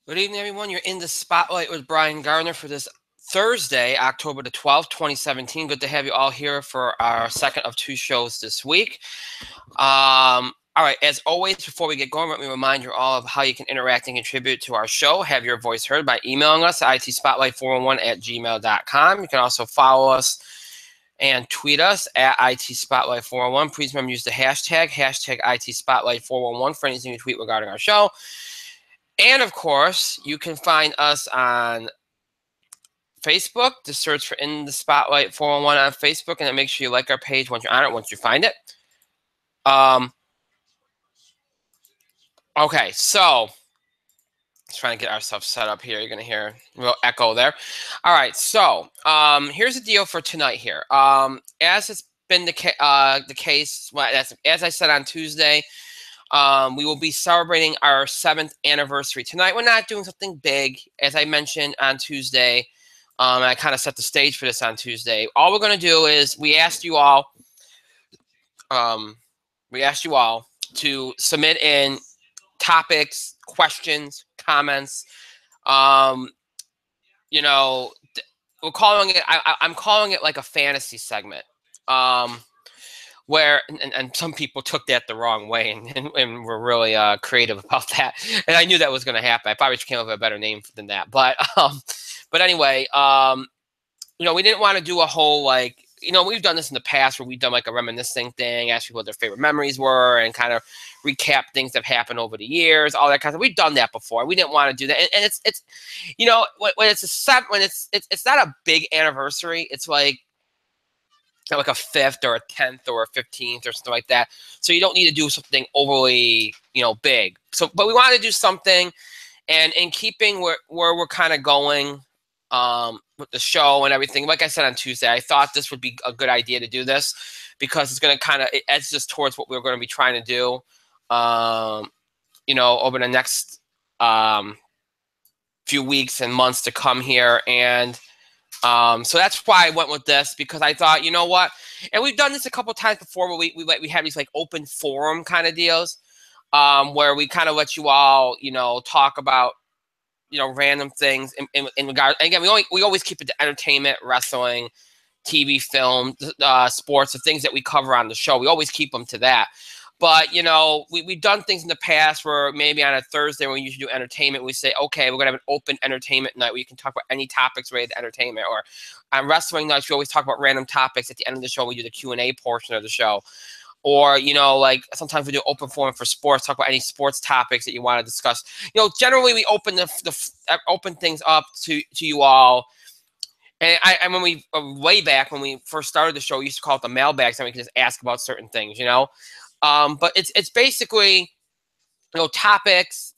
Good evening, everyone. You're in the spotlight with Brian Gardner for this Thursday, October the 12th, 2017. Good to have you all here for our second of two shows this week. All right, as always, before we get going, let me remind you all of how you can interact and contribute to our show. Have your voice heard by emailing us at itspotlight411@gmail.com. You can also follow us and tweet us at itspotlight411. Please remember to use the hashtag itspotlight411 for anything you tweet regarding our show. And of course, you can find us on Facebook. Just search for In the Spotlight 411 on Facebook, and then make sure you like our page once you're on it, once you find it. Okay, so let's try and get ourselves set up here. You're going to hear a real echo there. All right, so here's the deal for tonight here. As it's been the case, well, as I said on Tuesday, we will be celebrating our 7th anniversary tonight. We're not doing something big, as I mentioned on Tuesday. And I kind of set the stage for this on Tuesday. All we're going to do is we asked you all to submit in topics, questions, comments. You know, we're calling it. I'm calling it like a fantasy segment. Where and some people took that the wrong way and were really creative about that. And I knew that was going to happen. I probably came up with a better name than that. But anyway, we didn't want to do a whole we've done this in the past where we've done like a reminiscing thing, ask people what their favorite memories were, and kind of recap things that have happened over the years, all that kind of stuff. We've done that before. We didn't want to do that. And it's when it's not a big anniversary. It's like a 5th or a 10th or a 15th or something like that. So you don't need to do something overly, big. So, but we want to do something, and in keeping where we're kind of going with the show and everything. Like I said on Tuesday, I thought this would be a good idea to do this because it's going to it adds just towards what we're going to be trying to do, over the next few weeks and months to come here. And so that's why I went with this, because I thought, you know what? And we've done this a couple of times before where we have these like open forum kind of deals, where we kind of let you all, talk about, random things in regard. Again, we always keep it to entertainment, wrestling, TV, film, sports, the things that we cover on the show. We always keep them to that. But, we've done things in the past where maybe on a Thursday when we usually do entertainment, we say, okay, we're going to have an open entertainment night where you can talk about any topics related to entertainment. Or on wrestling nights, we always talk about random topics. At the end of the show, we do the Q&A portion of the show. Or, sometimes we do open forum for sports, talk about any sports topics that you want to discuss. Generally we open open things up to you all. And when we, way back when we first started the show, we used to call it the mailbags, and we can just ask about certain things, But it's basically, topics,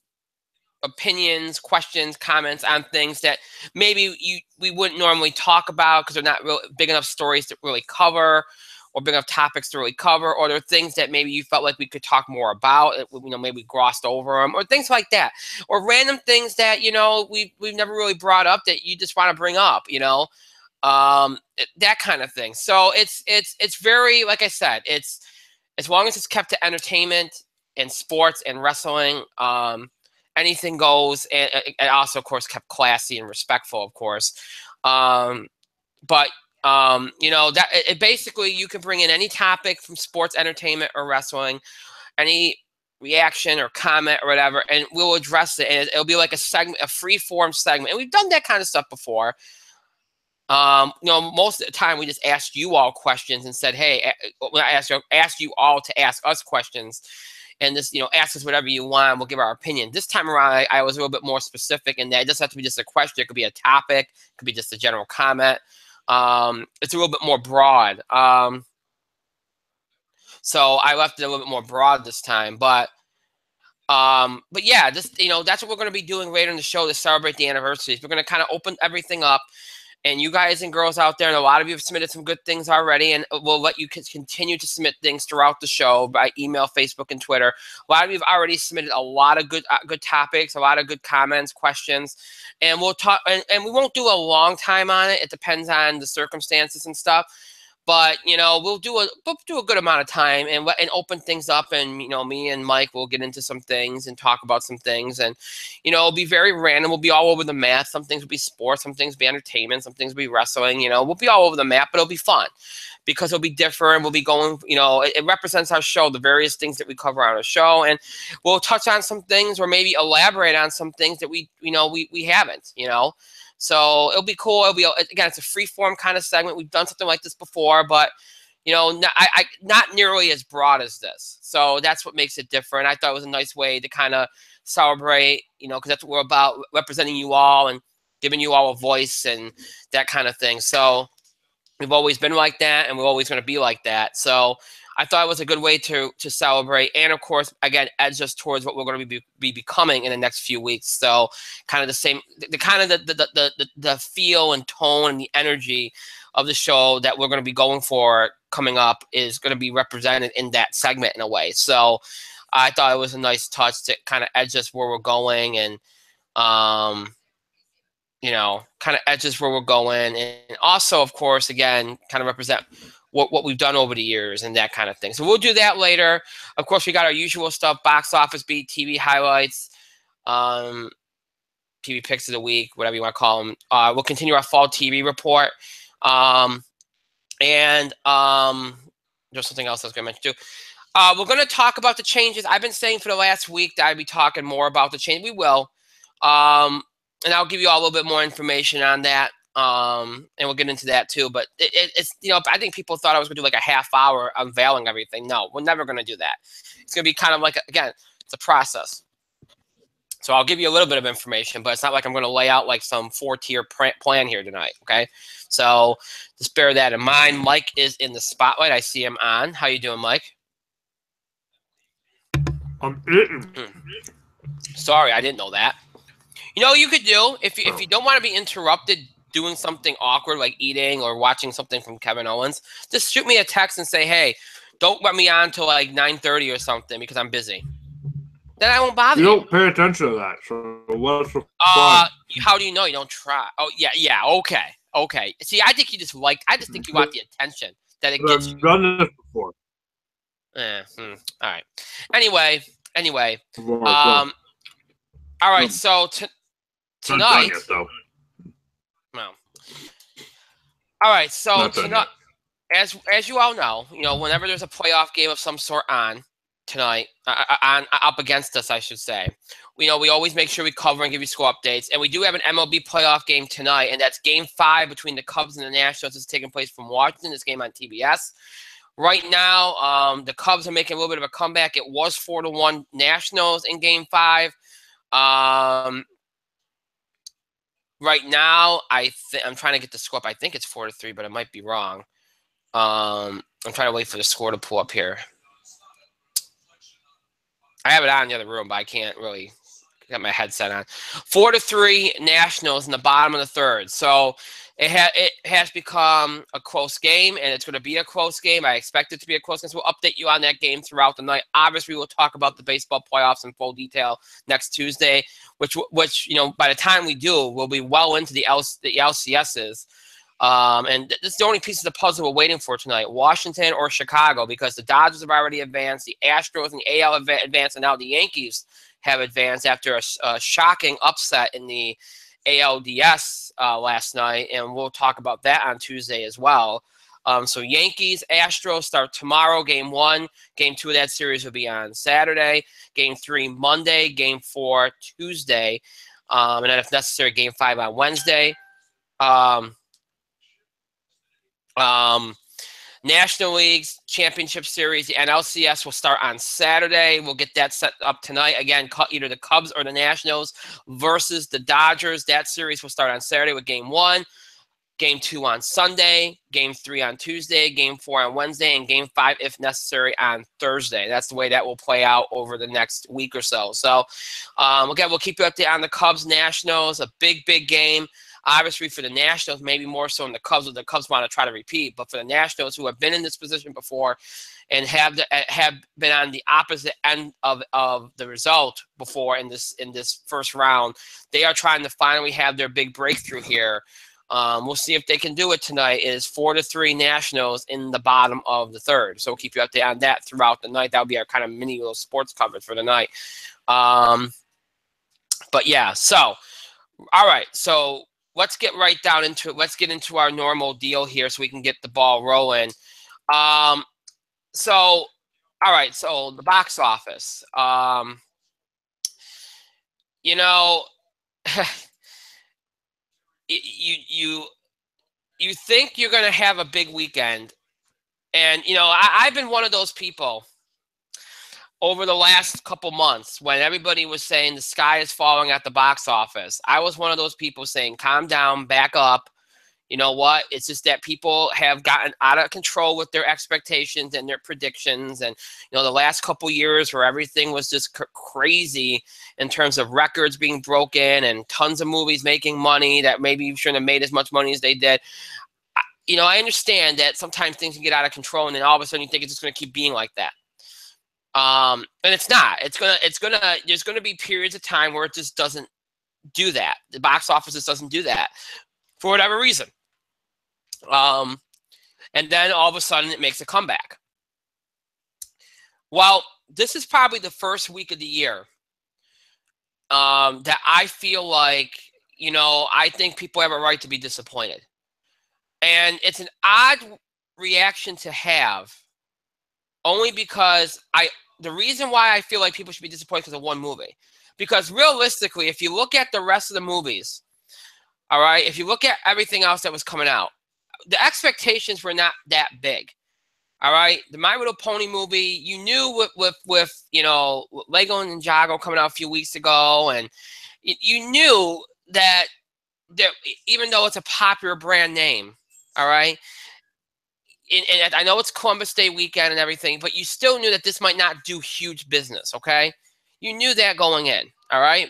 opinions, questions, comments on things that maybe we wouldn't normally talk about because they're not real big enough stories to really cover, or big enough topics to really cover, or there are things that maybe you felt like we could talk more about, maybe we glossed over them, or things like that, or random things that, we've never really brought up that you just want to bring up, that kind of thing. So it's very, like I said, it's, as long as it's kept to entertainment and sports and wrestling, anything goes, and also, of course, kept classy and respectful, of course. That it basically, you can bring in any topic from sports, entertainment, or wrestling, any reaction or comment or whatever, and we'll address it. And it'll be like a segment, a free form segment. And we've done that kind of stuff before. Most of the time we just asked you all questions and said, hey, when I asked you all to ask us questions, and this, ask us whatever you want, we'll give our opinion. This time around, I was a little bit more specific in that it doesn't have to be just a question. It could be a topic. It could be just a general comment. It's a little bit more broad. So I left it a little bit more broad this time, but yeah, just, that's what we're going to be doing later in the show to celebrate the anniversaries. We're going to kind of open everything up, and you guys and girls out there, and a lot of you have submitted some good things already, and we'll let you continue to submit things throughout the show by email, Facebook, and Twitter. A lot of you have already submitted a lot of good topics, a lot of good comments, questions, and we'll talk, and we won't do a long time on it. It depends on the circumstances and stuff. But we'll do a good amount of time and open things up, and me and Mike will get into some things and talk about some things, and it'll be very random. We'll be all over the map. Some things will be sports, some things will be entertainment, some things will be wrestling. We'll be all over the map, but it'll be fun because it'll be different. We'll be going, it represents our show, the various things that we cover on our show, and we'll touch on some things or maybe elaborate on some things that we haven't. So it'll be cool. It'll be, again, it's a free form kind of segment. We've done something like this before, but not nearly as broad as this. So that's what makes it different. I thought it was a nice way to kind of celebrate, because that's what we're about, representing you all and giving you all a voice and that kind of thing. So we've always been like that, and we're always going to be like that. So I thought it was a good way to celebrate, and of course, again, edge us towards what we're going to be becoming in the next few weeks. So, kind of the same, the feel and tone and the energy of the show that we're going to be going for coming up is going to be represented in that segment in a way. So, I thought it was a nice touch to kind of edge us where we're going, and kind of edges where we're going, and also, of course, again, kind of represent what we've done over the years and that kind of thing. So we'll do that later. Of course, we got our usual stuff: box office beat, TV highlights, TV picks of the week, whatever you want to call them. We'll continue our fall TV report, and there's something else I was going to mention too. We're going to talk about the changes. I've been saying for the last week that I'd be talking more about the change. We will. And I'll give you all a little bit more information on that. And we'll get into that too. But it's, I think people thought I was going to do like a half hour unveiling everything. No, we're never going to do that. It's going to be kind of like, again, it's a process. So I'll give you a little bit of information, but it's not like I'm going to lay out like some 4-tier plan here tonight. Okay. So just bear that in mind. Mike is in the spotlight. I see him on. How you doing, Mike? I'm eating. Sorry, I didn't know that. You could do, if you don't want to be interrupted doing something awkward like eating or watching something from Kevin Owens, just shoot me a text and say, hey, don't let me on till like 9:30 or something because I'm busy. Then I won't bother you. You don't pay attention to that, so what's the fun? How do you know you don't try? Oh, yeah, okay. See, I just think you want the attention that it gets you. I've done this before. All right. Anyway. All right, so tonight. Yet, though. Well. All right, so tonight, as you all know, whenever there's a playoff game of some sort on tonight, up against us, I should say, we always make sure we cover and give you score updates, and we do have an MLB playoff game tonight, and that's Game 5 between the Cubs and the Nationals. It's taking place from Washington. This game on TBS. Right now, the Cubs are making a little bit of a comeback. It was 4-1 Nationals in Game 5. Right now, I'm trying to get the score up. I think it's 4-3, but I might be wrong. I'm trying to wait for the score to pull up here. I have it on in the other room, but I can't really get my headset on. 4-3 Nationals in the bottom of the third. So it has become a close game, and it's going to be a close game. I expect it to be a close game. So we'll update you on that game throughout the night. Obviously, we'll talk about the baseball playoffs in full detail next Tuesday, which by the time we do, we'll be well into the LCSs. And this is the only piece of the puzzle we're waiting for tonight: Washington or Chicago, because the Dodgers have already advanced, the Astros and the AL have advanced, and now the Yankees have advanced after a shocking upset in the ALDS last night, and we'll talk about that on Tuesday as well. So Yankees, Astros start tomorrow, Game 1. Game 2 of that series will be on Saturday. Game 3 Monday. Game 4 Tuesday. And then if necessary, Game 5 on Wednesday. National League's Championship Series, the NLCS, will start on Saturday. We'll get that set up tonight. Again, either the Cubs or the Nationals versus the Dodgers. That series will start on Saturday with Game 1, Game 2 on Sunday, Game 3 on Tuesday, Game 4 on Wednesday, and Game 5, if necessary, on Thursday. That's the way that will play out over the next week or so. So, again, we'll keep you updated on the Cubs Nationals, a big game. Obviously, for the Nationals, maybe more so than the Cubs. The Cubs want to try to repeat, but for the Nationals, who have been in this position before and have been on the opposite end of the result before in this first round, they are trying to finally have their big breakthrough here We'll see if they can do it tonight. It is 4-3 Nationals in the bottom of the third. So we'll keep you updated on that throughout the night. That'll be our kind of mini little sports coverage for the night. But yeah, so all right, so let's get right down into it. Let's get into our normal deal here so we can get the ball rolling. So all right, so the box office. You know, you think you're going to have a big weekend, and I've been one of those people over the last couple months when everybody was saying the sky is falling at the box office. I was one of those people saying, calm down, back up. You know what? It's just that people have gotten out of control with their expectations and their predictions. And, the last couple years where everything was just crazy in terms of records being broken and tons of movies making money that maybe you shouldn't have made as much money as they did. I understand that sometimes things can get out of control and then all of a sudden you think it's just going to keep being like that. And it's not. There's gonna be periods of time where it just doesn't do that. The box office just doesn't do that for whatever reason. And then all of a sudden it makes a comeback. Well, this is probably the first week of the year that I feel like, I think people have a right to be disappointed. And it's an odd reaction to have, only because the reason why I feel like people should be disappointed because of one movie. Because realistically, if you look at the rest of the movies, all right, if you look at everything else that was coming out, the expectations were not that big. All right, the My Little Pony movie, you knew with Lego Ninjago coming out a few weeks ago, and you knew that even though it's a popular brand name, all right, and I know it's Columbus Day weekend and everything, but you still knew that this might not do huge business, okay? You knew that going in, all right?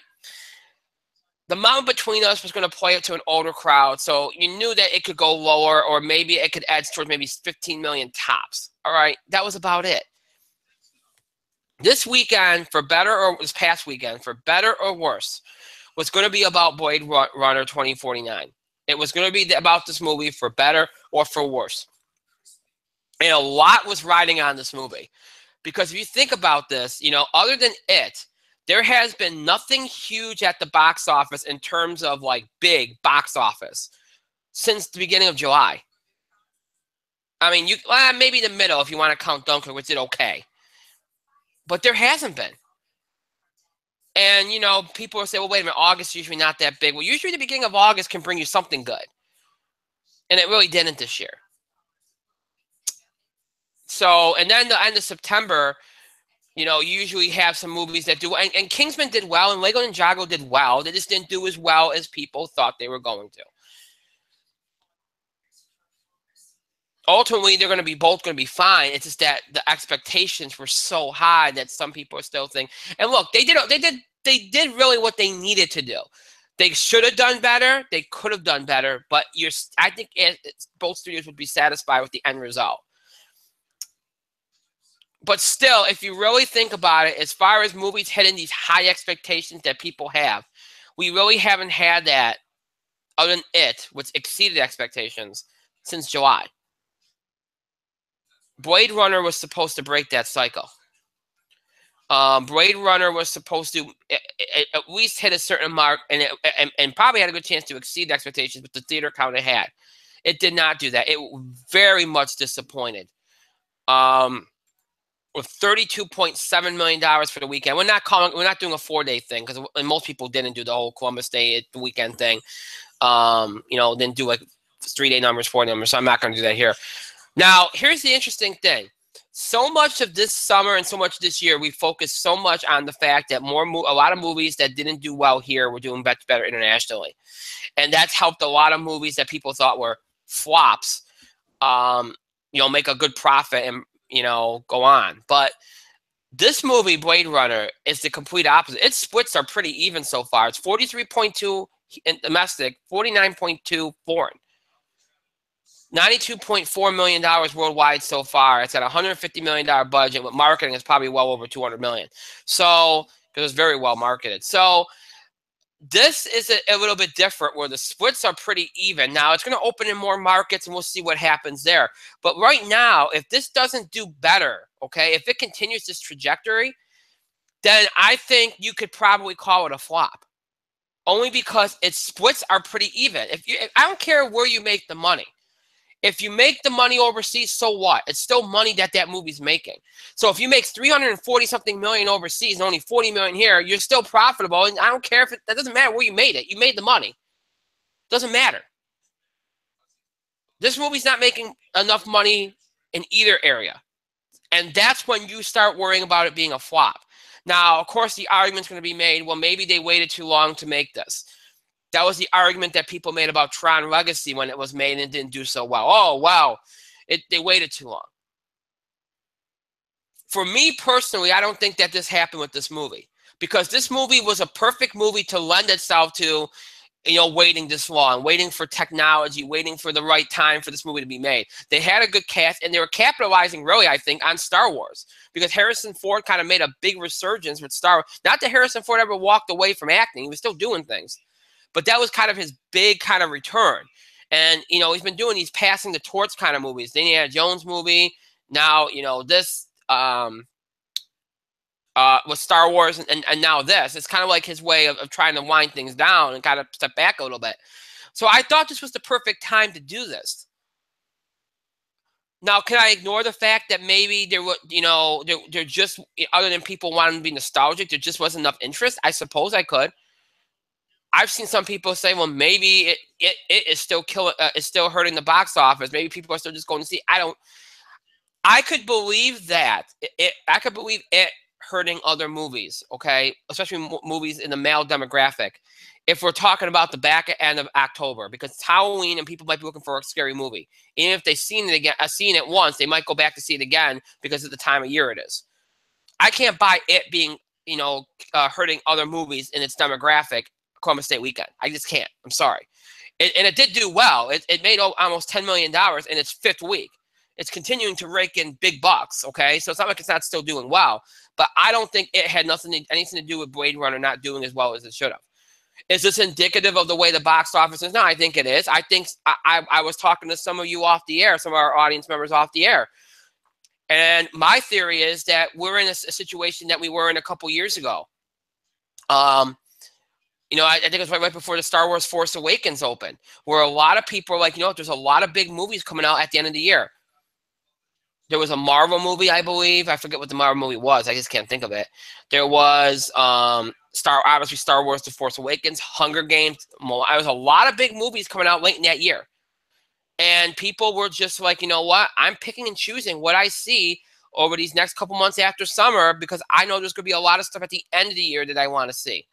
The Mountain Between Us was going to play it to an older crowd, so you knew that it could go lower, or maybe it could edge towards maybe 15 million tops, all right? That was about it. This weekend, this past weekend, for better or worse, was going to be about Blade Runner 2049. It was going to be about this movie for better or for worse. And a lot was riding on this movie. Because if you think about this, other than it, there has been nothing huge at the box office in terms of like big box office since the beginning of July. I mean, maybe the middle if you want to count Dunkirk, which did okay. But there hasn't been. And, people will say, well, wait a minute, August is usually not that big. Well, usually the beginning of August can bring you something good. And it really didn't this year. So, and then the end of September, you usually have some movies that do, and Kingsman did well, and Lego Ninjago did well. They just didn't do as well as people thought they were going to. Ultimately, they're going to be both going to be fine. It's just that the expectations were so high that some people are still thinking. And look, they did really what they needed to do. They should have done better. They could have done better. But I think both studios would be satisfied with the end result. But still, if you really think about it, as far as movies hitting these high expectations that people have, we really haven't had that, other than it, which exceeded expectations, since July. Blade Runner was supposed to break that cycle. Blade Runner was supposed to at least hit a certain mark and probably had a good chance to exceed expectations with the theater count it had. It did not do that. It very much disappointed. With $32.7 million for the weekend. We're not doing a 4-day thing because most people didn't do the whole Columbus Day weekend thing. Didn't do like 3-day numbers, 4-day numbers. So I'm not going to do that here. Now, here's the interesting thing. So much of this summer and so much this year, we focused so much on the fact that a lot of movies that didn't do well here were doing better internationally. And that's helped a lot of movies that people thought were flops, make a good profit and, go on. But this movie, Blade Runner, is the complete opposite. Its splits are pretty even so far. It's 43.2 in domestic, 49.2 foreign. $92.4 million worldwide so far. It's at a $150 million budget. With marketing, it's probably well over $200 million. So, because it's very well marketed. So, This is a little bit different where the splits are pretty even. Now, it's going to open in more markets and we'll see what happens there. But right now, if this doesn't do better, okay, if it continues this trajectory, then I think you could probably call it a flop. Only because its splits are pretty even. I don't care where you make the money. If you make the money overseas, so what? It's still money that movie's making. So if you make 340 something million overseas and only 40 million here, you're still profitable. And I don't care if that doesn't matter where you made it. You made the money. Doesn't matter. This movie's not making enough money in either area. And that's when you start worrying about it being a flop. Now, of course, the argument's going to be made, well, maybe they waited too long to make this. That was the argument that people made about Tron Legacy when it was made and didn't do so well. Oh, wow, they waited too long. For me personally, I don't think that this happened with this movie because this movie was a perfect movie to lend itself to, waiting this long, waiting for technology, waiting for the right time for this movie to be made. They had a good cast, and they were capitalizing, really, I think, on Star Wars because Harrison Ford kind of made a big resurgence with Star Wars. Not that Harrison Ford ever walked away from acting. He was still doing things. But that was kind of his big kind of return. And, he's been doing these passing the torch kind of movies. The Indiana Jones movie. Now, this with Star Wars and now this. It's kind of like his way of trying to wind things down and kind of step back a little bit. So I thought this was the perfect time to do this. Now, can I ignore the fact that maybe there was, there just, other than people wanting to be nostalgic, there just wasn't enough interest? I suppose I could. I've seen some people say, well, maybe it is still it's still hurting the box office. Maybe people are still just going to see. I could believe that. I could believe it hurting other movies, okay? Especially movies in the male demographic. If we're talking about the back end of October, because it's Halloween and people might be looking for a scary movie. Even if they've seen it once, they might go back to see it again because of the time of year it is. I can't buy it being, hurting other movies in its demographic. Columbus Day weekend. I just can't. I'm sorry. And it did do well. It made almost $10 million in its 5th week. It's continuing to rake in big bucks, okay? So it's not like it's not still doing well. But I don't think it had anything to do with Blade Runner not doing as well as it should have. Is this indicative of the way the box office is? No, I think it is. I think I was talking to some of you off the air, some of our audience members off the air. And my theory is that we're in a situation that we were in a couple years ago. I think it was right before the Star Wars Force Awakens opened, where a lot of people are like, there's a lot of big movies coming out at the end of the year. There was a Marvel movie, I believe. I forget what the Marvel movie was. I just can't think of it. There was obviously Star Wars The Force Awakens, Hunger Games. There was a lot of big movies coming out late in that year. And people were just like, you know what? I'm picking and choosing what I see over these next couple months after summer because I know there's going to be a lot of stuff at the end of the year that I want to see.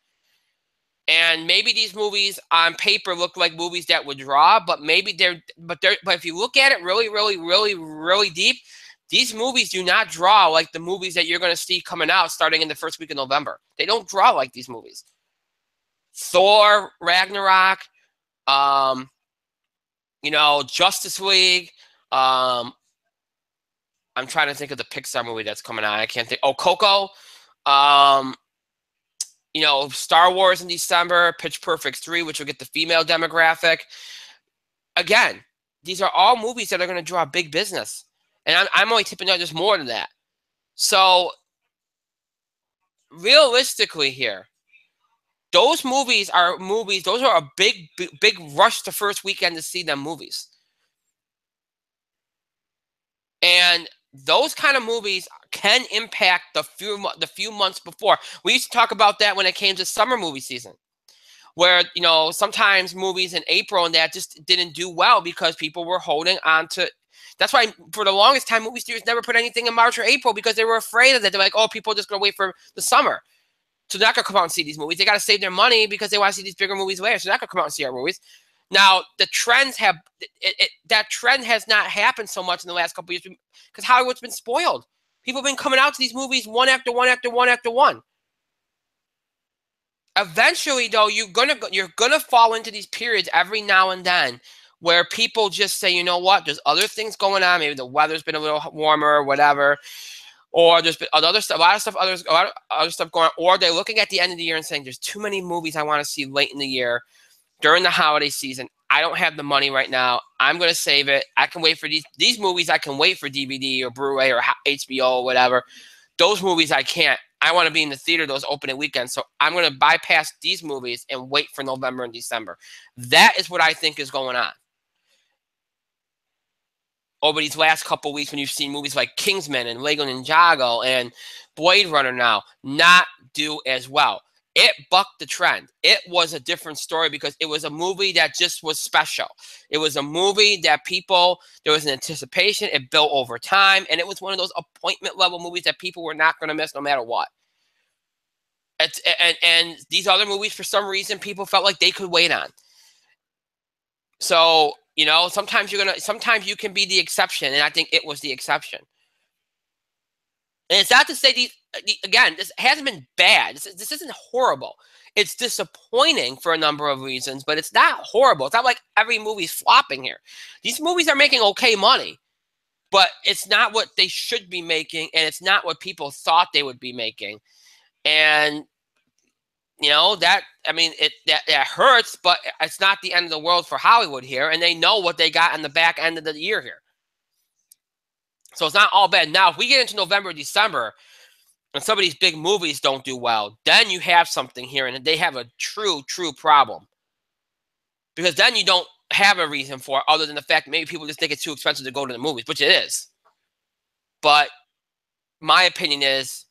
And maybe these movies on paper look like movies that would draw, but maybe but if you look at it really, really, really, really deep, these movies do not draw like the movies that you're going to see coming out starting in the 1st week of November. They don't draw like these movies. Thor, Ragnarok, Justice League. I'm trying to think of the Pixar movie that's coming out. I can't think. Oh, Coco. Star Wars in December, Pitch Perfect 3, which will get the female demographic. Again, these are all movies that are going to draw big business. And I'm only tipping out just more than that. So, realistically here, those movies, those are a big rush the first weekend to see them movies. And those kind of movies can impact the few months before. We used to talk about that when it came to summer movie season, where sometimes movies in April and that just didn't do well because people were holding on to. That's why for the longest time, movie studios never put anything in March or April because they were afraid of that. They're like, oh, people are just going to wait for the summer. So they're not going to come out and see these movies. They got to save their money because they want to see these bigger movies later. So they're not going to come out and see our movies. Now, the trends have that trend has not happened so much in the last couple of years because Hollywood's been spoiled. People have been coming out to these movies one after one after one after one. Eventually, though, you're gonna fall into these periods every now and then where people just say, you know what, there's other things going on. Maybe the weather's been a little warmer or whatever. or there's been other stuff, a lot of other stuff going on, or they're looking at the end of the year and saying, there's too many movies I want to see late in the year during the holiday season. I don't have the money right now. I'm going to save it. I can wait for these movies. I can wait for DVD or Blu-ray or HBO or whatever. Those movies I can't. I want to be in the theater those opening weekends. So I'm going to bypass these movies and wait for November and December. That is what I think is going on over these last couple of weeks, when you've seen movies like Kingsman and Lego Ninjago and Blade Runner now not do as well. It bucked the trend. It was a different story because it was a movie that just was special. It was a movie that there was an anticipation. It built over time, and it was one of those appointment level movies that people were not going to miss no matter what. And these other movies, for some reason, people felt like they could wait on. So, sometimes you can be the exception, and I think it was the exception. And it's not to say again, this hasn't been bad. This isn't horrible. It's disappointing for a number of reasons, but it's not horrible. It's not like every movie's flopping here. These movies are making okay money, but it's not what they should be making, and it's not what people thought they would be making. And that hurts, but it's not the end of the world for Hollywood here, and they know what they got on the back end of the year here. So it's not all bad. Now, if we get into November, December, and some of these big movies don't do well, then you have something here, and they have a true problem. Because then you don't have a reason for it other than the fact that maybe people just think it's too expensive to go to the movies, which it is. But my opinion is,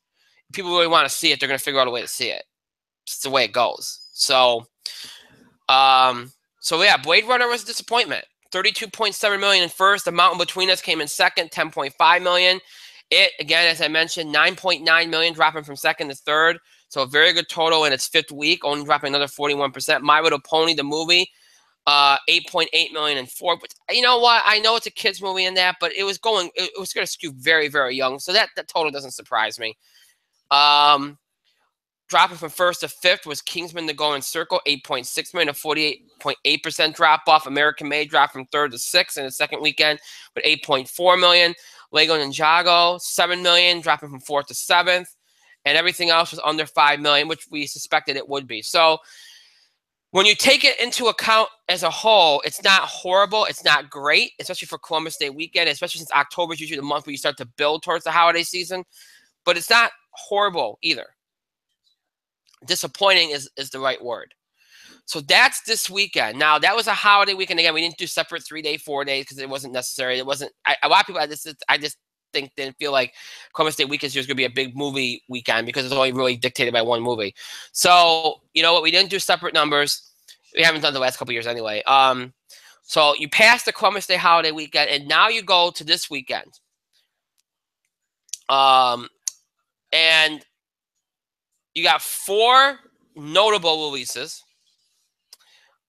if people really want to see it, they're going to figure out a way to see it. It's the way it goes. So yeah, Blade Runner was a disappointment. $32.7 million in first. The Mountain Between Us came in second, $10.5 million. It, again, as I mentioned, $9.9 million, dropping from second to third. So a very good total in its fifth week, only dropping another 41%. My Little Pony, the movie, $8.8 million in fourth. But you know what? I know it's a kid's movie in that, but it was going to skew very, very young. So that total doesn't surprise me. Dropping from first to fifth was Kingsman: The Golden Circle, $8.6 million, a 48.8% drop off. American Made dropped from third to sixth in the second weekend with $8.4 million. Lego Ninjago, $7 million, dropping from fourth to seventh. And everything else was under $5 million, which we suspected it would be. So when you take it into account as a whole, it's not horrible. It's not great, especially for Columbus Day weekend, especially since October is usually the month where you start to build towards the holiday season. But it's not horrible either. Disappointing is the right word. So that's this weekend. Now, that was a holiday weekend. Again, we didn't do separate 3-day, 4 days because it wasn't necessary. It wasn't. A lot of people, I just think didn't feel like Columbus Day weekend was going to be a big movie weekend because it's only really dictated by one movie. So, you know what? We didn't do separate numbers. We haven't done the last couple of years anyway. So you passed the Columbus Day holiday weekend, and now you go to this weekend. And you got 4 notable releases.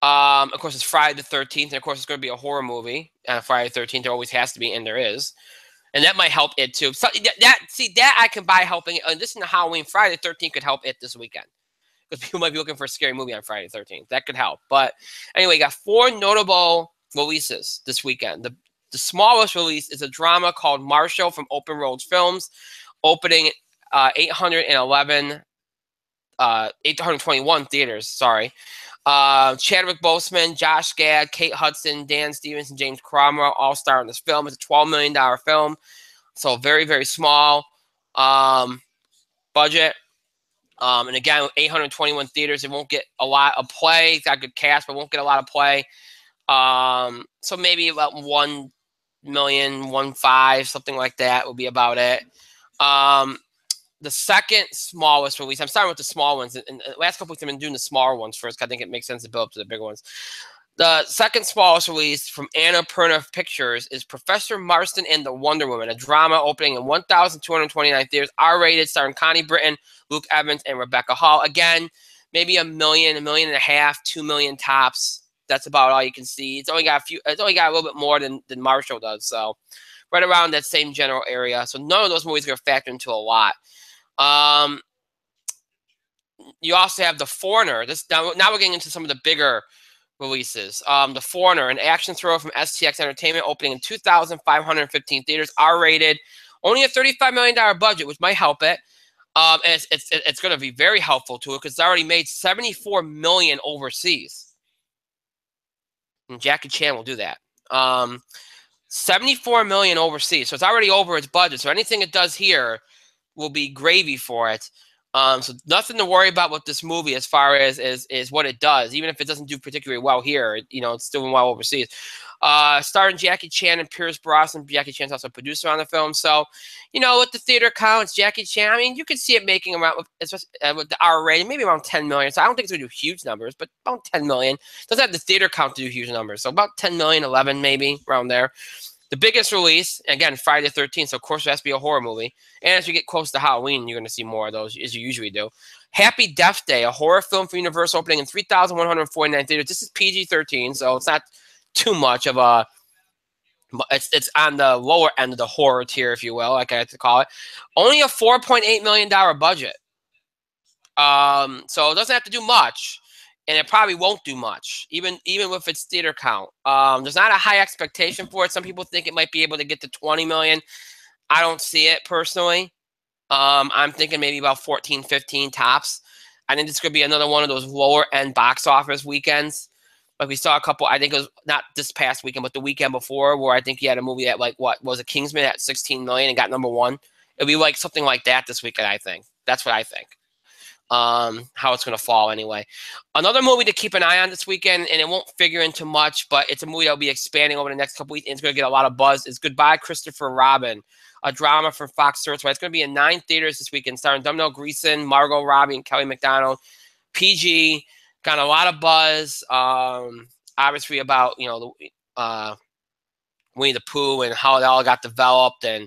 Of course, it's Friday the 13th, and of course, it's going to be a horror movie. Friday the 13th, there always has to be, and there is. And that might help it, too. So that I can buy helping it. This is the Halloween. Friday the 13th could help it this weekend. Because people might be looking for a scary movie on Friday the 13th. That could help. But anyway, you got 4 notable releases this weekend. The smallest release is a drama called Marshall from Open Road Films, opening 821 theaters, sorry. Chadwick Boseman, Josh Gad, Kate Hudson, Dan Stevens, and James Cromwell all star in this film. It's a $12 million film, so very, very small budget. And again, with 821 theaters, it won't get a lot of play. It's got a good cast, but won't get a lot of play. So maybe about 1 million, 1.5, something like that would be about it. The second smallest release, I'm starting with the small ones. And the last couple weeks, I've been doing the smaller ones first. I think it makes sense to build up to the bigger ones. The second smallest release from Annapurna Pictures is Professor Marston and the Wonder Woman, a drama opening in 1,229 theaters, R-rated, starring Connie Britton, Luke Evans, and Rebecca Hall. Again, maybe 1 million, 1.5 million, 2 million tops. That's about all you can see. It's only got a little bit more than Marshall does. So right around that same general area. So none of those movies are going to factor into a lot. You also have The Foreigner. Now we're getting into some of the bigger releases. The Foreigner, an action thriller from STX Entertainment, opening in 2,515 theaters, R-rated, Only a $35 million budget, which might help it. And it's going to be very helpful to it because it's already made $74 million overseas. And Jackie Chan will do that. 74 million overseas, so it's already over its budget. So anything it does here will be gravy for it. So nothing to worry about with this movie as far as is what it does. Even if it doesn't do particularly well here, it's still doing well overseas. Starring Jackie Chan and Pierce Brosnan. Jackie Chan's also a producer on the film. So, with the theater count, it's Jackie Chan. I mean, you could see it making around, with the R rating, maybe around 10 million. So I don't think it's going to do huge numbers, but about 10 million. Doesn't have the theater count to do huge numbers. So about 10 million, 11 maybe, around there. The biggest release, again, Friday the 13th, so of course it has to be a horror movie. And as you get close to Halloween, you're going to see more of those, as you usually do. Happy Death Day, a horror film for Universal, opening in 3,149 theaters. This is PG-13, so it's not too much of a... It's on the lower end of the horror tier, if you will, like I like to call it. Only a $4.8 million budget. So it doesn't have to do much. And it probably won't do much, even with its theater count. There's not a high expectation for it. Some people think it might be able to get to 20 million. I don't see it personally. I'm thinking maybe about 14, 15 tops. I think this could be another one of those lower end box office weekends. Like we saw a couple, I think it was not this past weekend, but the weekend before, where I think he had a movie that was it Kingsman at 16 million and got #1. It'll be like something like that this weekend, I think. That's what I think. How it's going to fall anyway. Another movie to keep an eye on this weekend, and it won't figure into much, but it's a movie that will be expanding over the next couple weeks, and it's going to get a lot of buzz. It's Goodbye, Christopher Robin, a drama from Fox Searchlight. It's going to be in 9 theaters this weekend, starring Domhnall Gleeson, Margot Robbie, and Kelly MacDonald. PG, got a lot of buzz, obviously about, Winnie the Pooh and how it all got developed, and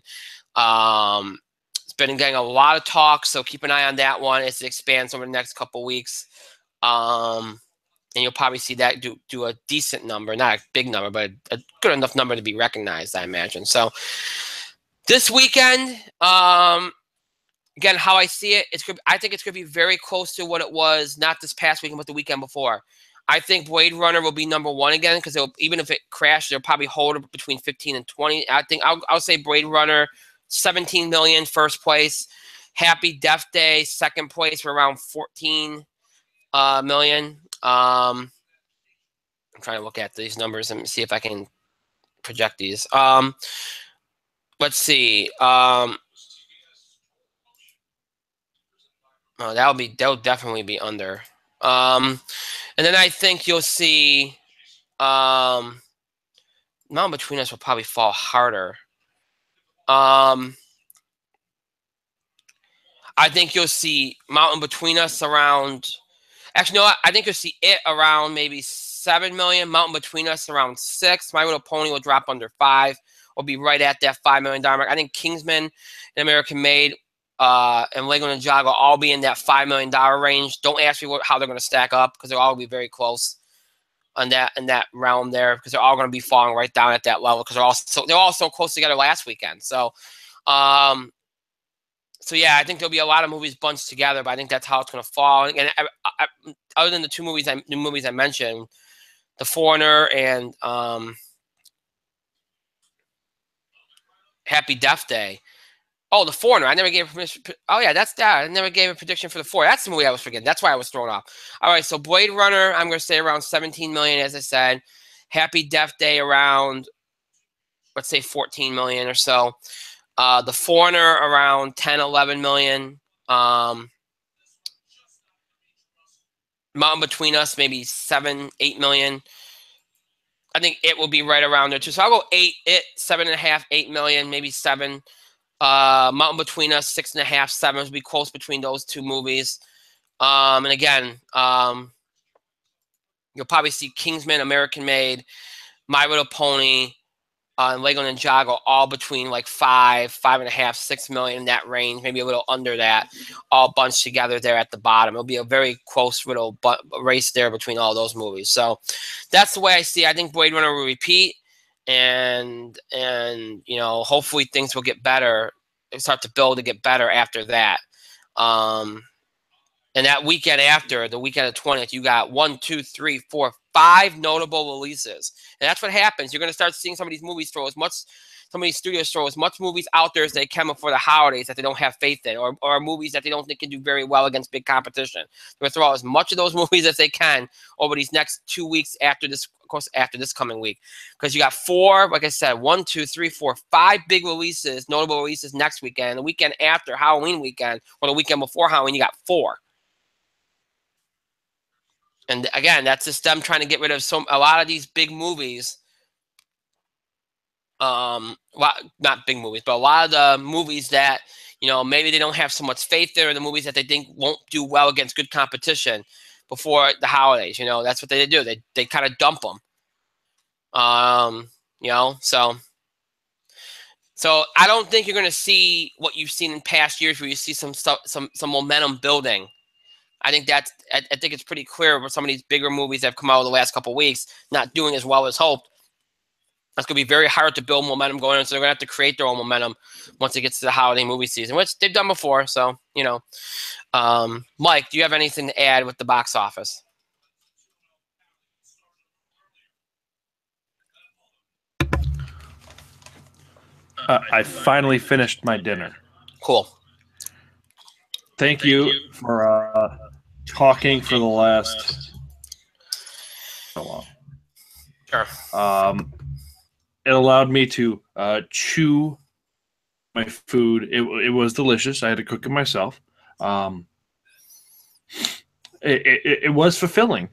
been getting a lot of talk, so keep an eye on that one as it expands over the next couple weeks. And you'll probably see that do a decent number, not a big number, but a good enough number to be recognized, I imagine. So this weekend, again, how I see it, I think it's going to be very close to what it was, not this past weekend, but the weekend before. I think Blade Runner will be #1 again, because even if it crashed, they'll probably hold it between 15 and 20. I think I'll say Blade Runner, 17 million, first place. Happy Death Day, second place, for around 14 million. I'm trying to look at these numbers and see if I can project these. Let's see. Oh, that'll definitely be under. And then I think you'll see Mountain Between Us will probably fall harder. I think you'll see Mountain Between Us around. Actually, no, I think you'll see it around maybe 7 million. Mountain Between Us around 6. My Little Pony will drop under 5. Will be right at that $5 million mark. I think Kingsman and American Made and Lego Ninjago will all be in that $5 million range. Don't ask me how they're going to stack up, because they'll all be very close on that in that realm there, because they're all going to be falling right down at that level, because they're all so close together last weekend. So, yeah, I think there'll be a lot of movies bunched together, but I think that's how it's going to fall. And other than the two movies I mentioned, The Foreigner and Happy Death Day. Oh, The Foreigner. I never gave permission. Oh, yeah, that's that. I never gave a prediction for The Foreigner. That's the movie I was forgetting. That's why I was thrown off. All right, so Blade Runner, I'm going to say around 17 million, as I said. Happy Death Day around, let's say, 14 million or so. The Foreigner around 10, 11 million. Mountain Between Us, maybe 7, 8 million. I think it will be right around there, too. So I'll go 8, 7.5, 8 million, maybe 7. Mountain Between Us, 6.5, 7 will be close between those two movies. And again, you'll probably see Kingsman, American Made, My Little Pony, and Lego Ninjago all between like 5, 5.5, 6 million, in that range, maybe a little under that, all bunched together there at the bottom. It'll be a very close little race there between all those movies. So that's the way I see it. I think Blade Runner will repeat. And hopefully things will get better, start to build to get better after that. And that weekend after, the weekend of 20th, you got 1, 2, 3, 4, 5 notable releases. And that's what happens. You're going to start seeing some of these movies throw as much some of these studios throw as much movies out there as they can before the holidays that they don't have faith in, or movies that they don't think can do very well against big competition. They're going to throw out as much of those movies as they can over these next 2 weeks after this, of course, after this coming week. Because you got 4, like I said, 1, 2, 3, 4, 5 big releases, notable releases next weekend. The weekend after Halloween weekend, or the weekend before Halloween, you got 4. And again, that's just them trying to get rid of a lot of these big movies. Well, not big movies, but a lot of the movies that, maybe they don't have so much faith in, or the movies that they think won't do well against good competition before the holidays. That's what they do. They kind of dump them. So I don't think you're going to see what you've seen in past years, where you see some stuff, some momentum building. I think it's pretty clear with some of these bigger movies that have come out in the last couple of weeks not doing as well as hoped. It's going to be very hard to build momentum going in, so they're going to have to create their own momentum once it gets to the holiday movie season, which they've done before. So, Mike, do you have anything to add with the box office? I finally finished my dinner. Cool. Thank you for talking for the last so long. Sure. It allowed me to chew my food. It was delicious. I had to cook it myself. It was fulfilling.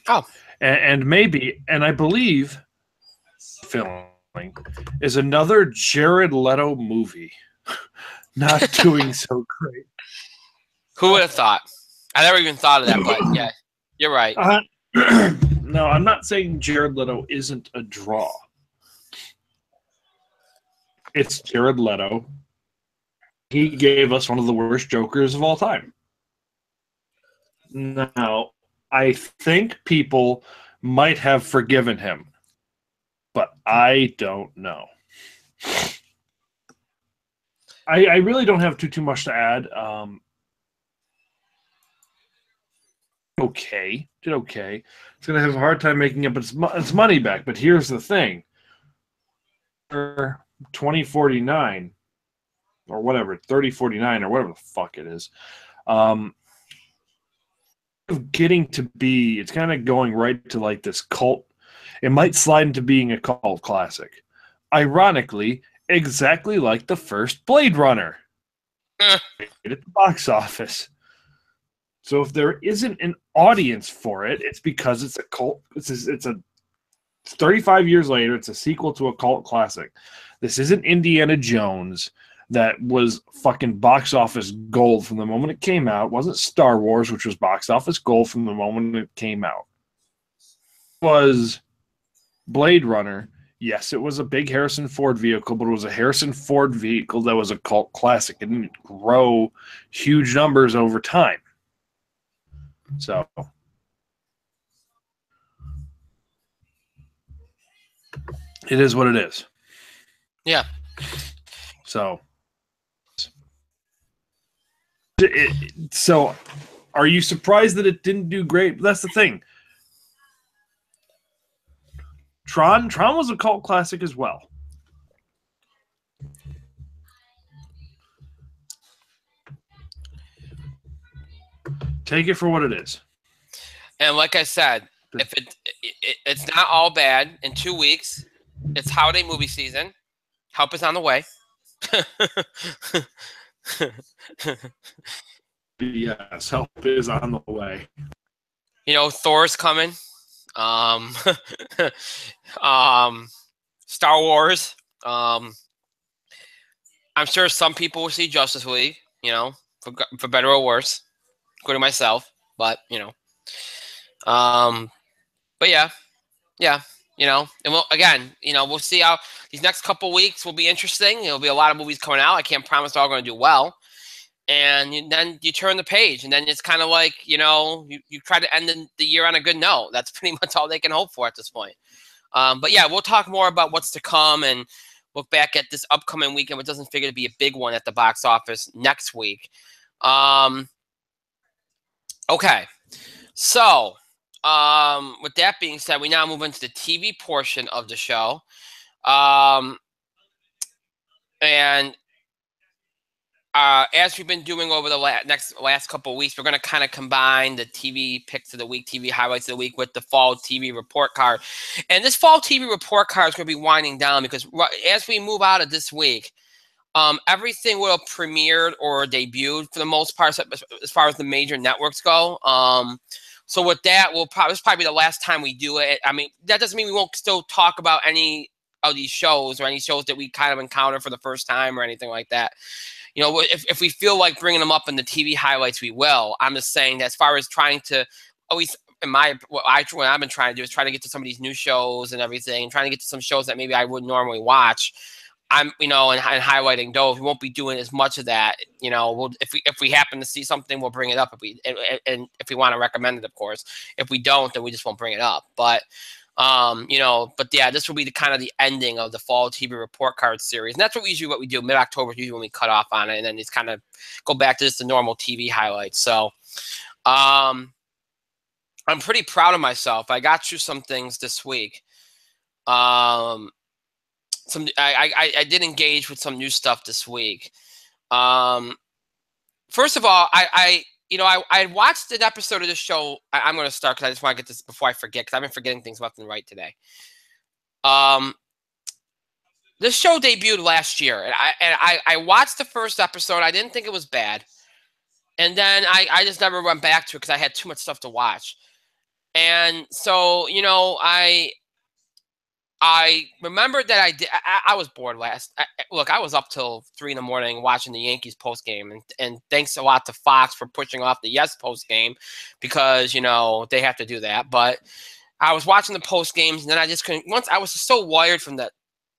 Oh. And maybe, and I believe, fulfilling is another Jared Leto movie not doing so great. Who would have thought? I never even thought of that, but yeah, you're right. No, I'm not saying Jared Leto isn't a draw. It's Jared Leto. He gave us one of the worst Jokers of all time. Now, I think people might have forgiven him, but I don't know. I really don't have too much to add. Did okay. It's going to have a hard time making up its money back, but here's the thing. 2049 or whatever, 3049 or whatever the fuck it is. Getting to be, it's kind of going right to like this cult. It might slide into being a cult classic. Ironically, exactly like the first Blade Runner. At the box office. So if there isn't an audience for it, it's because it's a cult. It's 35 years later. It's a sequel to a cult classic. This isn't Indiana Jones that was fucking box office gold from the moment it came out. It wasn't Star Wars, which was box office gold from the moment it came out. It was Blade Runner. Yes, it was a big Harrison Ford vehicle, but it was a Harrison Ford vehicle that was a cult classic. It didn't grow huge numbers over time. So, it is what it is. Yeah. So, so are you surprised that it didn't do great? That's the thing. Tron was a cult classic as well. Take it for what it is. And like I said, if it's not all bad, in 2 weeks, it's holiday movie season. Help is on the way. Yes, help is on the way. Thor's coming. Star Wars. I'm sure some people will see Justice League, for better or worse, including myself. But but yeah, and we'll see how these next couple weeks will be interesting. There'll be a lot of movies coming out. I can't promise they're all going to do well. And then you turn the page, and then it's kind of like, you try to end the year on a good note. That's pretty much all they can hope for at this point. But yeah, we'll talk more about what's to come and look back at this upcoming weekend, which doesn't figure to be a big one at the box office next week. Okay. So, with that being said, we now move into the TV portion of the show. And as we've been doing over the last couple of weeks, we're going to kind of combine the TV picks of the week, TV highlights of the week with the fall TV report card. And this fall TV report card is going to be winding down because as we move out of this week, everything will have premiered or debuted for the most part as far as the major networks go. So with that, this will probably be the last time we do it. I mean, that doesn't mean we won't still talk about any of these shows or any shows that we kind of encounter for the first time or anything like that. You know, if we feel like bringing them up in the TV highlights, we will. I'm just saying that as far as trying to, always what I've been trying to do is try to get to some of these new shows and everything, and trying to get to some shows that maybe I wouldn't normally watch. And highlighting those. We won't be doing as much of that. You know, if we happen to see something, we'll bring it up. And if we want to recommend it, of course. If we don't, then we just won't bring it up. But but yeah, this will be the kind of the ending of the fall TV report card series, and that's what we do. Mid-October is usually when we cut off on it, and then it's kind of go back to just the normal TV highlights. So, I'm pretty proud of myself. I got through some things this week. I did engage with some new stuff this week. First of all, I watched an episode of this show. I'm going to start because I just want to get this before I forget, because I've been forgetting things left and right today. This show debuted last year, and I watched the first episode. I didn't think it was bad, and then I just never went back to it because I had too much stuff to watch. And so, I remembered that I was bored look, I was up till 3 a.m. watching the Yankees post game, and thanks a lot to Fox for pushing off the Yes post game because they have to do that. But I was watching the post games, and then I just couldn't. Once I was just so wired from the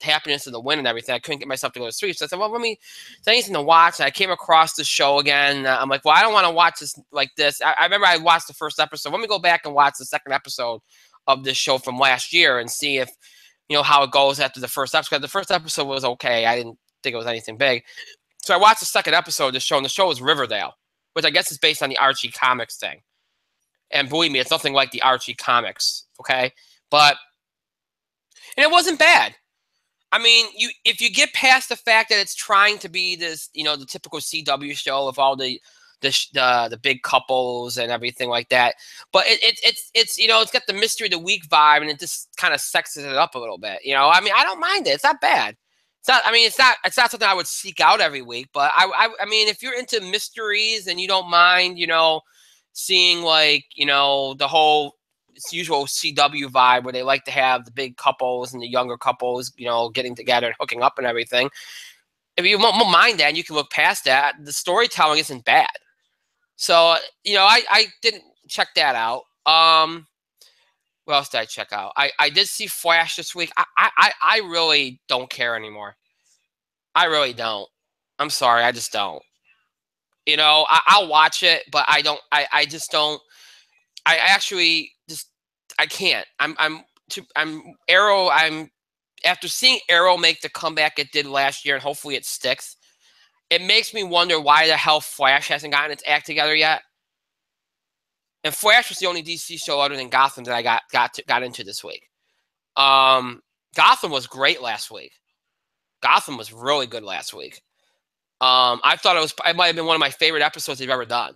happiness of the win and everything, I couldn't get myself to go to sleep. So I said, well, there's anything to watch. And I came across the show again. I'm like, well, I don't want to watch this like this. I remember I watched the first episode. Let me go back and watch the second episode of this show from last year and see if how it goes after the first episode. The first episode was okay. I didn't think it was anything big. So I watched the second episode of the show, and the show was Riverdale, which I guess is based on the Archie comics thing. And believe me, it's nothing like the Archie comics, okay? And it wasn't bad. I mean, if you get past the fact that it's trying to be this, the typical CW show of all the big couples and everything like that, but it's it's got the mystery of the week vibe, and it just kind of sexes it up a little bit. I mean, I don't mind it. It's not bad. It's not something I would seek out every week, but I mean, if you're into mysteries and you don't mind, seeing the whole usual CW vibe where they like to have the big couples and the younger couples, getting together and hooking up and everything. If you won't mind that, and you can look past that, the storytelling isn't bad. So, I didn't check that out. What else did I check out? I did see Flash this week. I really don't care anymore. I really don't. I'm sorry. I just don't. I'll watch it, but I don't. I just don't. I actually just. I can't. I'm Arrow. After seeing Arrow make the comeback it did last year, and hopefully it sticks. It makes me wonder why the hell Flash hasn't gotten its act together yet. And Flash was the only DC show other than Gotham that I got into this week. Gotham was great last week. Gotham was really good last week. I thought it might have been one of my favorite episodes they've ever done.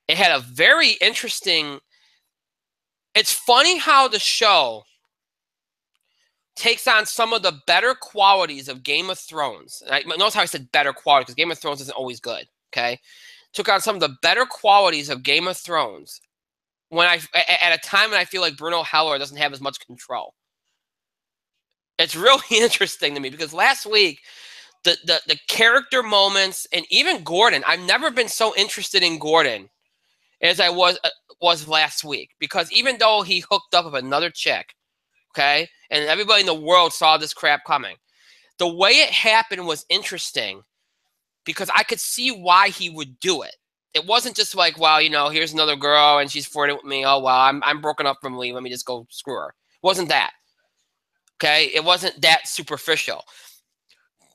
It had a very interesting. It's funny how the show takes on some of the better qualities of Game of Thrones. And notice how I said better quality, because Game of Thrones isn't always good, okay? Took on some of the better qualities of Game of Thrones at a time when I feel like Bruno Heller doesn't have as much control. It's really interesting to me, because last week, the character moments, and even Gordon, I've never been so interested in Gordon as I was last week, because even though he hooked up with another chick, okay, and everybody in the world saw this crap coming, the way it happened was interesting because I could see why he would do it. It wasn't just like, well, here's another girl and she's flirting with me. Oh, well, I'm broken up from Lee. Let me just go screw her. It wasn't that. Okay? It wasn't that superficial.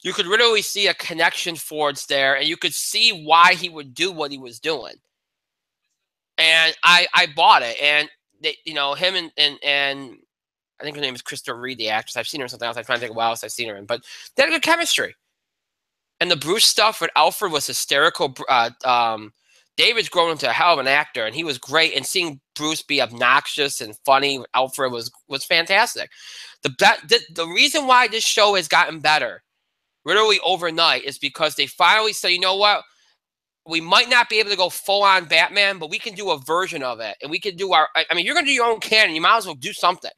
You could literally see a connection forged there, and you could see why he would do what he was doing. And I bought it. And him and I think her name is Crystal Reed, the actress. I've seen her in something else. I'm trying to think of what else I've seen her in. But they had good chemistry. And the Bruce stuff with Alfred was hysterical. David's grown into a hell of an actor, and he was great. And seeing Bruce be obnoxious and funny with Alfred was fantastic. The reason why this show has gotten better, literally overnight, is because they finally said, you know what? We might not be able to go full on Batman, but we can do a version of it, and we can do I mean, you're going to do your own canon. You might as well do something.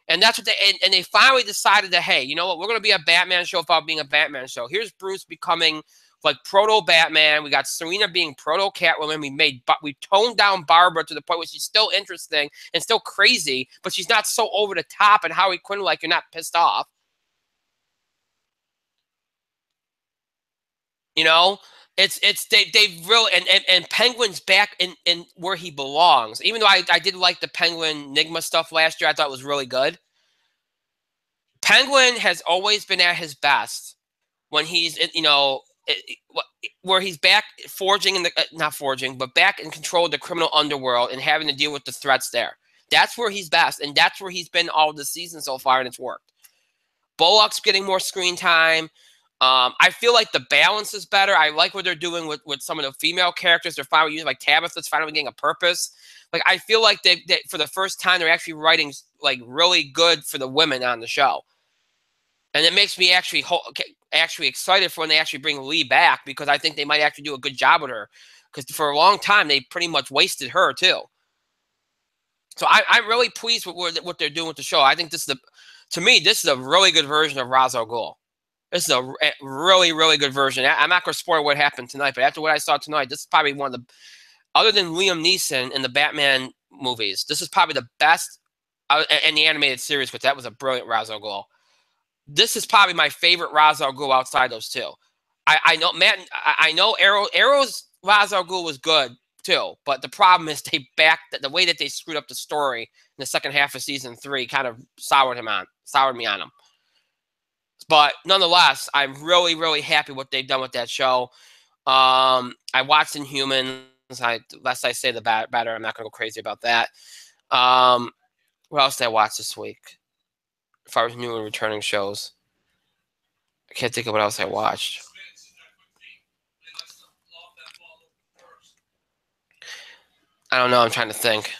And that's what and they finally decided that, hey, you know what? We're going to be a Batman show without being a Batman show. Here's Bruce becoming like proto Batman. We got Serena being proto Catwoman. We toned down Barbara to the point where she's still interesting and still crazy, but she's not so over the top. And Harley Quinn, like, you're not pissed off. You know, they've really and Penguin's back in where he belongs. Even though I did like the Penguin Enigma stuff last year, I thought it was really good. Penguin has always been at his best when he's, you know, where he's back forging in the not forging, but back in control of the criminal underworld and having to deal with the threats there. That's where he's best, and that's where he's been all the season so far, and it's worked. Bullock's getting more screen time. I feel like the balance is better. I like what they're doing with some of the female characters. They're finally using, like, Tabitha's finally getting a purpose. Like, I feel like they for the first time they're actually writing, like, really good for the women on the show, and it makes me actually excited for when they actually bring Lee back, because I think they might actually do a good job with her, because for a long time they pretty much wasted her too. So I'm really pleased with what they're doing with the show. I think this is a really good version of Ra's al Ghul. This is a really, really good version. I'm not going to spoil what happened tonight, but after what I saw tonight, this is probably one of the, other than Liam Neeson in the Batman movies, this is probably the best in the animated series, because that was a brilliant Ra's al Ghul. This is probably my favorite Ra's al Ghul outside those two. I know Matt. I know Arrow's Ra's al Ghul was good too, but the problem is the way that they screwed up the story in the second half of season 3 kind of soured me on him. But nonetheless, I'm really, really happy what they've done with that show. I watched Inhumans. Less I say, the better. I'm not going to go crazy about that. What else did I watch this week? If I was new and returning shows, I can't think of what else I watched. I don't know. I'm trying to think.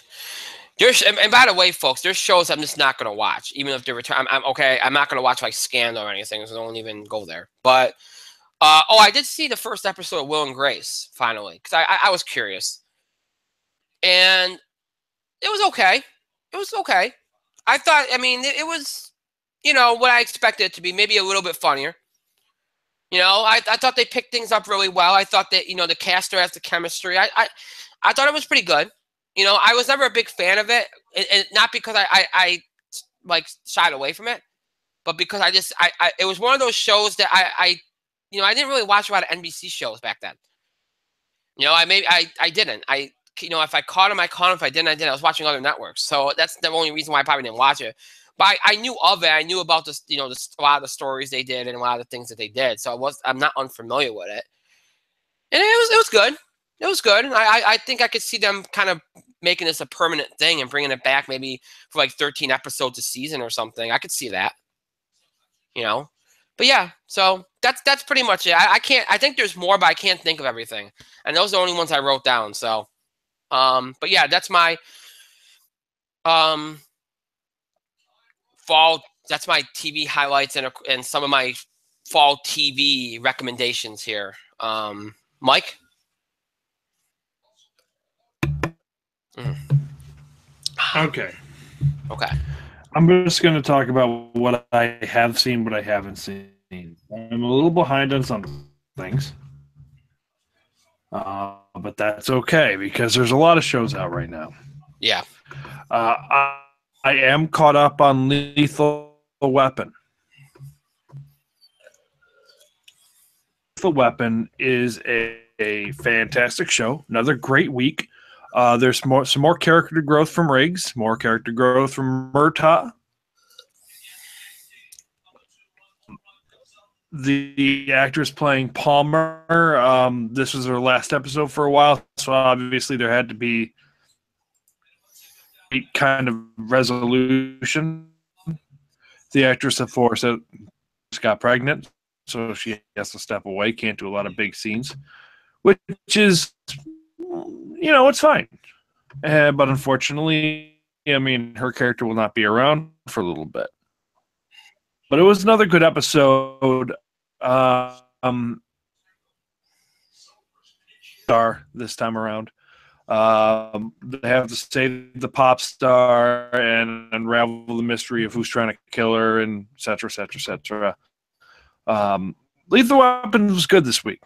And by the way, folks, there's shows I'm just not going to watch, even if they're return. I'm okay. I'm not going to watch like Scandal or anything, so don't even go there. But I did see the first episode of Will and Grace finally, because I was curious, and it was okay. It was okay. I thought. I mean, it was, you know, what I expected it to be, maybe a little bit funnier. You know, I thought they picked things up really well. I thought that, you know, the caster has the chemistry. I thought it was pretty good. You know, I was never a big fan of it, and not because I like shied away from it, but because it was one of those shows that I didn't really watch a lot of NBC shows back then. You know, I didn't. You know, if I caught him, I caught him. If I didn't, I didn't. I was watching other networks, so that's the only reason why I probably didn't watch it. But I knew of it. I knew about this, you know, a lot of the stories they did and a lot of the things that they did. So I'm not unfamiliar with it, and it was good. It was good, and I think I could see them kind of making this a permanent thing and bringing it back maybe for like 13 episodes a season or something. I could see that, you know. But yeah, so that's pretty much it. I think there's more, but I can't think of everything, and those are the only ones I wrote down. So, but yeah, that's my fall. That's my TV highlights and some of my fall TV recommendations here. Mike. Okay. I'm just going to talk about what I have seen, what I haven't seen. I'm a little behind on some things, but that's okay because there's a lot of shows out right now. Yeah. I am caught up on Lethal Weapon. Lethal Weapon is a fantastic show. Another great week. There's some more character growth from Riggs, more character growth from Murtaugh. The actress playing Palmer, this was her last episode for a while, so obviously there had to be a kind of resolution. The actress, of course, got pregnant, so she has to step away. Can't do a lot of big scenes, which is, it's fine. But unfortunately, I mean, her character will not be around for a little bit. But it was another good episode. Star this time around. They have to save the pop star and unravel the mystery of who's trying to kill her, and et cetera, et cetera, et cetera. Lethal Weapon was good this week.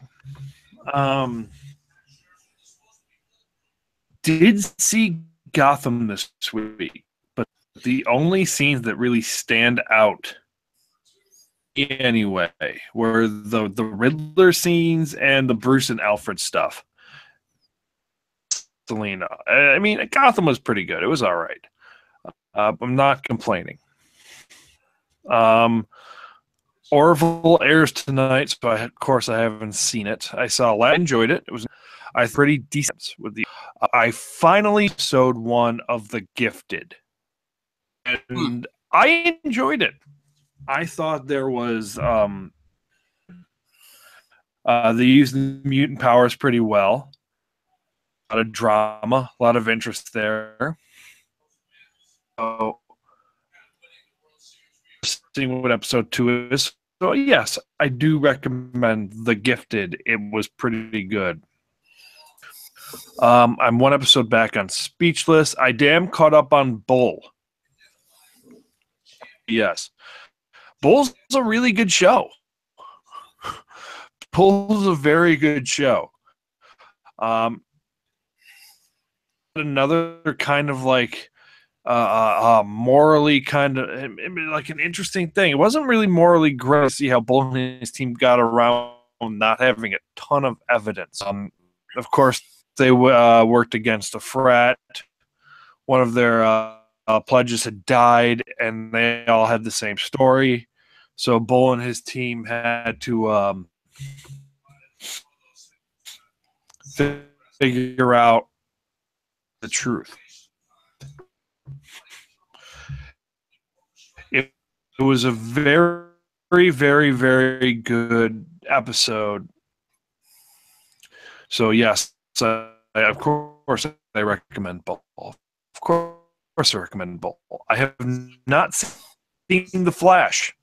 Did see Gotham this week, but the only scenes that really stand out anyway were the Riddler scenes and the Bruce and Alfred stuff. Selena. I mean, Gotham was pretty good. It was all right. I'm not complaining. Orville airs tonight, so of course I haven't seen it. I enjoyed it. It was pretty decent with the. I finally episode 1 of The Gifted, and I enjoyed it. I thought there was they used the mutant powers pretty well. A lot of drama, a lot of interest there. So, seeing what episode 2 is. So, yes, I do recommend The Gifted. It was pretty good. I'm 1 episode back on Speechless. I damn caught up on Bull. Yes. Bull's a really good show. Bull's a very good show. Another kind of like morally kind of like an interesting thing. It wasn't really morally great to see how Bull and his team got around not having a ton of evidence. Of course, they worked against a frat. One of their pledges had died, and they all had the same story. So Bull and his team had to figure out the truth. It was a very, very, very good episode. So yes, of course I recommend Bull. Of course I recommend Bull. I have not seen The Flash.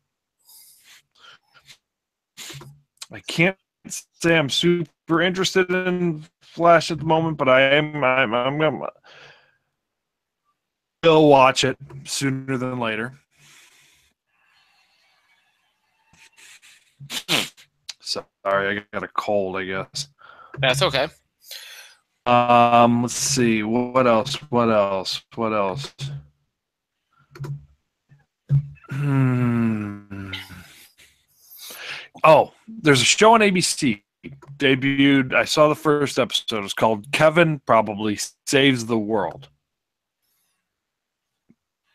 I can't say I'm super interested in Flash at the moment, but I'm gonna will watch it sooner than later. Sorry, I got a cold, I guess. That's okay. Let's see. What else? Oh, there's a show on ABC. Debuted. I saw the first episode. It's called Kevin Probably Saves the World.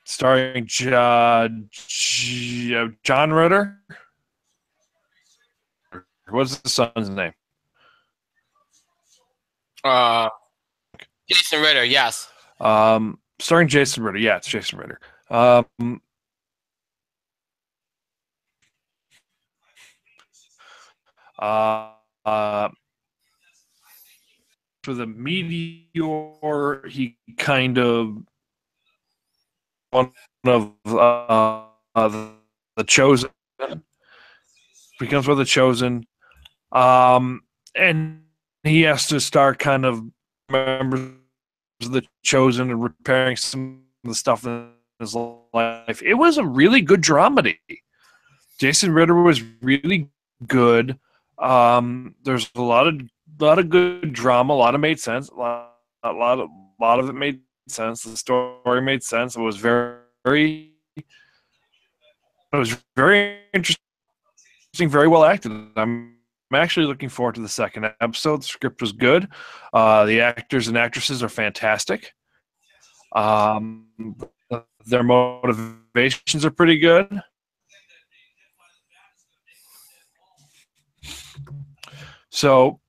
Starring John Ritter. What's the son's name? Jason Ritter, yes. Starring Jason Ritter. Yeah, it's Jason Ritter. For the Meteor, he kind of one of the Chosen becomes one of the Chosen, and he has to start kind of members of the Chosen and repairing some of the stuff in his life. It was a really good dramedy. Jason Ritter was really good. There's a lot of good drama. A lot of made sense. A lot of it made sense. The story made sense. It was very interesting. Very well acted. I'm actually looking forward to the second episode. The script was good. The actors and actresses are fantastic. Their motivations are pretty good. So,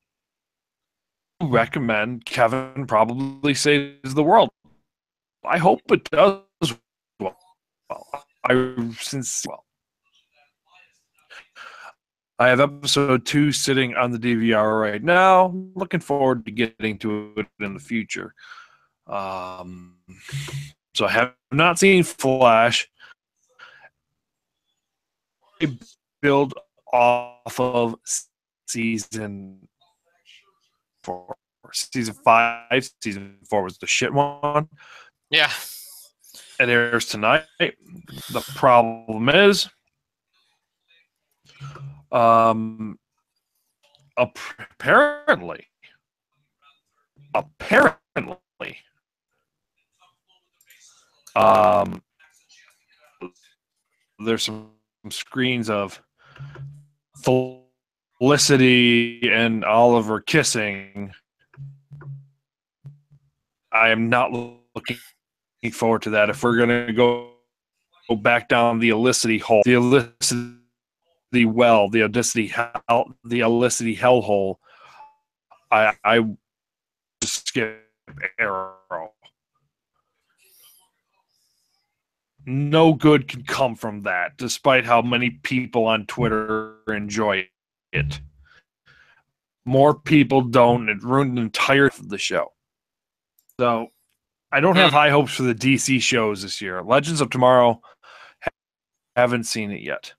recommend Kevin Probably Saves the World. I hope it does well. I have episode 2 sitting on the DVR right now. Looking forward to getting to it in the future. So I have not seen Flash. I build off of season 4. Season 5. Season 4 was the shit one. Yeah. It airs tonight. The problem is, apparently, there's some screens of Felicity and Oliver kissing. I am not looking forward to that. If we're going to go back down the Elicity hole, the Elicity hellhole, I skip Arrow. No good can come from that, despite how many people on Twitter enjoy it. More people don't. It ruined the entire of the show. So I don't have high hopes for the DC shows this year. Legends of Tomorrow, haven't seen it yet.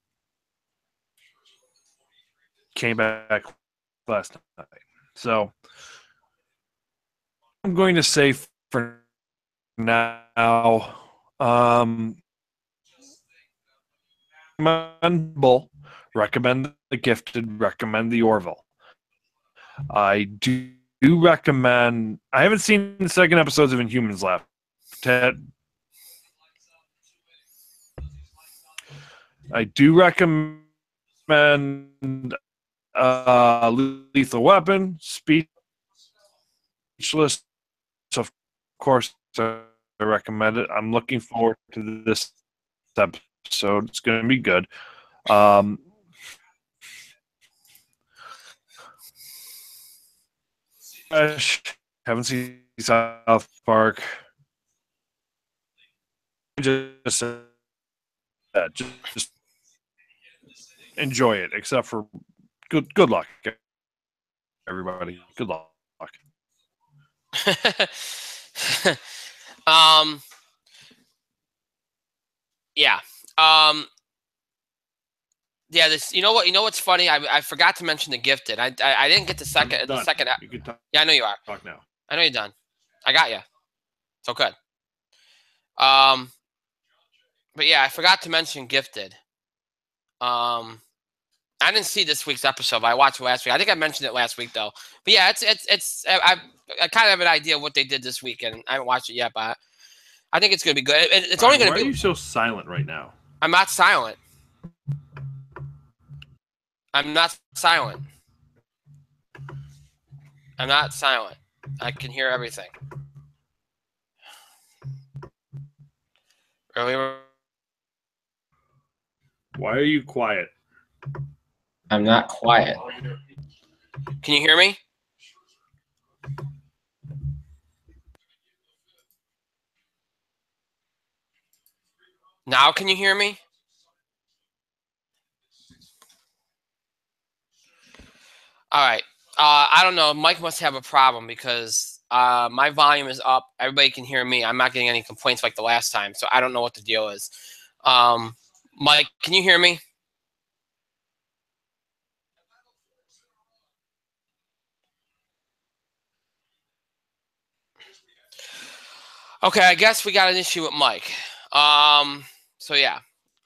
Came back last night. So I'm going to say for now, recommend The Gifted, recommend The Orville. I do recommend. I haven't seen the second episodes of Inhumans left. I do recommend Lethal Weapon, Speechless. Of course, I recommend it. I'm looking forward to this episode. It's going to be good. Haven't seen South Park. Just enjoy it. Except for good luck, everybody. Good luck. Yeah. Yeah, this. You know what's funny? I forgot to mention The Gifted. I didn't get the second. You can talk. Yeah, I know you are. Talk now. I know you're done. I got you. So good. But yeah, I forgot to mention Gifted. I didn't see this week's episode, but I watched it last week. I think I mentioned it last week though. But yeah, it's I kind of have an idea of what they did this week, and I haven't watched it yet, but I think it's gonna be good. It's only gonna be. Why are you so silent right now? I'm not silent. I'm not silent. I'm not silent. I can hear everything. Really? Why are you quiet? I'm not quiet. Can you hear me? Now can you hear me? All right. I don't know. Mike must have a problem because my volume is up. Everybody can hear me. I'm not getting any complaints like the last time, so I don't know what the deal is. Mike, can you hear me? Okay, I guess we got an issue with Mike. So yeah.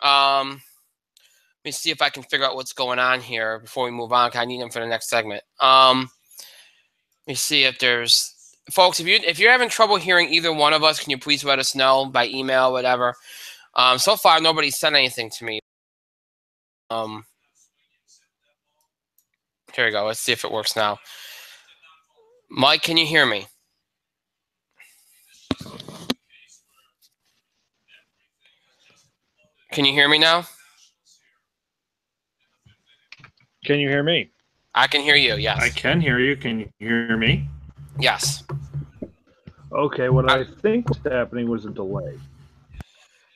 Let me see if I can figure out what's going on here before we move on, because I need him for the next segment. Let me see if there's folks. If you're having trouble hearing either one of us, can you please let us know by email, whatever. So far, nobody's sent anything to me. Here we go. Let's see if it works now. Mike, can you hear me? Can you hear me now? Can you hear me? I can hear you, yes. I can hear you. Can you hear me? Yes. Okay, what I think was happening was a delay.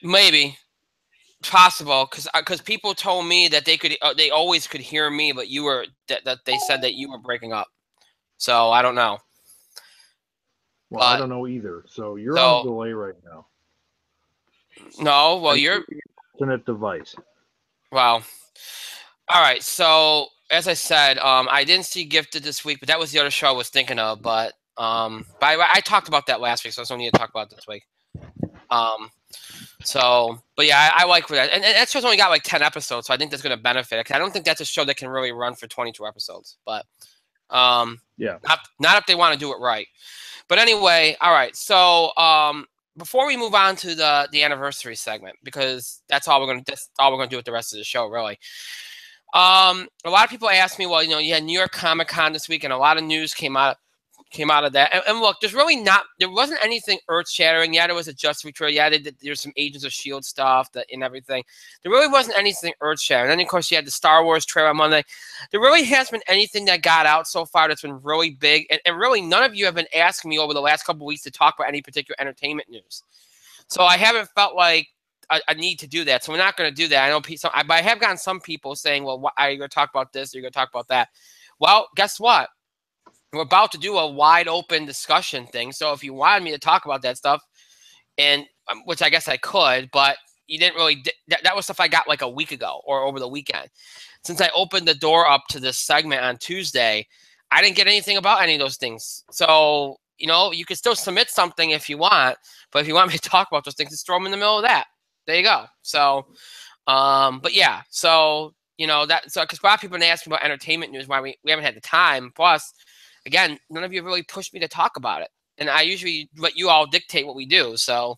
Maybe. possible because people told me that they always could hear me, but you were that they said that you were breaking up. So I don't know. Well, I But- don't know either. So you're So- on a delay right now. No, well you're Internet device. well. All right. So as I said, I didn't see Gifted this week, but that was the other show I was thinking of. But I talked about that last week, so I don't need to talk about it this week. But yeah, I like that, and that show's only got like 10 episodes, so I think that's going to benefit. Cause I don't think that's a show that can really run for 22 episodes, but Yeah. not if they want to do it right. But anyway, all right. So before we move on to the anniversary segment, because that's all we're gonna do with the rest of the show, really. A lot of people ask me, well, you had New York Comic Con this week, and a lot of news came out of that. And look, there wasn't anything earth shattering. Yeah, there was a Justice trailer. Yeah, there's some Agents of S.H.I.E.L.D. stuff and everything. There really wasn't anything earth shattering. And then, of course, you had the Star Wars trailer on Monday. There really hasn't been anything that got out so far that's been really big. And really, none of you have been asking me over the last couple of weeks to talk about any particular entertainment news. So I haven't felt like a need to do that. So we're not going to do that. I know but I have gotten some people saying, well, are you going to talk about this? Are you going to talk about that? Well, guess what? We're about to do a wide open discussion thing. So if you wanted me to talk about that stuff, and which I guess I could, but you didn't really, that was stuff I got like a week ago or over the weekend. Since I opened the door up to this segment on Tuesday, I didn't get anything about any of those things. So, you can still submit something if you want, but if you want me to talk about those things, just throw them in the middle of that. There you go. So, but yeah, so, because a lot of people have been asking about entertainment news, why we haven't had the time. Plus, again, none of you really pushed me to talk about it. And I usually let you all dictate what we do. So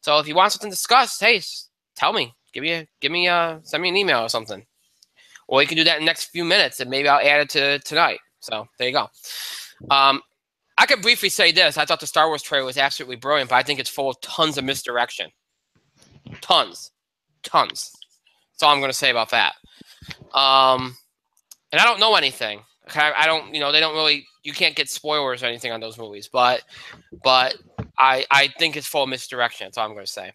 if you want something discussed, hey, tell me. Send me an email or something. Or you can do that in the next few minutes, and maybe I'll add it to tonight. So there you go. I could briefly say this. I thought the Star Wars trailer was absolutely brilliant, but I think it's full of tons of misdirection. Tons. That's all I'm going to say about that. And I don't know anything. Okay, I don't, they don't really, you can't get spoilers or anything on those movies, but I think it's full of misdirection. That's all I'm going to say.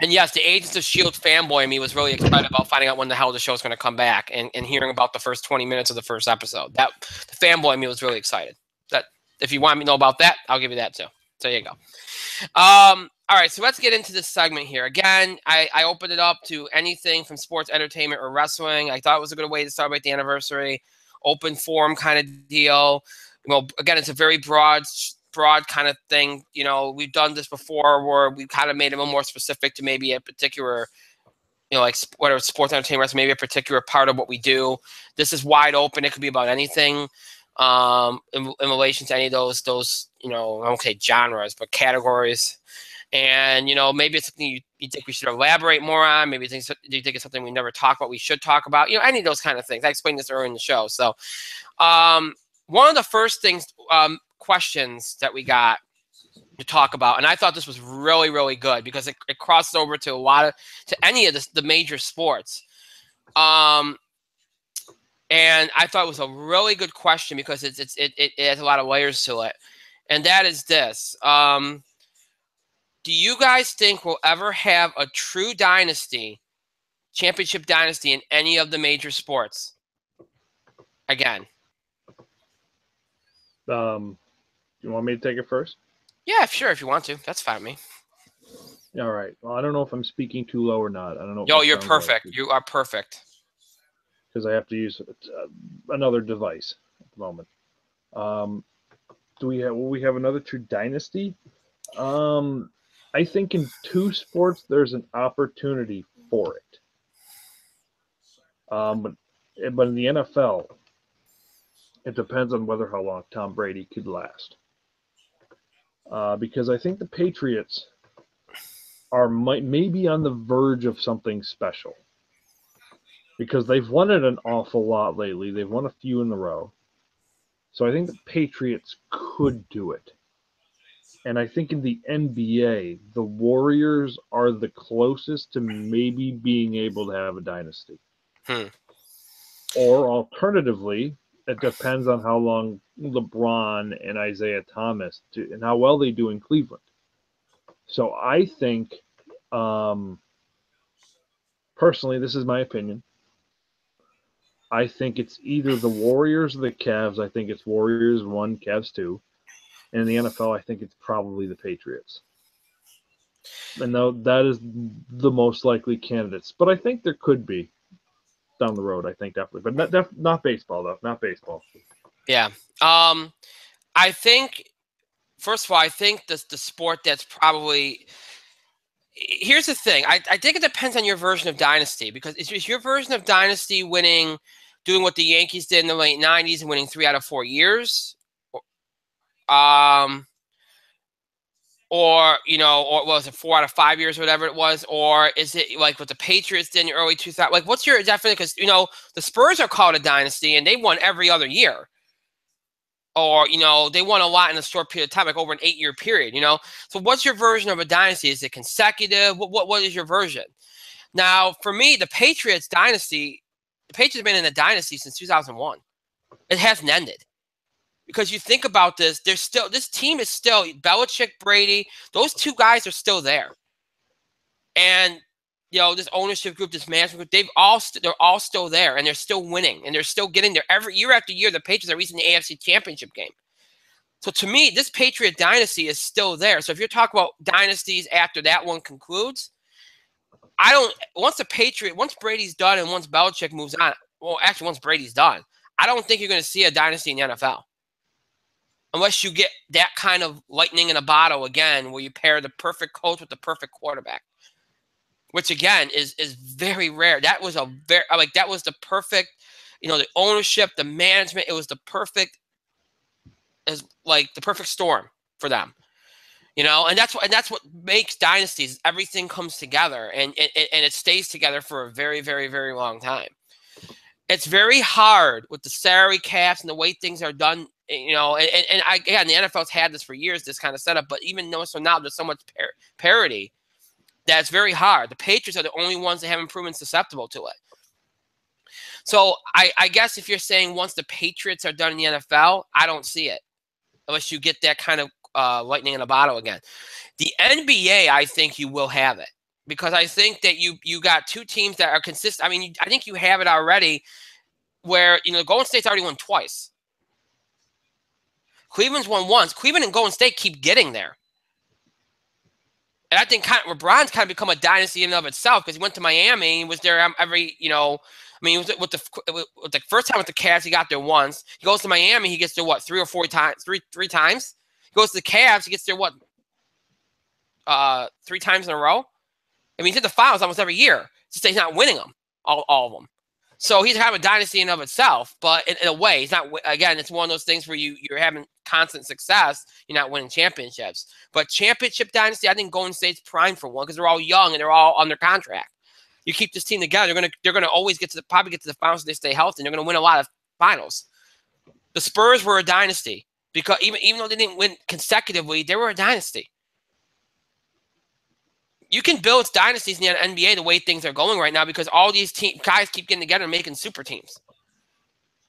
And yes, the Agents of S.H.I.E.L.D. fanboy in me was really excited about finding out when the hell the show is going to come back and hearing about the first 20 minutes of the first episode. The fanboy in me was really excited. That if you want me to know about that, I'll give you that too. So there you go. All right, so let's get into this segment here. Again, I opened it up to anything from sports, entertainment, or wrestling. I thought it was a good way to celebrate the anniversary. Open forum kind of deal. Again, it's a very broad kind of thing. We've done this before where we kind of made it a little more specific to maybe a particular, like whether it's sports, entertainment, wrestling, maybe a particular part of what we do. This is wide open. It could be about anything in relation to any of those I won't say genres, but categories. And, maybe it's something you think we should elaborate more on. Maybe you think it's something we never talk about, we should talk about. Any of those kind of things. I explained this earlier in the show. So one of the first questions that we got to talk about, and I thought this was really, really good because it crossed over to any of the major sports. And I thought it was a really good question because it has a lot of layers to it. And that is this. Do you guys think we'll ever have a true championship dynasty in any of the major sports? Again. You want me to take it first? Yeah, sure, if you want to. That's fine with me. All right. Well, I don't know if I'm speaking too low or not. I don't know. Yo, you're perfect. You are perfect. Because I have to use another device at the moment. Will we have another true dynasty? I think in two sports there's an opportunity for it. But in the NFL, it depends on how long Tom Brady could last. Because I think the Patriots are maybe on the verge of something special. Because they've won it an awful lot lately. They've won a few in a row. So I think the Patriots could do it. And I think in the NBA, the Warriors are the closest to maybe being able to have a dynasty. Or alternatively, it depends on how long LeBron and Isaiah Thomas do and how well they do in Cleveland. So I think Personally, this is my opinion. I think it's either the Warriors or the Cavs. I think it's Warriors 1, Cavs 2. And in the NFL, I think it's probably the Patriots. And that is the most likely candidates. But I think there could be down the road, I think, definitely. But not baseball, though. Not baseball. Yeah. I think, first of all, I think the sport that's probably – here's the thing. I think it depends on your version of Dynasty, because is your version of Dynasty doing what the Yankees did in the late 90s and winning 3 out of 4 years? Or was it 4 out of 5 years, or whatever it was? Or is it like what the Patriots did in the early 2000s? Like, what's your definition? Because, the Spurs are called a dynasty, and they won every other year. Or, they won a lot in a short period of time, like over an 8-year period, So what's your version of a dynasty? Is it consecutive? What is your version? Now, for me, the Patriots dynasty, the Patriots have been in a dynasty since 2001. It hasn't ended. Because you think about this, this team is still Belichick, Brady. Those two guys are still there, and this ownership group, this management group, they're all still there, and they're still winning, and they're still getting there every year after year. The Patriots are reaching the AFC Championship game. So to me, this Patriot dynasty is still there. So if you're talking about dynasties after that one concludes, once Brady's done and once Belichick moves on, well, actually once Brady's done, I don't think you're going to see a dynasty in the NFL. Unless you get that kind of lightning in a bottle again, where you pair the perfect coach with the perfect quarterback, which again is very rare. That was the perfect, the ownership, the management. It was the perfect storm for them, and that's what makes dynasties. Everything comes together and it stays together for a very, very, very long time. It's very hard with the salary caps and the way things are done. Again, the NFL's had this for years, this kind of setup, but even though so now there's so much parity that's very hard. The Patriots are the only ones that haven't proven susceptible to it. So I guess if you're saying once the Patriots are done in the NFL, I don't see it unless you get that kind of lightning in a bottle again. The NBA, I think you will have it, because I think that you got two teams that are consistent. I mean, I think you have it already where, Golden State's already won twice. Cleveland's won once. Cleveland and Golden State keep getting there. And I think LeBron's kind of become a dynasty in and of itself, because he went to Miami. He was there every, he was with the first time with the Cavs, he got there once. He goes to Miami, he gets there, 3 or 4 times? Three times? He goes to the Cavs, he gets there, 3 times in a row? I mean, he's in the finals almost every year. Just he's not winning them, all of them. So he's kind of a dynasty in and of itself, but in a way, he's not. Again, it's one of those things where you're having constant success, you're not winning championships. But championship dynasty, I think Golden State's prime for one, because they're all young and they're all under contract. You keep this team together, they're gonna always probably get to the finals if they stay healthy, and they're gonna win a lot of finals. The Spurs were a dynasty because even though they didn't win consecutively, they were a dynasty. You can build dynasties in the NBA the way things are going right now, because all these guys keep getting together and making super teams.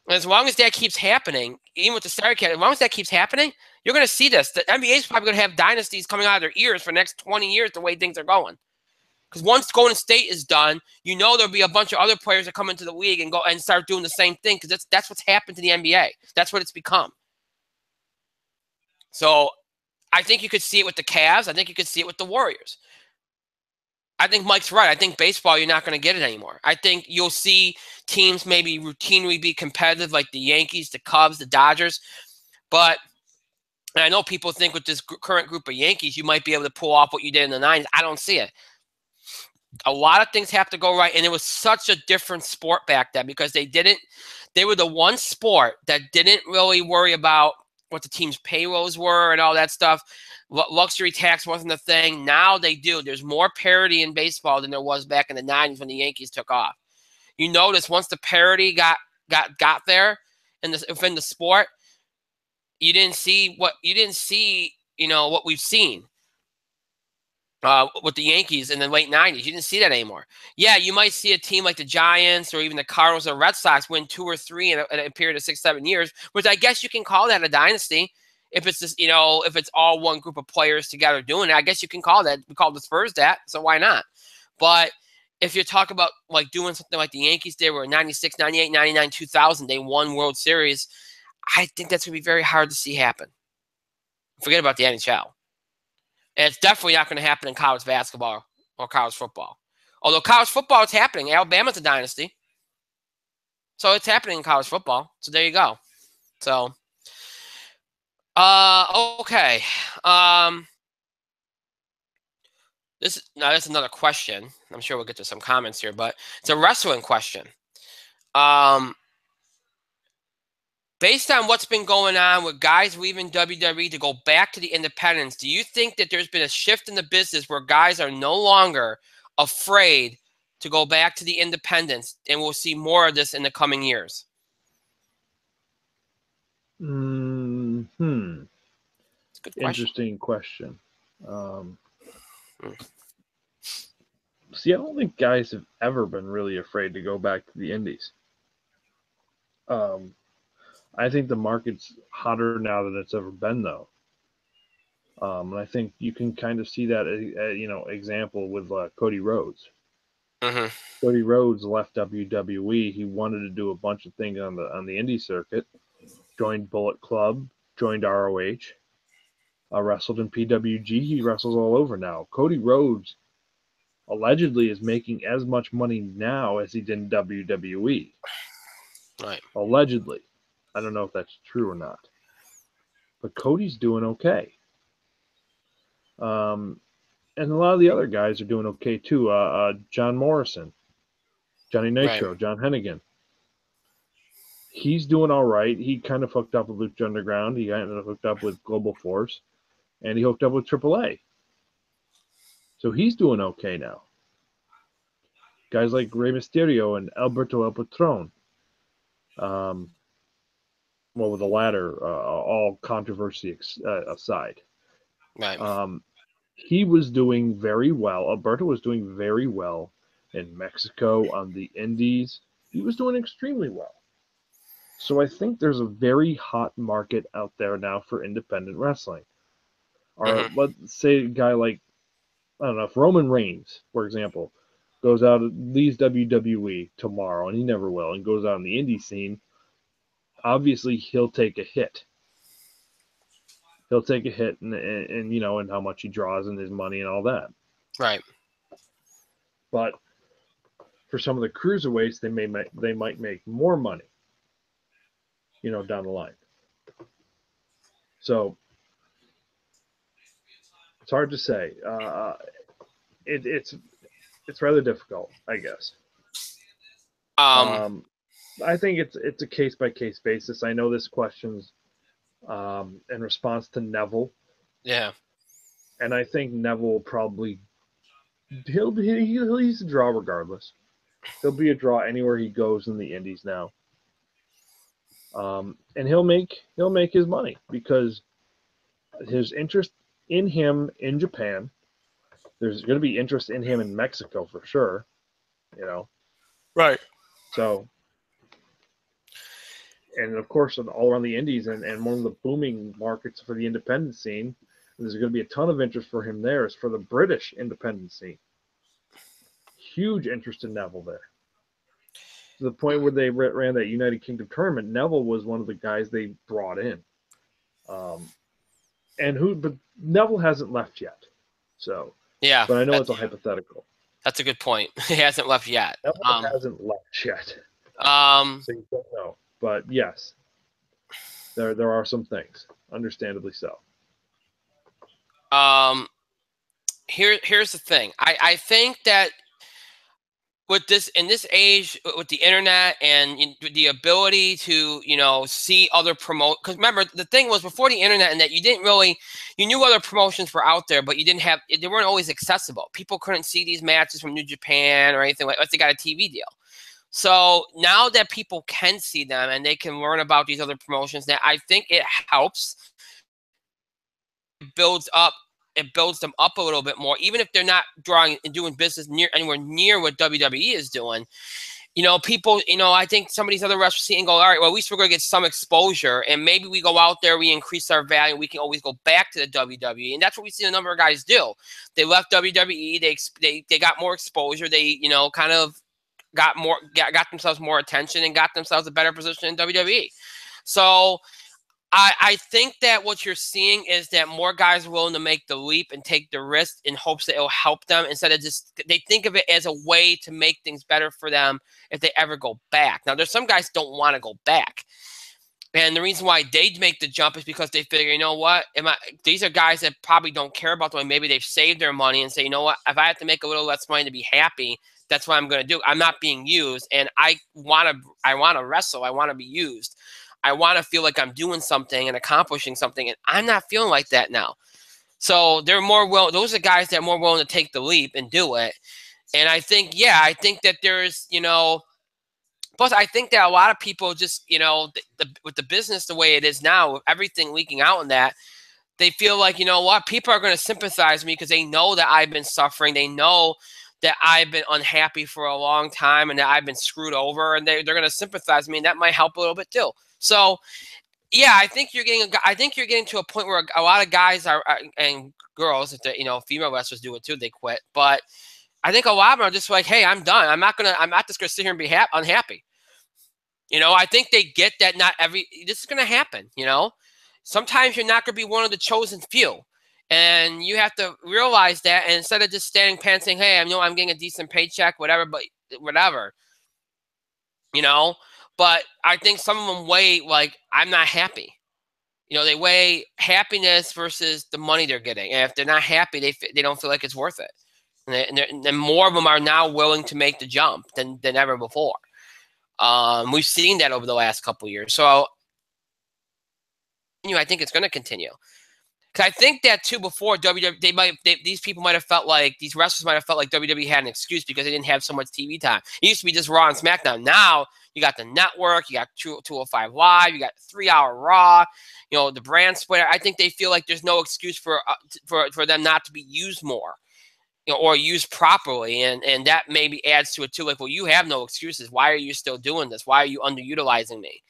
And as long as that keeps happening, even with the salary cap, as long as that keeps happening, you're going to see this. The NBA is probably going to have dynasties coming out of their ears for the next 20 years the way things are going. Because once Golden State is done, there'll be a bunch of other players that come into the league and go and start doing the same thing, because that's what's happened to the NBA. That's what it's become. So I think you could see it with the Cavs. I think you could see it with the Warriors. I think Mike's right. I think baseball, you're not going to get it anymore. I think you'll see teams maybe routinely be competitive, like the Yankees, the Cubs, the Dodgers. But I know people think with this current group of Yankees, you might be able to pull off what you did in the 90s. I don't see it. A lot of things have to go right. And it was such a different sport back then, because they were the one sport that didn't really worry about what the team's payrolls were and all that stuff. Luxury tax wasn't a thing. Now they do. There's more parity in baseball than there was back in the 90s when the Yankees took off. You notice once the parity got there within the sport, you didn't see what we've seen with the Yankees in the late 90s. You didn't see that anymore. Yeah, you might see a team like the Giants or even the Cardinals or Red Sox win 2 or 3 in a period of 6-7 years, which I guess you can call that a dynasty. if it's just, if it's all one group of players together doing it, I guess you can call that. We call the Spurs that, so why not? But if you talk about like doing something like the Yankees did, where 96, 98, 99, 2000, they won World Series, I think that's going to be very hard to see happen. Forget about the NHL. And it's definitely not going to happen in college basketball or college football. Although college football is happening. Alabama's a dynasty. So it's happening in college football. So there you go. So, okay. That's another question. I'm sure we'll get to some comments here, but it's a wrestling question. Based on what's been going on with guys leaving WWE to go back to the independents, do you think that there's been a shift in the business where guys are no longer afraid to go back to the independents, and we'll see more of this in the coming years? Hmm. It's a good question. Interesting question. See, I don't think guys have ever been really afraid to go back to the indies. I think the market's hotter now than it's ever been, though. And I think you can kind of see that, example with Cody Rhodes. Mm-hmm. Cody Rhodes left WWE. He wanted to do a bunch of things on the indie circuit. Joined Bullet Club. Joined ROH. Wrestled in PWG. He wrestles all over now. Cody Rhodes allegedly is making as much money now as he did in WWE. Right. Allegedly. I don't know if that's true or not. But Cody's doing okay. And a lot of the other guys are doing okay too. John Morrison, Johnny Nitro, Right. John Hennigan. He's doing all right. He kind of hooked up with Lucha Underground. He kind of hooked up with Global Force. And he hooked up with AAA. So he's doing okay now. Guys like Rey Mysterio and Alberto El Patron. Well, with the latter, all controversy aside. Right. He was doing very well. Alberto was doing very well in Mexico on the indies. He was doing extremely well. So I think there's a very hot market out there now for independent wrestling. Or let's say a guy like, I don't know, if Roman Reigns, for example, goes out, leaves WWE tomorrow, and he never will, and goes out on the indie scene, obviously he'll take a hit. He'll take a hit and how much he draws and his money and all that. Right. But for some of the cruiserweights, they might make more money, down the line. So it's hard to say. It's rather difficult, I guess. I think it's a case by case basis. I know this question's in response to Neville. Yeah. And I think Neville will probably he's a draw regardless. He'll be a draw anywhere he goes in the indies now. And he'll make his money because his interest in him in Japan. There's going to be interest in him in Mexico for sure. Right. So, and of course, all around the indies and one of the booming markets for the independent scene, there's going to be a ton of interest for him there, is for the British independent scene. Huge interest in Neville there. To the point where they ran that United Kingdom tournament, Neville was one of the guys they brought in. But Neville hasn't left yet. So, yeah. But I know it's a hypothetical. That's a good point. He hasn't left yet. Neville hasn't left yet. So you don't know. But yes, there are some things, understandably so. Here's the thing. I think that with this in this age, with the internet and the ability to see other because remember the thing was before the internet and that you knew other promotions were out there, but they weren't always accessible. People couldn't see these matches from New Japan or anything unless they got a TV deal. So now that people can see them and they can learn about these other promotions, that I think it helps. It builds them up a little bit more, even if they're not drawing and doing business anywhere near what WWE is doing. people, I think some of these other refs see and go, all right, well, at least we're going to get some exposure, and maybe we go out there, we increase our value, we can always go back to the WWE, and that's what we see a number of guys do. They left WWE, they got more exposure, they, kind of got themselves more attention and got themselves a better position in WWE. So I think that what you're seeing is that more guys are willing to make the leap and take the risk in hopes that it'll help them, instead of just, they think of it as a way to make things better for them if they ever go back. Now, there's some guys don't want to go back. And the reason why they make the jump is because they figure, you know what, these are guys that probably don't care about the money. Maybe they've saved their money and say, you know what, if I have to make a little less money to be happy, that's what I'm going to do. I'm not being used, and I want to wrestle. I want to be used. I want to feel like I'm doing something and accomplishing something, and I'm not feeling like that now. So they're more those are guys that are more willing to take the leap and do it. And I think that there's, plus I think that a lot of people just, with the business the way it is now, with everything leaking out in that, they feel like, you know what, people are going to sympathize with me because they know that I've been suffering. They know that I've been unhappy for a long time and that I've been screwed over, and they're going to sympathize with me, and that might help a little bit too. So, yeah, I think you're getting to a point where a lot of guys and girls, female wrestlers do it too. They quit, but I think a lot of them are just like, hey, I'm done. I'm not just gonna sit here and be unhappy. I think they get that this is gonna happen. Sometimes you're not gonna be one of the chosen few, and you have to realize that. And instead of just standing pan saying, hey, I know I'm getting a decent paycheck, whatever, but whatever, But I think some of them weigh, like, I'm not happy. They weigh happiness versus the money they're getting. And if they're not happy, they don't feel like it's worth it. And more of them are now willing to make the jump than ever before. We've seen that over the last couple of years. So, I think it's going to continue. Because I think that too, before WWE, these people might have felt like, these wrestlers might have felt like WWE had an excuse because they didn't have so much TV time. It used to be just Raw and SmackDown. Now you got the network, you got 205 Live, you got 3-hour Raw, the brand split. I think they feel like there's no excuse for them not to be used more, or used properly, and that maybe adds to it too. Like, well, you have no excuses. Why are you still doing this? Why are you underutilizing me?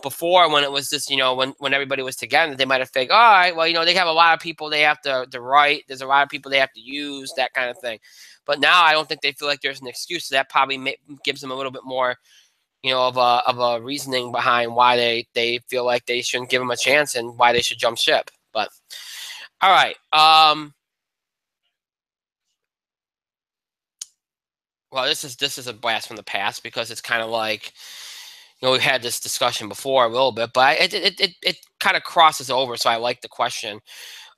Before, when it was just, when everybody was together, they might have figured, all right, well, they have a lot of people they have to write. There's a lot of people they have to use, that kind of thing. But now I don't think they feel like there's an excuse. So that probably gives them a little bit more, of a reasoning behind why they feel like they shouldn't give them a chance and why they should jump ship. But, all right. Well, this is a blast from the past, because it's kind of like, we've had this discussion before a little bit, but it kind of crosses over, so I like the question.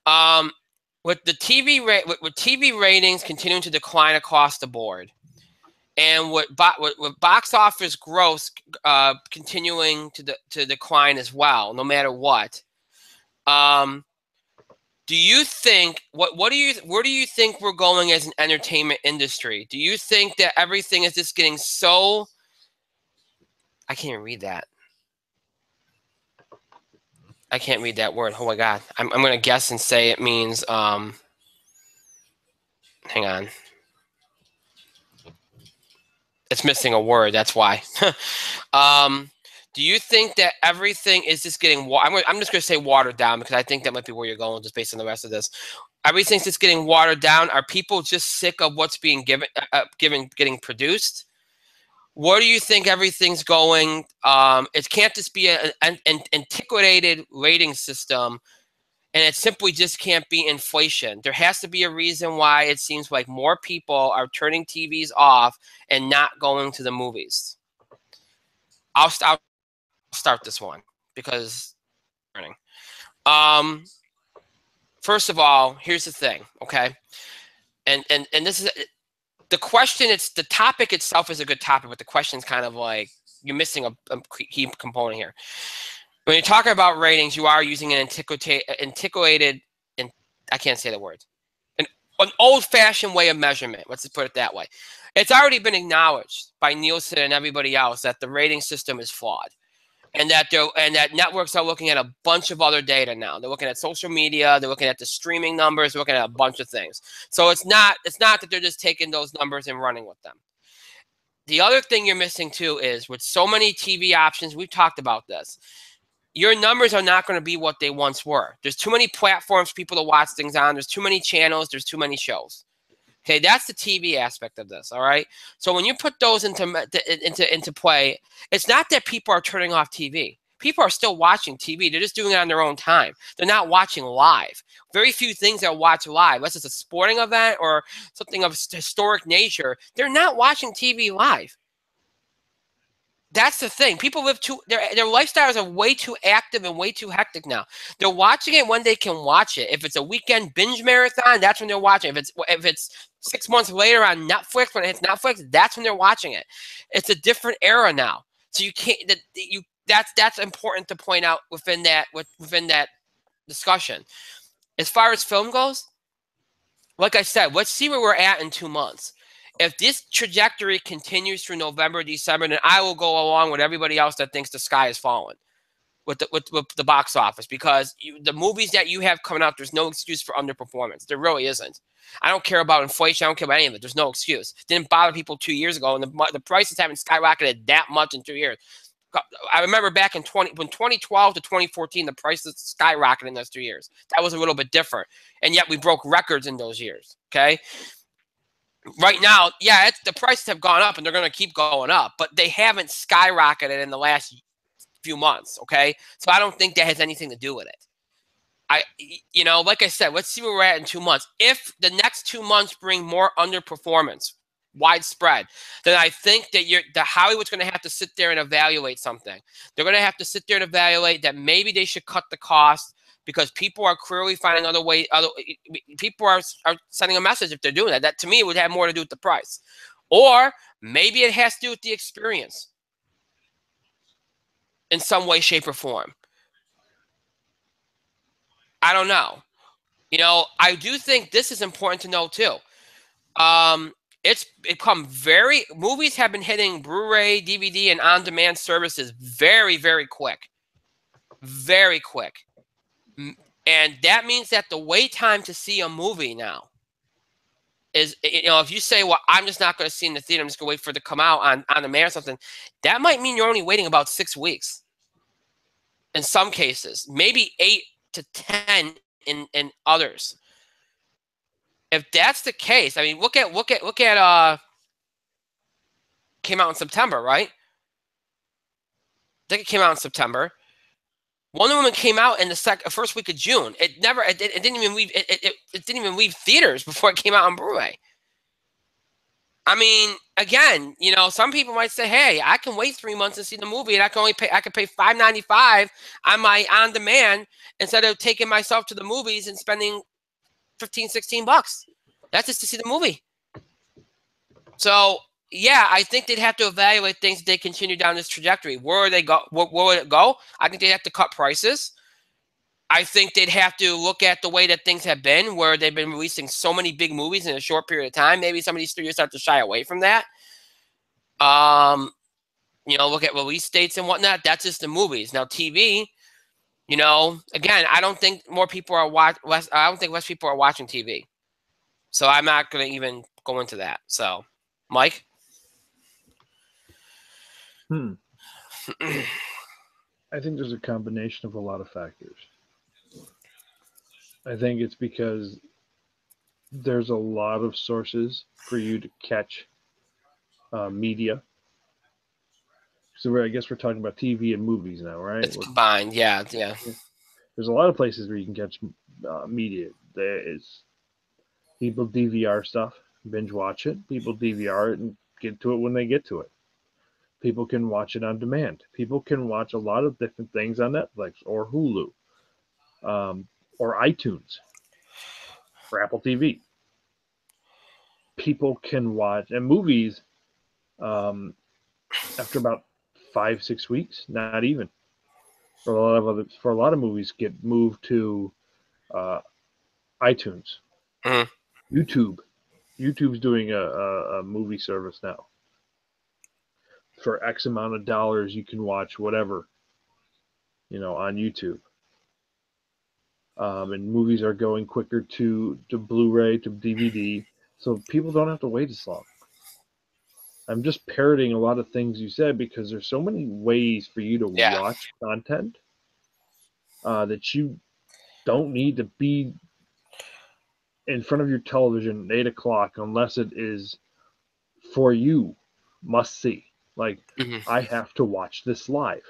With the TV ratings continuing to decline across the board, and with box office gross continuing to decline as well, no matter what, do you think where do you think we're going as an entertainment industry? Do you think that everything is just getting so? I can't even read that. I can't read that word. Oh my God. I'm going to guess and say it means, hang on. It's missing a word. That's why. Do you think that everything is just getting, I'm just going to say watered down, because I think that might be where you're going just based on the rest of this. Everything's just getting watered down. Are people just sick of what's being getting produced? Where do you think everything's going? It can't just be an antiquated rating system, and it simply just can't be inflation. There has to be a reason why it seems like more people are turning TVs off and not going to the movies. I'll start this one because first of all, here's the thing, okay? And this is the question. It's the topic itself is a good topic, but the question is kind of like you're missing a key component here. When you're talking about ratings, you are using an antiquated, and I can't say the word, an old-fashioned way of measurement. Let's just put it that way. It's already been acknowledged by Nielsen and everybody else that the rating system is flawed, and that networks are looking at a bunch of other data now. They're looking at social media, they're looking at the streaming numbers, they're looking at a bunch of things. So it's not that they're just taking those numbers and running with them. the other thing you're missing too is with so many TV options, we've talked about this. Your numbers are not going to be what they once were. There's too many platforms for people to watch things on. There's too many channels. There's too many shows. Okay, that's the TV aspect of this. All right. So when you put those into play, it's not that people are turning off TV. People are still watching TV. They're just doing it on their own time. They're not watching live. Very few things they'll watch live, unless it's a sporting event or something of historic nature. They're not watching TV live. That's the thing. People live their lifestyles are way too active and way too hectic now. They're watching it when they can watch it. If it's a weekend binge marathon, that's when they're watching. If it's 6 months later on Netflix, when it hits Netflix, that's when they're watching it. It's a different era now. So you can't that's important to point out within that discussion. As far as film goes, like I said, let's see where we're at in 2 months. If this trajectory continues through November, December, then I will go along with everybody else that thinks the sky is falling with the box office, because the movies that you have coming out, there's no excuse for underperformance. There really isn't. I don't care about inflation. I don't care about any of it. There's no excuse. It didn't bother people 2 years ago, and the prices haven't skyrocketed that much in 2 years. I remember back in 2012 to 2014, the prices skyrocketed in those 2 years. That was a little bit different, and yet we broke records in those years. Okay. Right now, yeah, the prices have gone up and they're going to keep going up, but they haven't skyrocketed in the last few months, okay? So I don't think that has anything to do with it. Like I said, let's see where we're at in 2 months. If the next 2 months bring more underperformance, widespread, then I think that Hollywood's going to have to sit there and evaluate something. They're going to have to sit there and evaluate that maybe they should cut the cost, because people are clearly finding other ways. People are sending a message if they're doing that. That to me would have more to do with the price, or maybe it has to do with the experience in some way, shape, or form. I don't know. I do think this is important to know too. It's become movies have been hitting Blu-ray, DVD, and on-demand services very, very quick. Very quick. And that means that the wait time to see a movie now is, if you say, well, I'm just not going to see in the theater, I'm just going to wait for it to come out on demand or something, that might mean you're only waiting about 6 weeks. In some cases, maybe 8 to 10 in others. If that's the case, I mean, look at came out in September, right? I think it came out in September. Wonder Woman came out in the first week of June. It didn't even leave. It didn't even leave theaters before it came out on Blu-ray. I mean, again, some people might say, "Hey, I can wait 3 months to see the movie, and I can pay $5.95 on my on-demand instead of taking myself to the movies and spending $15-$16. That's just to see the movie." So, yeah, I think they'd have to evaluate things if they continue down this trajectory. Where would it go? I think they'd have to cut prices. I think they'd have to look at the way that things have been, where they've been releasing so many big movies in a short period of time. Maybe some of these studios start to shy away from that. Look at release dates and whatnot. That's just the movies. Now, TV, again, I don't think more people are I don't think less people are watching TV. So I'm not going to even go into that. So, Mike? I think there's a combination of a lot of factors. I think it's because there's a lot of sources for you to catch media. So I guess we're talking about TV and movies now, right? It's combined, yeah. There's a lot of places where you can catch media. There is people DVR stuff, binge watch it. People DVR it and get to it when they get to it. People can watch it on demand. People can watch a lot of different things on Netflix or Hulu, or iTunes, or Apple TV. People can watch, and movies, after about 5-6 weeks, not even. For a lot of movies, get moved to iTunes, YouTube. YouTube's doing a movie service now. For X amount of dollars, you can watch whatever, on YouTube. And movies are going quicker to Blu-ray, to DVD, so people don't have to wait as long. I'm just parroting a lot of things you said because there's so many ways for you to Yeah. watch content that you don't need to be in front of your television at 8 o'clock unless it is for you must see. Like, Mhm. I have to watch this live.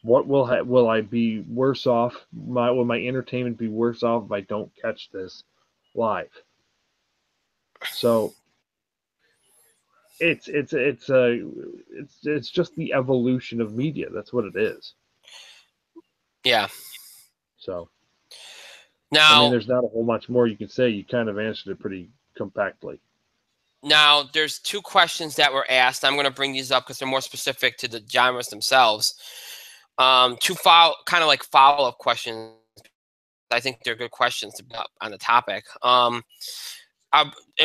What will I be worse off? Will my entertainment be worse off if I don't catch this live? So it's just the evolution of media. That's what it is. Yeah. So Now, I mean, there's not a whole much more you can say. You kind of answered it pretty compactly. Now, there's two questions that were asked. I'm going to bring these up because they're more specific to the genres themselves. Two kind of like follow-up questions. I think they're good questions to put up on the topic. In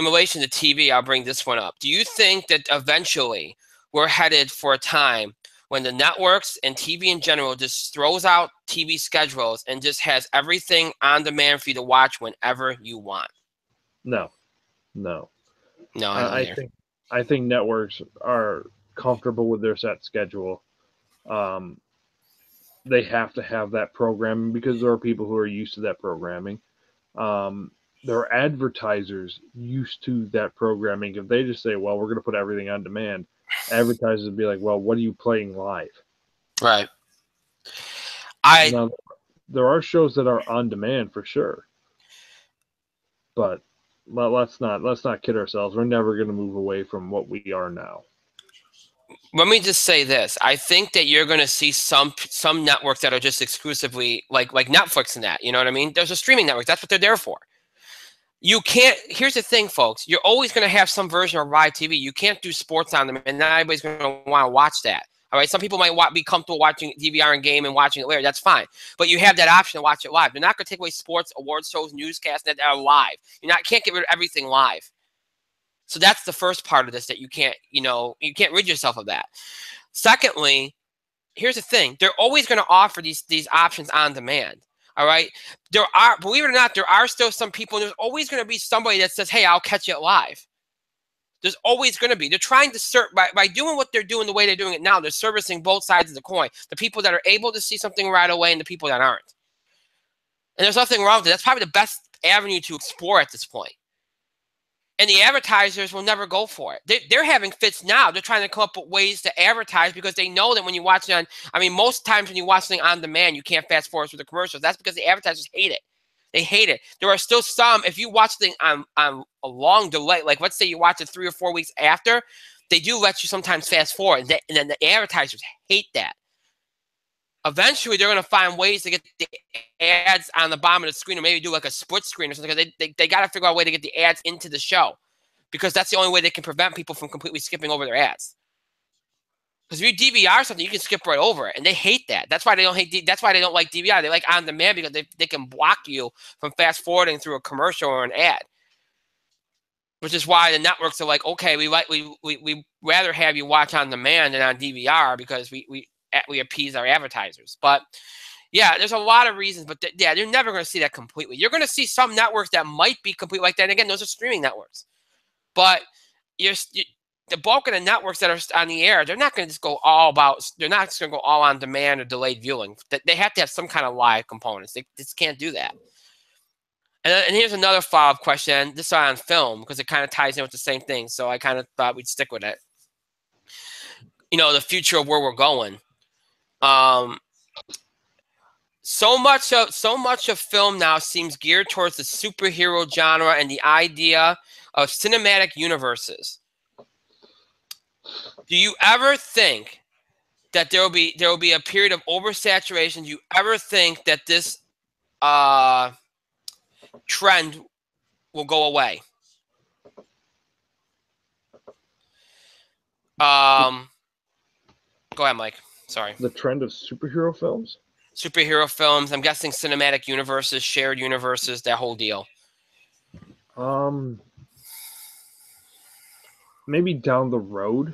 relation to TV, I'll bring this one up. Do you think that eventually we're headed for a time when the networks and TV in general just throws out TV schedules and just has everything on demand for you to watch whenever you want? No. No, I don't either. I think networks are comfortable with their set schedule. They have to have that programming because there are people who are used to that programming. There are advertisers used to that programming. If they just say, well, we're going to put everything on demand, advertisers would be like, well, what are you playing live? Right. Now, there are shows that are on demand for sure, but let's not kid ourselves. We're never going to move away from what we are now. Let me just say this. I think that you're going to see some networks that are just exclusively like Netflix and that. You know what I mean? There's a streaming network. That's what they're there for. You can't. Here's the thing, folks. You're always going to have some version of live TV. You can't do sports on them, and not everybody's going to want to watch that. All right. Some people might be comfortable watching DVR and game and watching it later. That's fine. But you have that option to watch it live. They're not going to take away sports, awards shows, newscasts that are live. Can't get rid of everything live. So that's the first part of this that you can't rid yourself of that. Secondly, here's the thing. They're always going to offer these options on demand. All right. There are, believe it or not, there are still some people, and there's always going to be somebody that says, hey, I'll catch it live. There's always going to be. They're trying to serve by doing what they're doing the way they're doing it now. They're servicing both sides of the coin. The people that are able to see something right away and the people that aren't. And there's nothing wrong with it. That's probably the best avenue to explore at this point. And the advertisers will never go for it. They're having fits now. They're trying to come up with ways to advertise because they know that when you watch it most times when you watch something on demand, you can't fast forward through the commercials. That's because the advertisers hate it. They hate it. There are still some, if you watch things on a long delay, like let's say you watch it 3 or 4 weeks after, they do let you sometimes fast forward. And then the advertisers hate that. Eventually, they're going to find ways to get the ads on the bottom of the screen, or maybe do like a split screen or something. Because they got to figure out a way to get the ads into the show, because that's the only way they can prevent people from completely skipping over their ads. Because if you DVR something, you can skip right over it, and they hate that. That's why they don't That's why they don't like DVR. They like on demand because they can block you from fast forwarding through a commercial or an ad. Which is why the networks are like, okay, we rather have you watch on demand than on DVR because we appease our advertisers. But yeah, there's a lot of reasons, but you're never going to see that completely. You're going to see some networks that might be complete like that. And again, those are streaming networks. But the bulk of the networks that are on the air, they're not going to just go all about. They're not just going to go all on demand or delayed viewing. They have to have some kind of live components. They just can't do that. And here's another follow-up question. This is on film because it kind of ties in with the same thing. So I kind of thought we'd stick with it. The future of where we're going. So much of film now seems geared towards the superhero genre and the idea of cinematic universes. Do you ever think that there will be a period of oversaturation? Do you ever think that this trend will go away? Go ahead, Mike. Sorry. The trend of superhero films? Superhero films. I'm guessing cinematic universes, shared universes, that whole deal. Maybe down the road.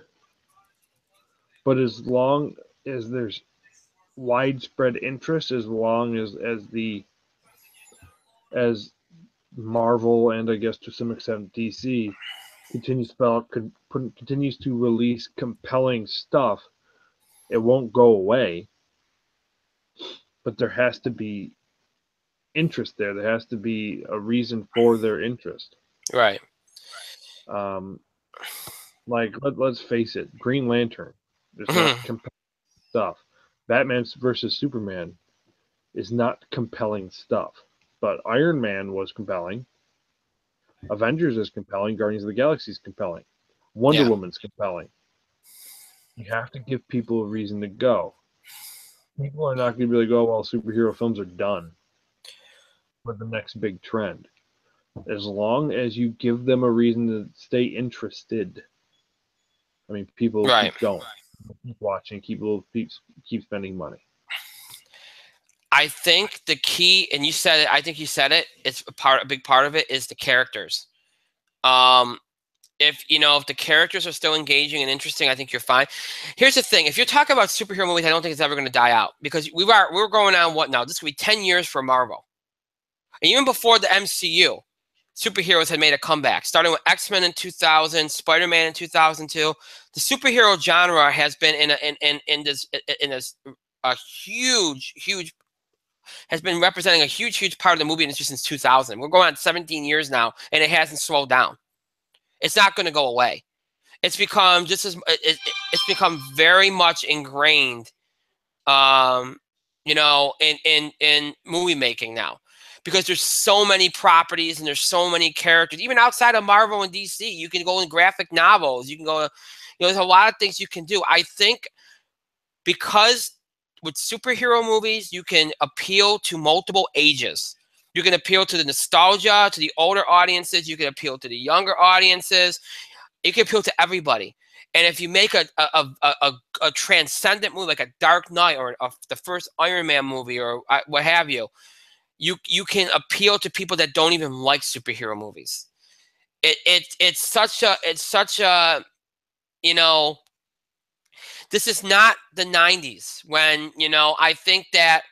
But as long as there's widespread interest, as long as Marvel and I guess to some extent DC continues to release compelling stuff, it won't go away. But there has to be interest there. There has to be a reason for their interest. Right. Like let's face it, Green Lantern. There's not compelling stuff. Batman versus Superman is not compelling stuff. But Iron Man was compelling. Avengers is compelling. Guardians of the Galaxy is compelling. Wonder Woman's compelling. You have to give people a reason to go. People are not going to really go, well, superhero films are done with the next big trend. As long as you give them a reason to stay interested. I mean, people keep going, keep watching, keep spending money. I think the key, and you said it, I think you said it, it's a big part of it is the characters. If the characters are still engaging and interesting, I think you're fine. Here's the thing. If you're talking about superhero movies, I don't think it's ever going to die out because we're going on what now? This could be 10 years for Marvel. And even before the MCU, superheroes had made a comeback, starting with X-Men in 2000, Spider-Man in 2002. The superhero genre has been in this huge has been representing a huge part of the movie industry since 2000. We're going on 17 years now, and it hasn't slowed down. It's not going to go away. It's become it's become very much ingrained, in movie making now, because there's so many properties and there's so many characters. Even outside of Marvel and DC, you can go in graphic novels. You can go, there's a lot of things you can do. I think because with superhero movies, you can appeal to multiple ages. You can appeal to the nostalgia, to the older audiences. You can appeal to the younger audiences. You can appeal to everybody. And if you make a transcendent movie like a Dark Knight or the first Iron Man movie or what have you, you can appeal to people that don't even like superhero movies. It's such a this is not the 90s when I think that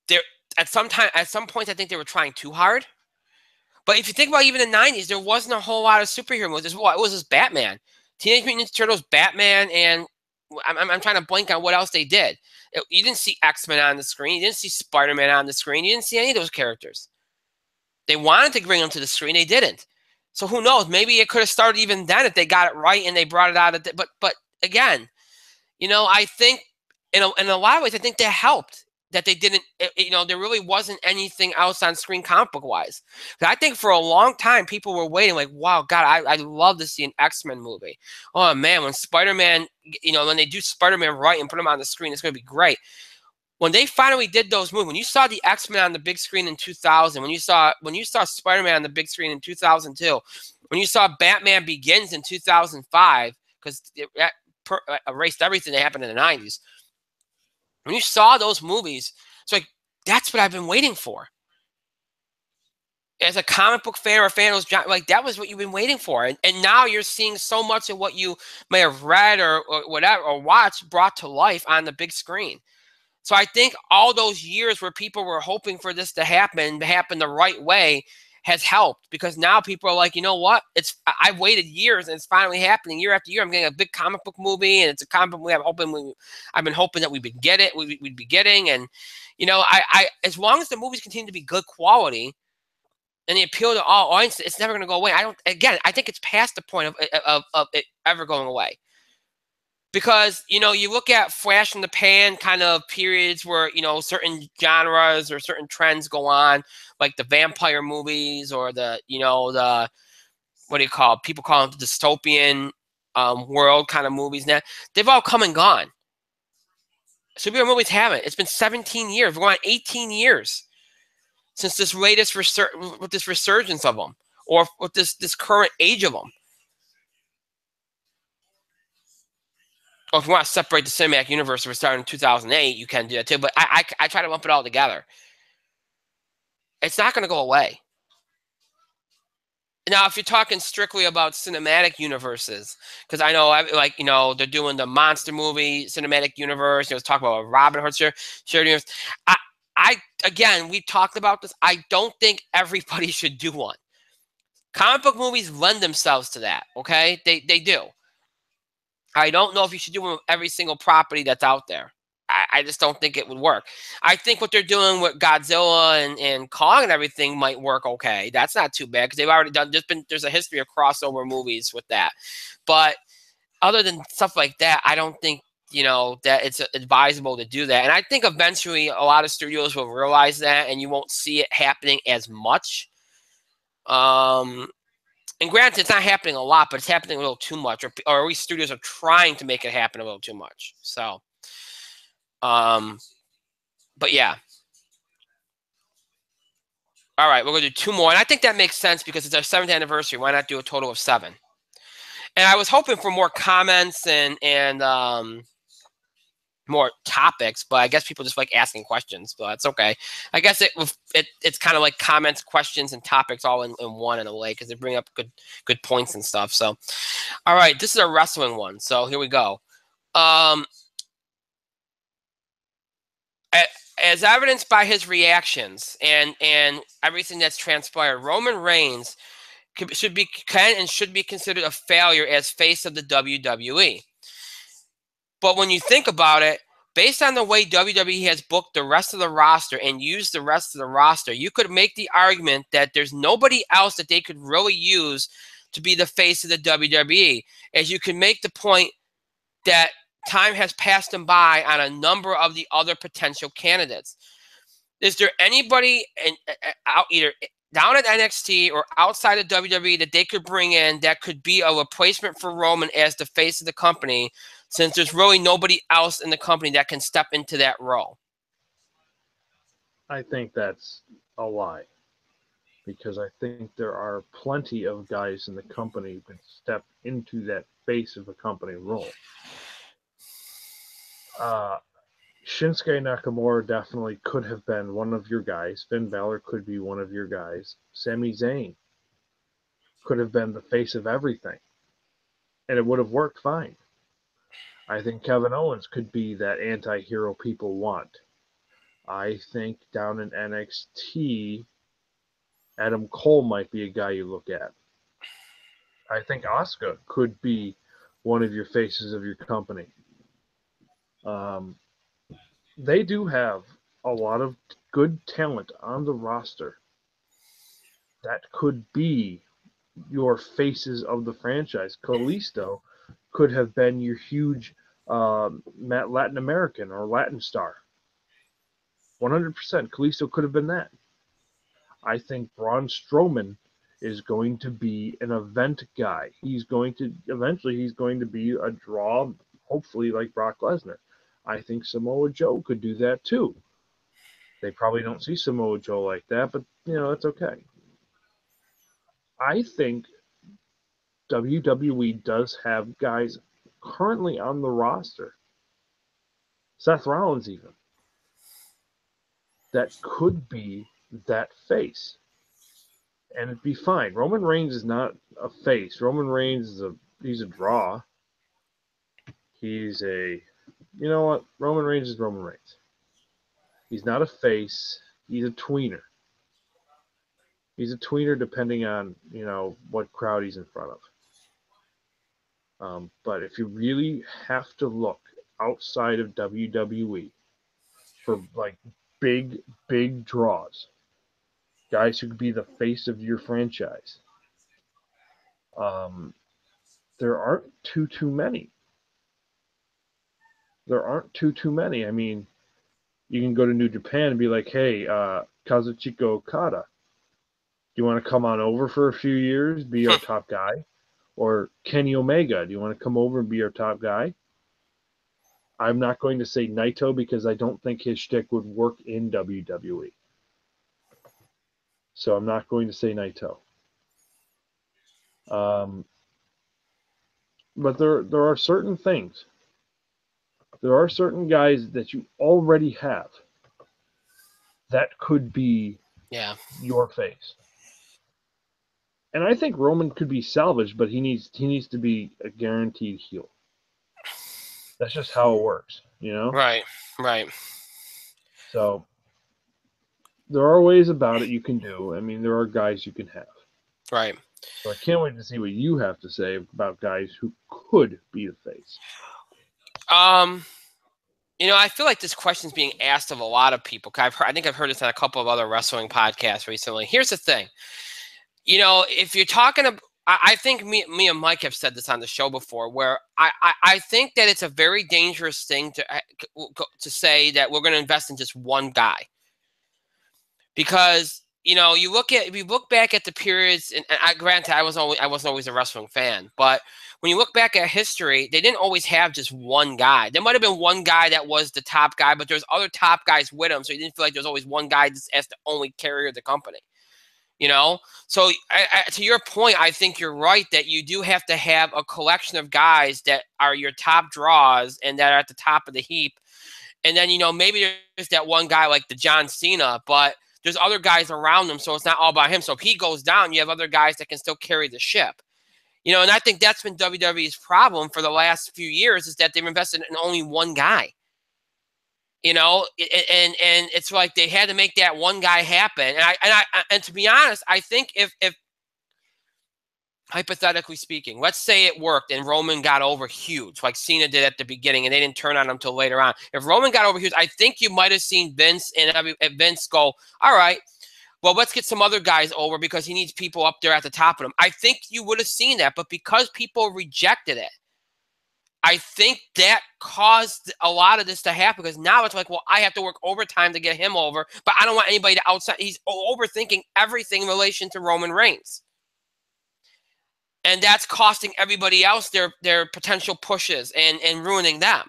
there at some points I think they were trying too hard. But if you think about even the 90s, there wasn't a whole lot of superhero movies. It was this Batman, Teenage Mutant Ninja Turtles, Batman, and I'm trying to blank on what else they did. You didn't see X-Men on the screen. You didn't see Spider-Man on the screen. You didn't see any of those characters. They wanted to bring them to the screen. They didn't. So who knows? Maybe it could have started even then if they got it right and they brought it out. But again, I think in a lot of ways, I think that helped that they didn't. There really wasn't anything else on screen comic book wise. I think for a long time people were waiting, like, wow, God, I'd love to see an X-Men movie. Oh man, when Spider-Man, when they do Spider-Man right and put him on the screen, it's going to be great. When they finally did those movies, when you saw the X-Men on the big screen in 2000, when you saw Spider-Man on the big screen in 2002, when you saw Batman Begins in 2005, because it erased everything that happened in the 90s. When you saw those movies, it's like, that's what I've been waiting for. As a comic book fan or a fan of those, like, that was what you've been waiting for. And now you're seeing so much of what you may have read or whatever or watched brought to life on the big screen. So I think all those years where people were hoping for this to happen the right way has helped, because now people are like, you know what? I've waited years and it's finally happening year after year. I'm getting a big comic book movie, and it's a comic book movie I've been hoping that we'd be getting. And I as long as the movies continue to be good quality and they appeal to all audiences, it's never going to go away. I think it's past the point of it ever going away. Because, you look at flash in the pan kind of periods where, certain genres or certain trends go on, like the vampire movies or the what do you call it? People call them the dystopian world kind of movies. Now, they've all come and gone. Superhero movies haven't. It's been 17 years. We're going on 18 years since this latest resurgence of them, or with this current age of them. Or if you want to separate the cinematic universe, we're starting in 2008, you can do that too. But I try to lump it all together. It's not going to go away. Now, if you're talking strictly about cinematic universes, because I know, they're doing the monster movie cinematic universe. Let's talk about Robin Hood shared universe. Again, we talked about this. I don't think everybody should do one. Comic book movies lend themselves to that, okay? They do. I don't know if you should do it with every single property that's out there. I just don't think it would work. I think what they're doing with Godzilla and Kong and everything might work okay. That's not too bad because they've already done. There's a history of crossover movies with that. But other than stuff like that, I don't think that it's advisable to do that. And I think eventually a lot of studios will realize that, and you won't see it happening as much. And granted, it's not happening a lot, but it's happening a little too much, or at least studios are trying to make it happen a little too much. So, but yeah. All right, we're going to do 2 more. And I think that makes sense because it's our 7th anniversary. Why not do a total of 7? And I was hoping for more comments and more topics, but I guess people just like asking questions, but that's okay. I guess it's kind of like comments, questions, and topics all in one in a way because they bring up good points and stuff. So, all right, this is a wrestling one. So here we go. As evidenced by his reactions and everything that's transpired, Roman Reigns should be considered a failure as face of the WWE. But when you think about it, based on the way WWE has booked the rest of the roster and used the rest of the roster, you could make the argument that there's nobody else that they could really use to be the face of the WWE. As you can make the point that time has passed them by on a number of the other potential candidates. Is there anybody either down at NXT or outside of WWE that they could bring in that could be a replacement for Roman as the face of the company, since there's really nobody else in the company that can step into that role? I think that's a lie, because I think there are plenty of guys in the company who can step into that face of a company role. Shinsuke Nakamura definitely could have been one of your guys. Finn Balor could be one of your guys. Sami Zayn could have been the face of everything, and it would have worked fine. I think Kevin Owens could be that anti-hero people want. I think down in NXT, Adam Cole might be a guy you look at. I think Asuka could be one of your faces of your company. They do have a lot of good talent on the roster that could be your faces of the franchise. Kalisto could have been your huge Latin American or Latin star. 100%. Kalisto could have been that. I think Braun Strowman is going to be an event guy. He's going to be a draw, hopefully like Brock Lesnar. I think Samoa Joe could do that too. They probably don't see Samoa Joe like that, but it's okay. I think WWE does have guys currently on the roster, Seth Rollins even, that could be that face. And it'd be fine. Roman Reigns is not a face. Roman Reigns he's a draw. You know what? Roman Reigns is Roman Reigns. He's not a face. He's a tweener. He's a tweener depending on, what crowd he's in front of. But if you really have to look outside of WWE for like big draws, guys who could be the face of your franchise, there aren't too many. There aren't too many. I mean, you can go to New Japan and be like, hey, Kazuchika Okada, do you want to come on over for a few years, be our top guy? Or Kenny Omega, do you want to come over and be our top guy? I'm not going to say Naito because I don't think his shtick would work in WWE. So I'm not going to say Naito. But there are certain things. There are certain guys that you already have that could be your face. And I think Roman could be salvaged, but he needs to be a guaranteed heel. That's just how it works, Right. So there are ways about it you can do. I mean, there are guys you can have. Right. So I can't wait to see what you have to say about guys who could be the face. I feel like this question is being asked of a lot of people. I think I've heard this on a couple of other wrestling podcasts recently. Here's the thing. If you're talking about, I think me and Mike have said this on the show before, where I think that it's a very dangerous thing to say that we're going to invest in just one guy. Because, if you look back at the periods, and granted, I wasn't always a wrestling fan, but when you look back at history, they didn't always have just one guy. There might have been one guy that was the top guy, but there's other top guys with him, so you didn't feel like there's always one guy as the only carrier of the company. So to your point, I think you're right that you do have to have a collection of guys that are your top draws and that are at the top of the heap. And then, maybe there's that one guy like the John Cena, but there's other guys around him, so it's not all about him. So if he goes down, you have other guys that can still carry the ship. And I think that's been WWE's problem for the last few years, is that they've invested in only one guy. And it's like they had to make that one guy happen. And to be honest, I think if hypothetically speaking, let's say it worked and Roman got over huge, like Cena did at the beginning, and they didn't turn on him until later on. If Roman got over huge, I think you might have seen Vince and Vince go, all right, well, let's get some other guys over because he needs people up there at the top of him. I think you would have seen that, but because people rejected it, I think that caused a lot of this to happen, because now it's like, well, I have to work overtime to get him over, but I don't want anybody to outside. He's overthinking everything in relation to Roman Reigns. And that's costing everybody else their potential pushes and ruining them.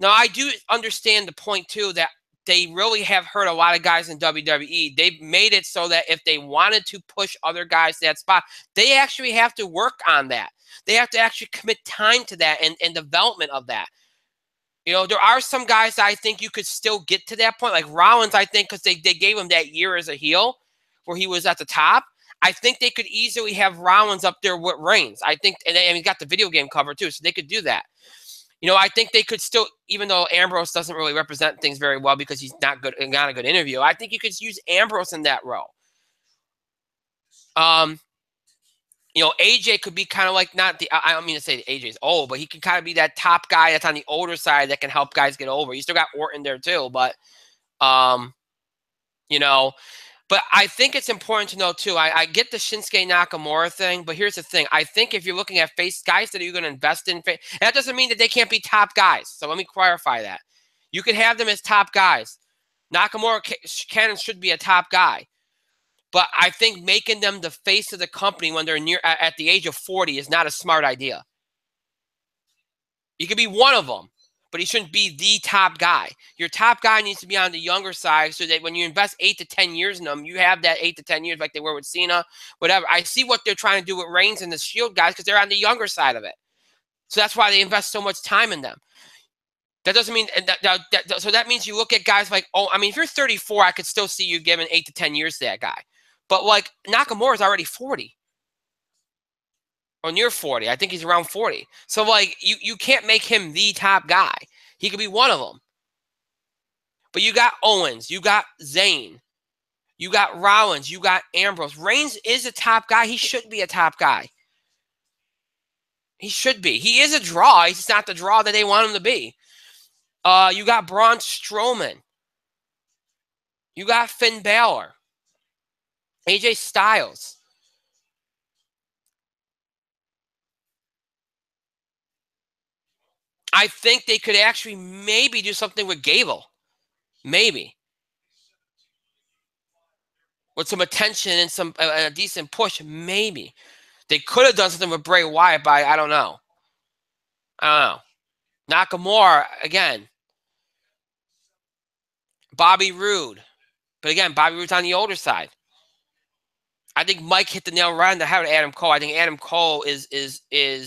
Now, I do understand the point, too, that they really have hurt a lot of guys in WWE. They've made it so that if they wanted to push other guys to that spot, they actually have to work on that. They have to actually commit time to that and development of that. There are some guys that I think you could still get to that point. Like Rollins, I think, because they gave him that year as a heel where he was at the top. I think they could easily have Rollins up there with Reigns. I think, and he got the video game cover too, so they could do that. I think they could still, even though Ambrose doesn't really represent things very well because he's not a good interview, I think you could use Ambrose in that role. AJ could be kind of like I don't mean to say that AJ's old, but he can kind of be that top guy that's on the older side that can help guys get over. You still got Orton there too, but, but I think it's important to know too, I get the Shinsuke Nakamura thing, but here's the thing. I think if you're looking at face guys that you're going to invest in, and that doesn't mean that they can't be top guys. So let me clarify that. You can have them as top guys. Nakamura can should be a top guy. But I think making them the face of the company when they're at the age of 40 is not a smart idea. You could be one of them, but he shouldn't be the top guy. Your top guy needs to be on the younger side so that when you invest 8 to 10 years in them, you have that 8 to 10 years like they were with Cena, whatever. I see what they're trying to do with Reigns and the Shield guys because they're on the younger side of it. So that's why they invest so much time in them. That doesn't mean so that means you look at guys like, if you're 34, I could still see you giving 8 to 10 years to that guy. But like Nakamura is already 40 or near 40. I think he's around 40. So like you can't make him the top guy. He could be one of them. But you got Owens, you got Zayn, you got Rollins, you got Ambrose. Reigns is a top guy. He should be a top guy. He should be. He is a draw. He's not the draw that they want him to be. You got Braun Strowman. You got Finn Balor. AJ Styles. I think they could actually maybe do something with Gable. Maybe. With some attention and some a decent push, maybe. They could have done something with Bray Wyatt, but I don't know. Nakamura, again. Bobby Roode. But again, Bobby Roode's on the older side. I think Mike hit the nail right on the head with Adam Cole. I think Adam Cole is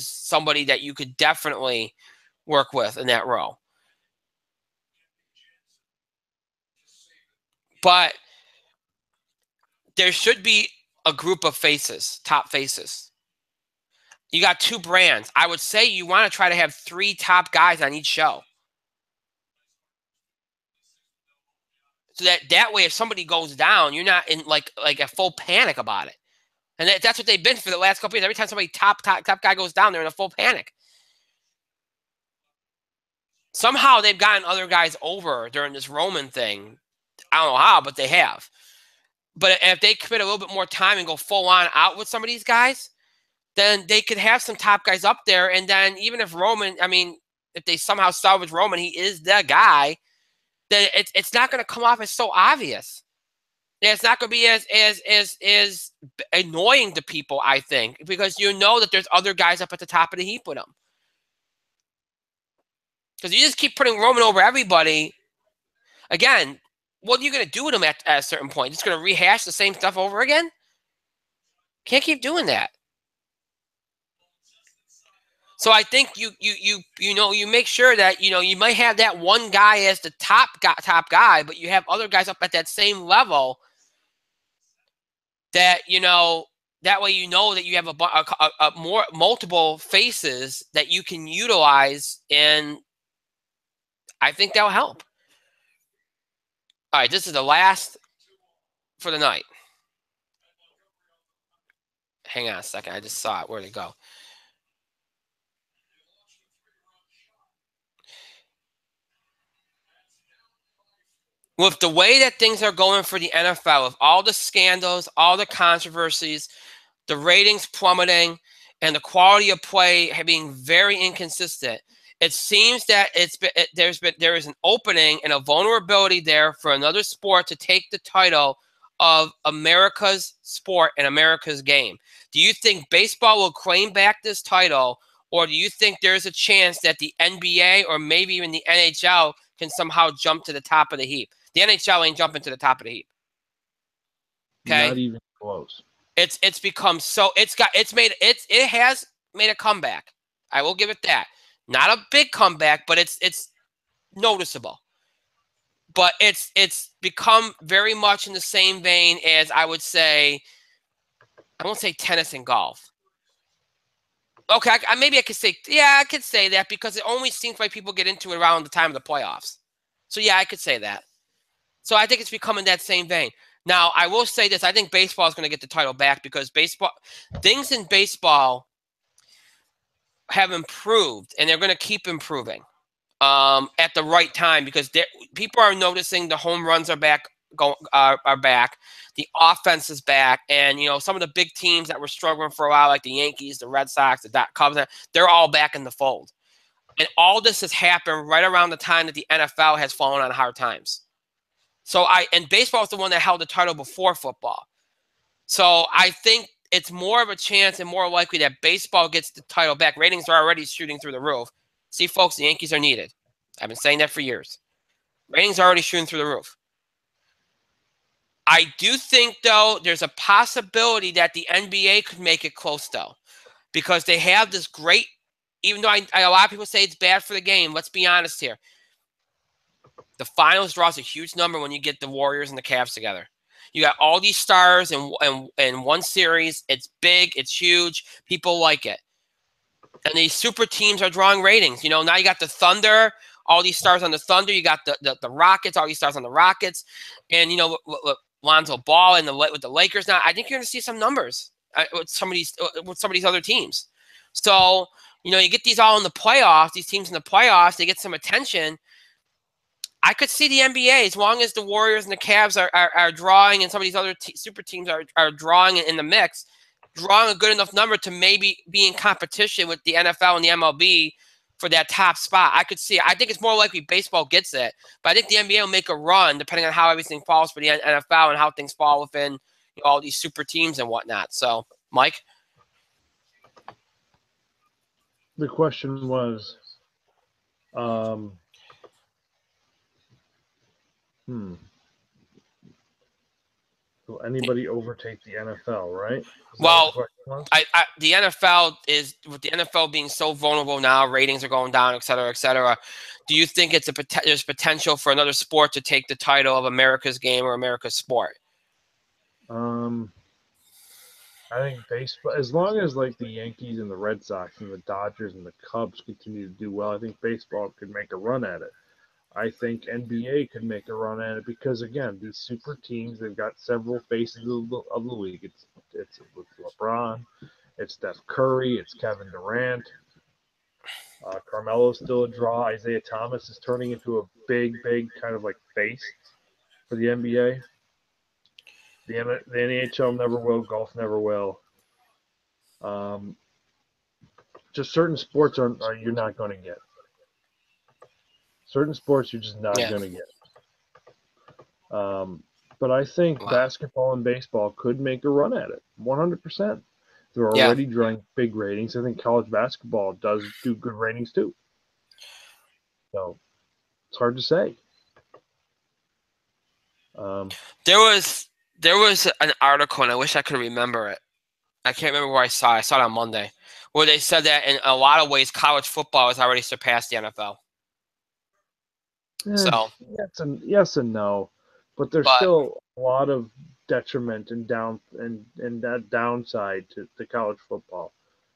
somebody that you could definitely work with in that role. But there should be a group of faces, top faces. You got 2 brands. I would say you want to try to have 3 top guys on each show. So that way, if somebody goes down, you're not in like a full panic about it. And that's what they've been for the last couple years. Every time somebody top guy goes down, they're in a full panic. Somehow they've gotten other guys over during this Roman thing. I don't know how, but they have. But if they commit a little bit more time and go full on out with some of these guys, then they could have some top guys up there. And then even if Roman, I mean, if they somehow salvage Roman, he is the guy, then it's not going to come off as so obvious. It's not going to be as annoying to people, I think, because you know that there's other guys up at the top of the heap with them. Because you just keep putting Roman over everybody. Again, what are you going to do with him at a certain point? Just going to rehash the same stuff over again? Can't keep doing that. So I think you make sure that you might have that one guy as the top guy, but you have other guys up at that same level. That that way that you have a more multiple faces that you can utilize, and I think that'll help. All right, this is the last for the night. Hang on a second, I just saw it. Where'd it go? With the way that things are going for the NFL, with all the scandals, all the controversies, the ratings plummeting, and the quality of play being very inconsistent, it seems that there is an opening and a vulnerability there for another sport to take the title of America's sport and America's game. Do you think baseball will claim back this title, or do you think there's a chance that the NBA or maybe even the NHL can somehow jump to the top of the heap? The NHL ain't jumping to the top of the heap. Okay, not even close. It's become so it has made a comeback. I will give it that. Not a big comeback, but it's noticeable. But it's become very much in the same vein as I would say. I won't say tennis and golf. Okay, maybe I could say I could say that because it only seems like people get into it around the time of the playoffs. So yeah, I could say that. So I think it's becoming that same vein. Now, I will say this. I think baseball is going to get the title back because things in baseball have improved, and they're going to keep improving at the right time because people are noticing the home runs are back. Are back. The offense is back, and some of the big teams that were struggling for a while, like the Yankees, the Red Sox, the Cubs, they're all back in the fold. And all this has happened right around the time that the NFL has fallen on hard times. And baseball is the one that held the title before football. So I think it's more of a chance and more likely that baseball gets the title back. Ratings are already shooting through the roof. See, folks, the Yankees are needed. I've been saying that for years. Ratings are already shooting through the roof. I do think, though, there's a possibility that the NBA could make it close, though, because they have this great, even though a lot of people say it's bad for the game, let's be honest here. The finals draws a huge number when you get the Warriors and the Cavs together. You got all these stars in one series. It's big. It's huge. People like it. And these super teams are drawing ratings. Now you got the Thunder, all these stars on the Thunder. You got the Rockets, all these stars on the Rockets. And, Lonzo Ball and with the Lakers now, I think you're going to see some numbers with some of these other teams. So, you get these all in the playoffs, these teams in the playoffs, they get some attention. I could see the NBA, as long as the Warriors and the Cavs are drawing and some of these other super teams are drawing in the mix, drawing a good enough number to maybe be in competition with the NFL and the MLB for that top spot. I could see it. I think it's more likely baseball gets it, but I think the NBA will make a run depending on how everything falls for the NFL and how things fall within all these super teams and whatnot. So, Mike? The question was, will anybody overtake the NFL, right? Well, the NFL is, with the NFL being so vulnerable now, ratings are going down, et cetera, et cetera. Do you think there's potential for another sport to take the title of America's game or America's sport? I think baseball, as long as like the Yankees and the Red Sox and the Dodgers and the Cubs continue to do well, I think baseball could make a run at it. I think NBA could make a run at it because again, these super teams, they've got several faces of the league. It's with LeBron, it's Steph Curry, it's Kevin Durant. Carmelo's still a draw. Isaiah Thomas is turning into a big kind of like face for the NBA. The NHL never will. Golf never will. Just certain sports are you're not going to get. Certain sports you're just not going to get. But I think basketball and baseball could make a run at it. 100%. They're already drawing big ratings. I think college basketball does do good ratings too. So it's hard to say. There was an article, and I wish I could remember it. I can't remember where I saw it. I saw it on Monday, where they said that in a lot of ways, college football has already surpassed the NFL. So yes and no, but there's still a lot of detriment and that downside to college football,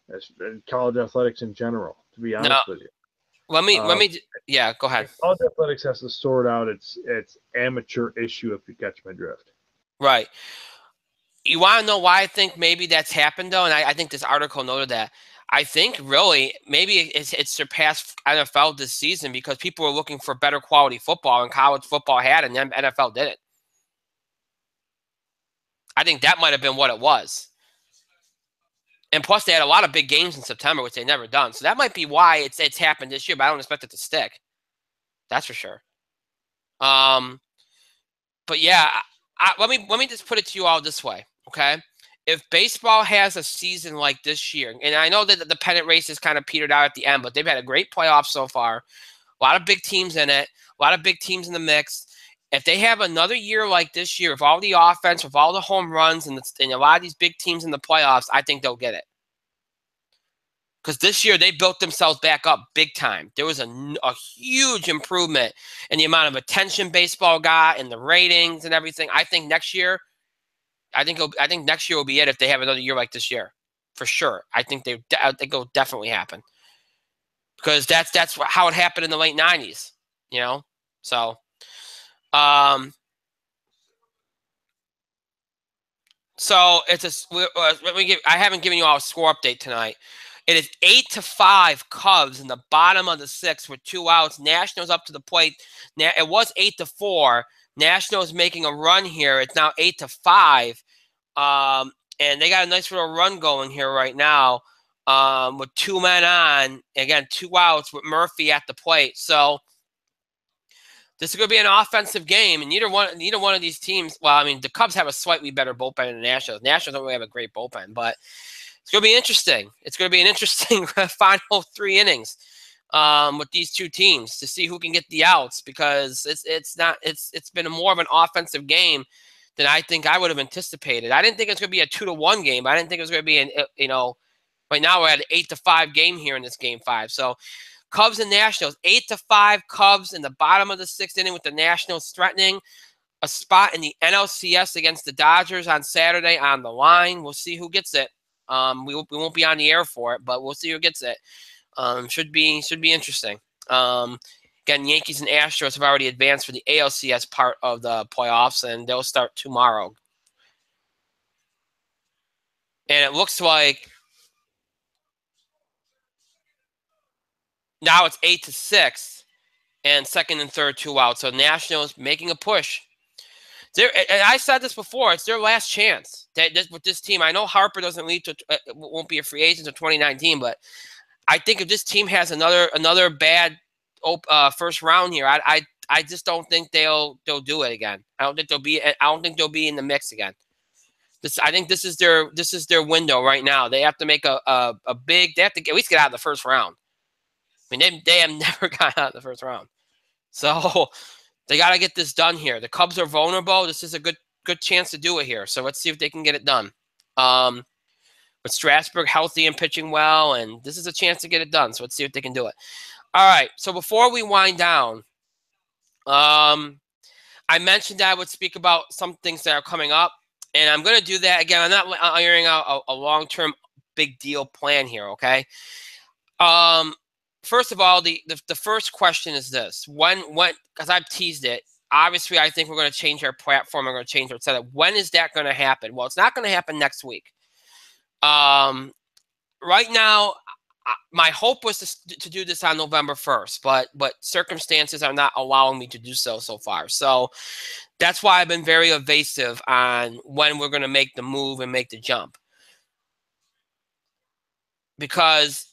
and college athletics in general. To be honest with you, let me go ahead. College athletics has to sort out its amateur issue, if you catch my drift. Right. You want to know why I think maybe that's happened though, and I think this article noted that. I think really maybe it's surpassed NFL this season because people were looking for better quality football, and college football had, and then NFL didn't. I think that might have been what it was. And plus, they had a lot of big games in September, which they never done. So that might be why it's happened this year, but I don't expect it to stick. That's for sure. But yeah, let me just put it to you all this way, okay? If baseball has a season like this year, and I know that the pennant race has kind of petered out at the end, but they've had a great playoff so far. A lot of big teams in it, a lot of big teams in the mix. If they have another year like this year, with all the offense, with all the home runs, and a lot of these big teams in the playoffs, I think they'll get it. Because this year they built themselves back up big time. There was a huge improvement in the amount of attention baseball got and the ratings and everything. I think next year, I think next year will be it if they have another year like this year, for sure. I think it'll definitely happen because that's how it happened in the late '90s, you know. So, I haven't given you all a score update tonight. It is 8-5 Cubs in the bottom of the sixth with 2 outs. Nationals up to the plate. Now it was 8-4. Nationals making a run here. It's now 8-5. And they got a nice little run going here right now with 2 men on. Again, 2 outs with Murphy at the plate. So this is going to be an offensive game, and neither one of these teams. Well, I mean, the Cubs have a slightly better bullpen than the Nationals. Nationals don't really have a great bullpen, but it's going to be interesting. It's going to be an interesting final 3 innings with these two teams to see who can get the outs, because it's been more of an offensive game than I think I would have anticipated. I didn't think it's going to be a 2-1 game. I didn't think it was going to be right now we're at an 8-5 game here in this game 5. So Cubs and Nationals, 8-5 Cubs in the bottom of the 6th inning with the Nationals threatening a spot in the NLCS against the Dodgers on Saturday on the line. We'll see who gets it. We won't be on the air for it, but we'll see who gets it. Should be interesting. Again, Yankees and Astros have already advanced for the ALCS part of the playoffs, and they'll start tomorrow. And it looks like now it's 8-6, and second and third 2 outs. So Nationals making a push. And I said this before, it's their last chance with this team. I know Harper doesn't won't be a free agent until 2019, but I think if this team has another bad first round here, I just don't think they'll do it again. I don't think they'll be in the mix again. I think this is their window right now. They have to make they have to at least get out of the first round. I mean, they have never got out of the first round. So they got to get this done here. The Cubs are vulnerable. This is a good chance to do it here. So let's see if they can get it done. With Strasburg healthy and pitching well, and this is a chance to get it done. So let's see if they can do it. All right. So before we wind down, I mentioned that I would speak about some things that are coming up, and I'm going to do that again. I'm not ironing out a long-term big deal plan here. Okay. first of all, the first question is this: when because I've teased it. Obviously, I think we're going to change our platform. We're going to change our setup. When is that going to happen? Well, it's not going to happen next week. Right now, my hope was to do this on November 1st, but circumstances are not allowing me to do so far. So that's why I've been very evasive on when we're going to make the move and make the jump. Because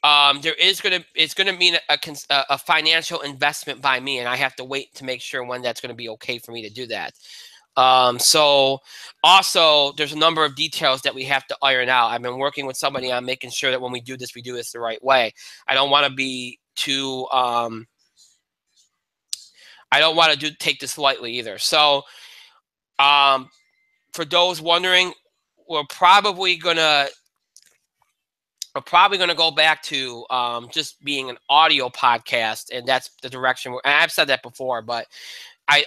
it's going to mean a financial investment by me, and I have to wait to make sure when that's going to be okay for me to do that. So also there's a number of details that we have to iron out. I've been working with somebody on making sure that when we do this the right way. I don't want to be too, I don't want to take this lightly either. So, for those wondering, we're probably going to go back to just being an audio podcast, and that's the direction. And I've said that before, but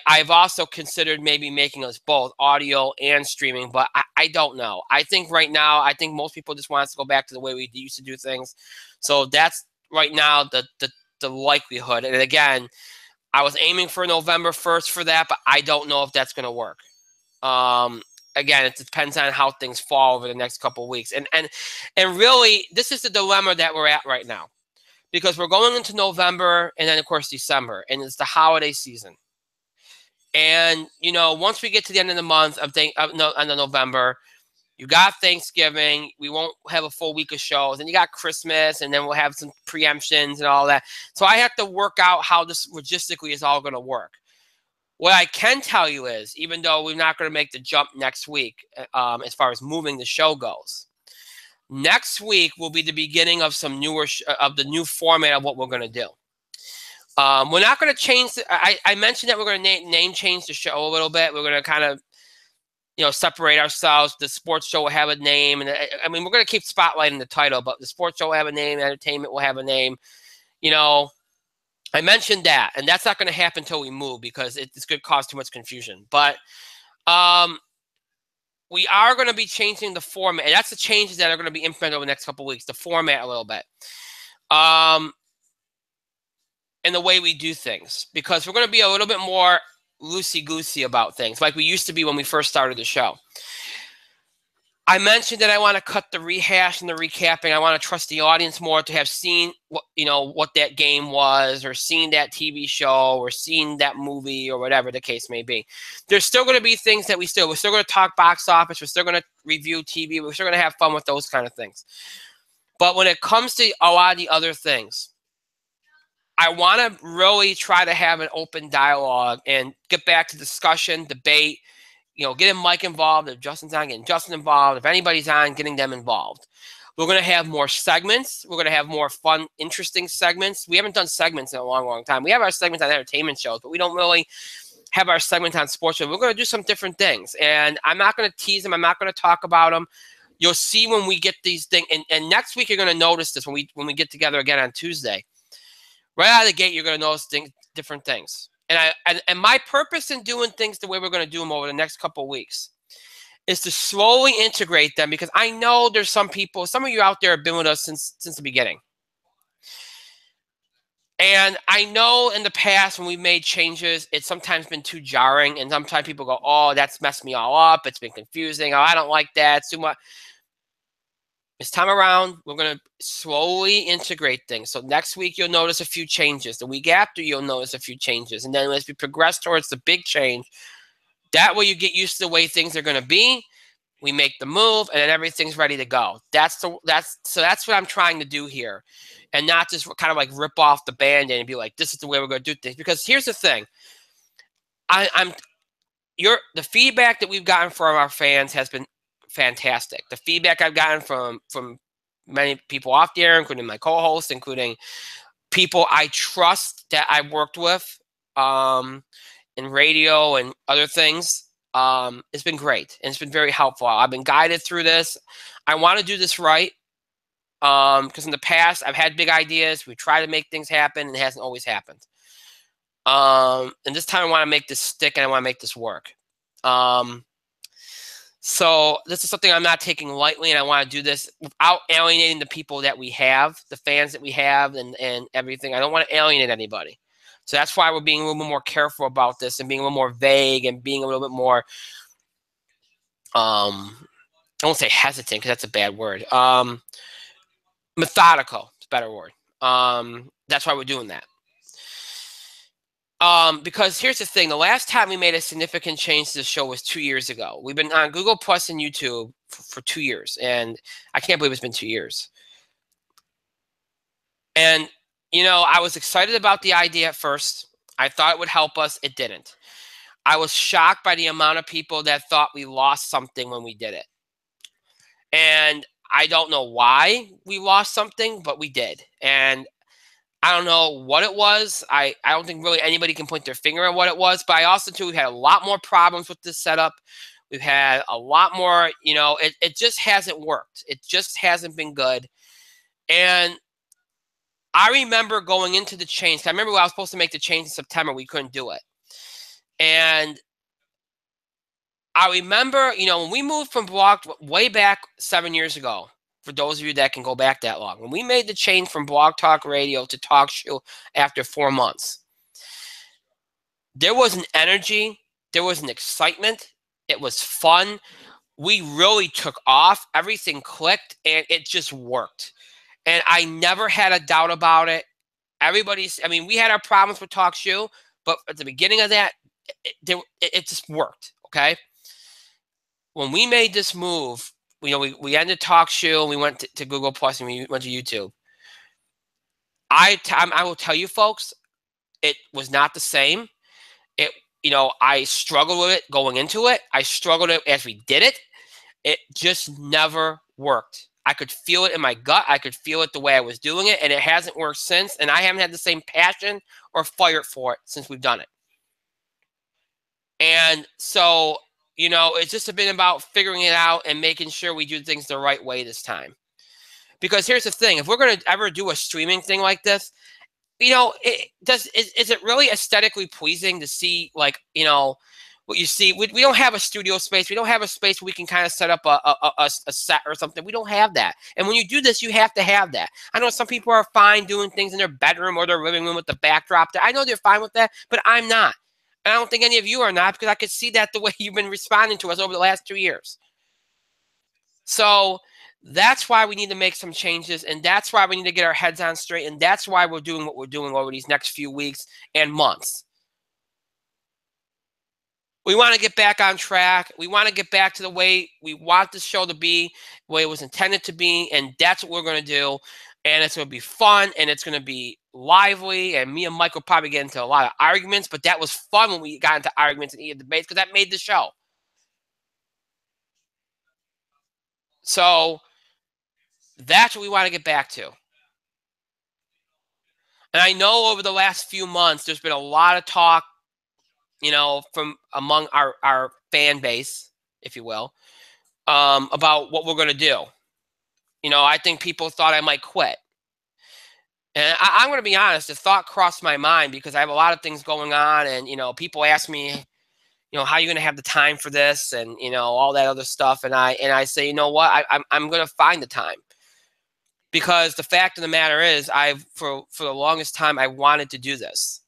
I've also considered maybe making us both audio and streaming, but I don't know. I think right now, I think most people just want us to go back to the way we used to do things. So that's right now the likelihood. And again, I was aiming for November 1st for that, but I don't know if that's going to work. Again, it depends on how things fall over the next couple of weeks. And really, this is the dilemma that we're at right now, because we're going into November and then, of course, December, and it's the holiday season. And, you know, once we get to the end of the month of November, you got Thanksgiving. We won't have a full week of shows. And you got Christmas, and then we'll have some preemptions and all that. So I have to work out how this logistically is all going to work. What I can tell you is, even though we're not going to make the jump next week as far as moving the show goes, next week will be the beginning of some of the new format of what we're going to do. We're not going to change. I mentioned that we're going to name change the show a little bit. We're going to kind of, separate ourselves. The sports show will have a name, and I mean, we're going to keep spotlighting the title, but the sports show will have a name. Entertainment will have a name. I mentioned that, and that's not going to happen until we move, because it's going to cause too much confusion. But we are going to be changing the format, and that's the changes that are going to be implemented over the next couple of weeks. The format a little bit. And the way we do things, because we're going to be a little bit more loosey-goosey about things, like we used to be when we first started the show. I mentioned that I want to cut the rehash and the recapping. I want to trust the audience more to have seen what that game was, or seen that TV show, or seen that movie, or whatever the case may be. There's still going to be things that we're still going to talk box office. We're still going to review TV. We're still going to have fun with those kind of things. But when it comes to a lot of the other things, I want to really try to have an open dialogue and get back to discussion, debate, getting Mike involved. If Justin's on, getting Justin involved. If anybody's on, getting them involved. We're going to have more segments. We're going to have more fun, interesting segments. We haven't done segments in a long, long time. We have our segments on entertainment shows, but we don't really have our segments on sports shows. We're going to do some different things, and I'm not going to tease them. I'm not going to talk about them. You'll see when we get these things. And next week, you're going to notice this when we get together again on Tuesday. Right out of the gate, you're going to notice different things. And my purpose in doing things the way we're going to do them over the next couple of weeks is to slowly integrate them, because I know there's some of you out there have been with us since the beginning. And I know in the past when we've made changes, it's sometimes been too jarring, and sometimes people go, oh, that's messed me all up. It's been confusing. Oh, I don't like that. It's too much. This time around, we're going to slowly integrate things. So next week, you'll notice a few changes. The week after, you'll notice a few changes. And then as we progress towards the big change, that way you get used to the way things are going to be. We make the move, and then everything's ready to go. That's what I'm trying to do here, and not just kind of like rip off the Band-Aid and be like, this is the way we're going to do things. Because here's the thing. The feedback that we've gotten from our fans has been fantastic. The feedback I've gotten from many people off the air, including my co-hosts, including people I trust that I worked with in radio and other things, it's been great, and it's been very helpful. I've been guided through this. I want to do this right, because in the past I've had big ideas. We try to make things happen, and it hasn't always happened. And this time I want to make this stick, and I want to make this work. So this is something I'm not taking lightly, and I want to do this without alienating the people that we have, the fans that we have, and everything. I don't want to alienate anybody. So that's why we're being a little bit more careful about this and being a little more vague and being a little bit more, I won't say hesitant because that's a bad word. Methodical, it's a better word. That's why we're doing that. Because here's the thing. The last time we made a significant change to the show was 2 years ago. We've been on Google Plus and YouTube for 2 years, and I can't believe it's been 2 years. And, you know, I was excited about the idea at first. I thought it would help us. It didn't. I was shocked by the amount of people that thought we lost something when we did it. And I don't know why we lost something, but we did. And I don't know what it was. I don't think really anybody can point their finger at what it was, but I also, too, we've had a lot more problems with this setup. We've had a lot more, you know, it just hasn't worked. It just hasn't been good. And I remember going into the change. I remember when I was supposed to make the change in September, we couldn't do it. And I remember, you know, when we moved from blog way back 7 years ago, for those of you that can go back that long, when we made the change from Blog Talk Radio to Talk Show after 4 months, there was an energy, there was an excitement, it was fun. We really took off, everything clicked, and it just worked. And I never had a doubt about it. I mean, we had our problems with Talk Show, but at the beginning of that, it just worked, okay? When we made this move, you know, we ended Talk Show, and we went to Google Plus, and we went to YouTube. I will tell you, folks, it was not the same. You know, I struggled with it going into it. I struggled with it as we did it. It just never worked. I could feel it in my gut. I could feel it the way I was doing it, and it hasn't worked since. And I haven't had the same passion or fire for it since we've done it. And so, you know, it's just been about figuring it out and making sure we do things the right way this time. Because here's the thing. If we're going to ever do a streaming thing like this, you know, is it really aesthetically pleasing to see, like, you know, what you see? We don't have a studio space. We don't have a space where we can kind of set up a set or something. We don't have that. And when you do this, you have to have that. I know some people are fine doing things in their bedroom or their living room with the backdrop. I know they're fine with that, but I'm not. And I don't think any of you are not, because I could see that the way you've been responding to us over the last 2 years. So that's why we need to make some changes, and that's why we need to get our heads on straight, and that's why we're doing what we're doing over these next few weeks and months. We want to get back on track. We want to get back to the way we want the show to be, the way it was intended to be, and that's what we're going to do. And it's going to be fun, and it's going to be lively, and me and Mike will probably get into a lot of arguments, but that was fun when we got into arguments and heated debates, because that made the show. So that's what we want to get back to. And I know over the last few months, there's been a lot of talk, you know, from among our fan base, if you will, about what we're going to do. You know, I think people thought I might quit. And I'm going to be honest, the thought crossed my mind, because I have a lot of things going on. And, you know, people ask me, you know, how are you going to have the time for this? And, you know, all that other stuff. And I say, you know what, I'm going to find the time. Because the fact of the matter is, for the longest time, I wanted to do this.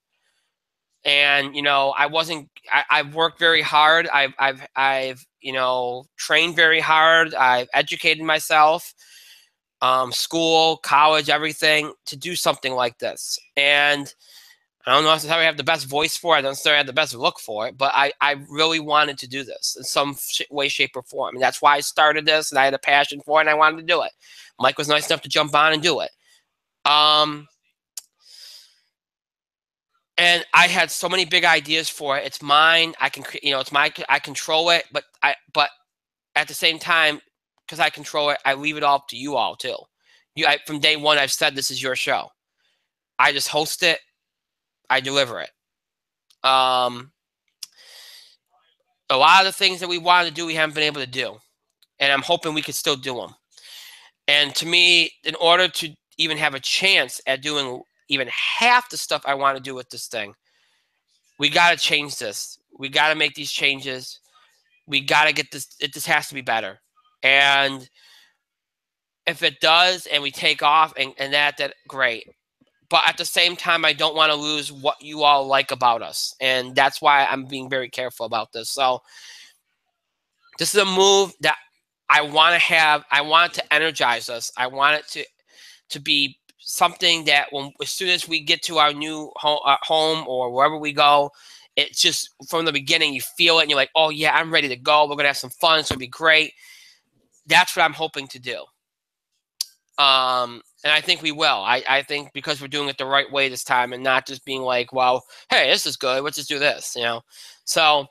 And, you know, I've worked very hard. I've, you know, trained very hard. I've educated myself, school, college, everything, to do something like this. And I don't know if I have the best voice for it. I don't necessarily have the best look for it, but I really wanted to do this in some way, shape, or form. And that's why I started this, and I had a passion for it, and I wanted to do it. Mike was nice enough to jump on and do it. And I had so many big ideas for it. It's mine. I can, you know, it's my, I control it, but at the same time, because I control it, I leave it all up to you all too. From day one, I've said this is your show. I just host it. I deliver it. A lot of the things that we wanted to do, we haven't been able to do, and I'm hoping we can still do them. And to me, in order to even have a chance at doing even half the stuff I want to do with this thing, we got to change this. We got to make these changes. we got to get this. It just has to be better. And if it does, and we take off, and that great. But at the same time, I don't want to lose what you all like about us, and that's why I'm being very careful about this. So this is a move that I want to have. I want it to energize us. I want it to be something that as soon as we get to our new home or wherever we go, it's just from the beginning you feel it and you're like, oh yeah, I'm ready to go. We're gonna have some fun. It's gonna be great. That's what I'm hoping to do. And I think we will. I think because we're doing it the right way this time and not just being like, well, hey, this is good. Let's just do this, you know? So,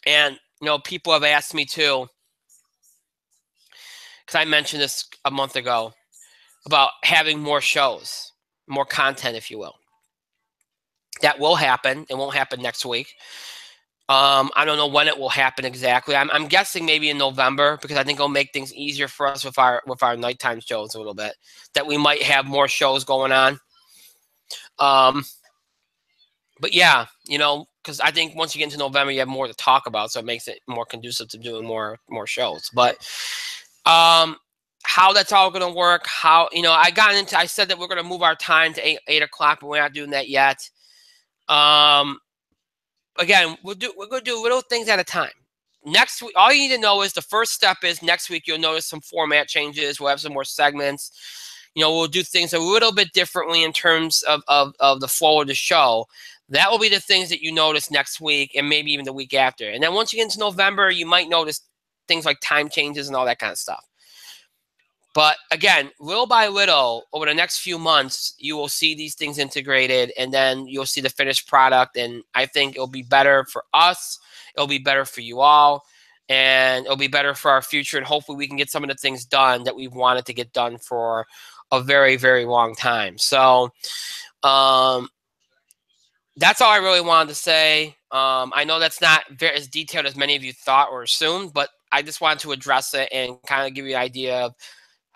and, you know, people have asked me too, because I mentioned this a month ago, about having more shows, more content, if you will. That will happen. It won't happen next week. I don't know when it will happen exactly. I'm guessing maybe in November, because I think it'll make things easier for us with our nighttime shows a little bit. That we might have more shows going on. But yeah, you know, because I think once you get into November, you have more to talk about, so it makes it more conducive to doing more shows. But how that's all going to work? How, you know, I said that we're going to move our time to 8 o'clock, but we're not doing that yet. Again, we're going to do little things at a time. Next week, all you need to know is the first step is next week you'll notice some format changes. We'll have some more segments. You know, we'll do things a little bit differently in terms of the flow of the show. That will be the things that you notice next week and maybe even the week after. And then once you get into November, you might notice things like time changes and all that kind of stuff. But again, little by little, over the next few months, you will see these things integrated, and then you'll see the finished product. And I think it'll be better for us. It'll be better for you all, and it'll be better for our future. And hopefully we can get some of the things done that we've wanted to get done for a very, very long time. So that's all I really wanted to say. I know that's not as detailed as many of you thought or assumed, but I just wanted to address it and kind of give you an idea of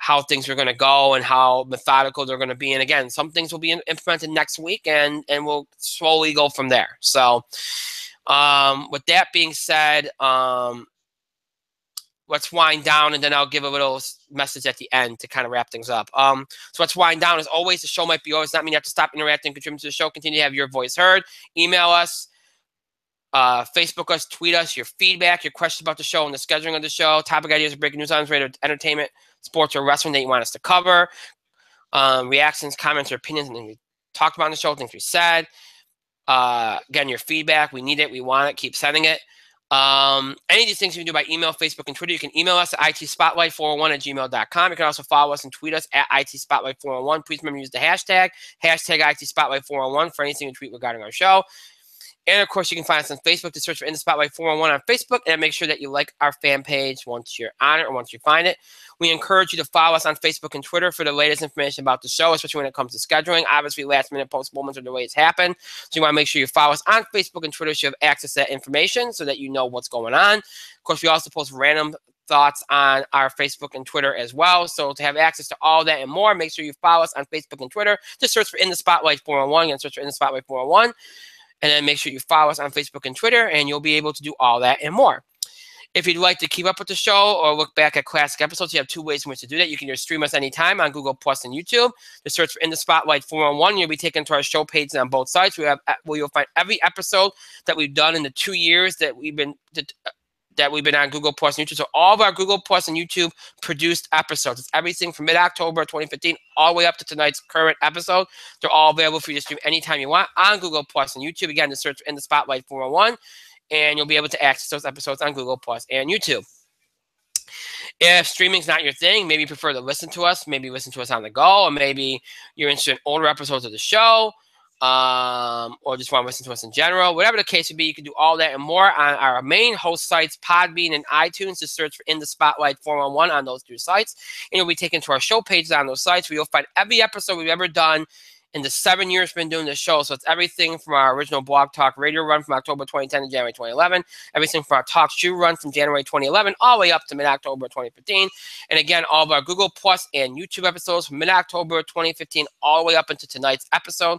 how things are going to go and how methodical they're going to be. And again, some things will be implemented next week, and we'll slowly go from there. So with that being said, let's wind down, and then I'll give a little message at the end to kind of wrap things up. So let's wind down. As always, the show might be over. It's not mean you have to stop interacting, contributing to the show, continue to have your voice heard. Email us, Facebook us, tweet us your feedback, your questions about the show and the scheduling of the show, topic ideas, breaking news items, radio, entertainment, sports, or wrestling that you want us to cover, reactions, comments, or opinions, and we talked about on the show, things we said. Again, your feedback, we need it, we want it, keep sending it. Any of these things you can do by email, Facebook, and Twitter. You can email us at itspotlight401@gmail.com. You can also follow us and tweet us at itspotlight401. Please remember to use the hashtag itspotlight401 for anything you tweet regarding our show. And, of course, you can find us on Facebook. To search for In the Spotlight 411 on Facebook, and make sure that you like our fan page once you're on it or once you find it. We encourage you to follow us on Facebook and Twitter for the latest information about the show, especially when it comes to scheduling. Obviously, last-minute postponements are the way it's happened. So you want to make sure you follow us on Facebook and Twitter so you have access to that information so that you know what's going on. Of course, we also post random thoughts on our Facebook and Twitter as well. So to have access to all that and more, make sure you follow us on Facebook and Twitter. Just search for In the Spotlight 411. You can search for In the Spotlight 411. And then make sure you follow us on Facebook and Twitter, and you'll be able to do all that and more. If you'd like to keep up with the show or look back at classic episodes, you have two ways in which to do that. You can either stream us anytime on Google Plus and YouTube. Just search for In the Spotlight 411. You'll be taken to our show pages on both sites. Where you'll find every episode that we've done in the 2 years that we've been on Google Plus and YouTube. So all of our Google Plus and YouTube produced episodes. It's everything from mid-October 2015 all the way up to tonight's current episode. They're all available for you to stream anytime you want on Google Plus and YouTube. Again, just search for In the Spotlight 401, and you'll be able to access those episodes on Google Plus and YouTube. If streaming's not your thing, maybe you prefer to listen to us, maybe listen to us on the go, or maybe you're interested in older episodes of the show, or just want to listen to us in general. Whatever the case would be, you can do all that and more on our main host sites, Podbean and iTunes. Just search for In the Spotlight 411 on those two sites, and you'll be taken to our show pages on those sites where you'll find every episode we've ever done in the 7 years we've been doing this show. So it's everything from our original Blog Talk Radio run from October 2010 to January 2011, everything from our Talk Shoe run from January 2011 all the way up to mid-October 2015. And again, all of our Google Plus and YouTube episodes from mid-October 2015 all the way up into tonight's episode,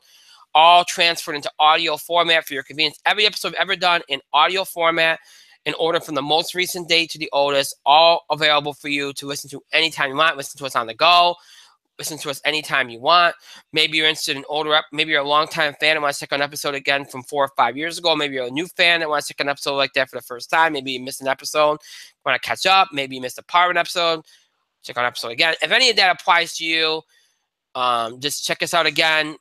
all transferred into audio format for your convenience. Every episode we've ever done in audio format, in order from the most recent date to the oldest, all available for you to listen to anytime you want. Listen to us on the go. Listen to us anytime you want. Maybe you're interested in maybe you're a longtime fan and want to check an episode again from 4 or 5 years ago. Maybe you're a new fan that wants to check an episode like that for the first time. Maybe you missed an episode, want to catch up. Maybe you missed a part of an episode. Check out an episode again. If any of that applies to you, just check us out again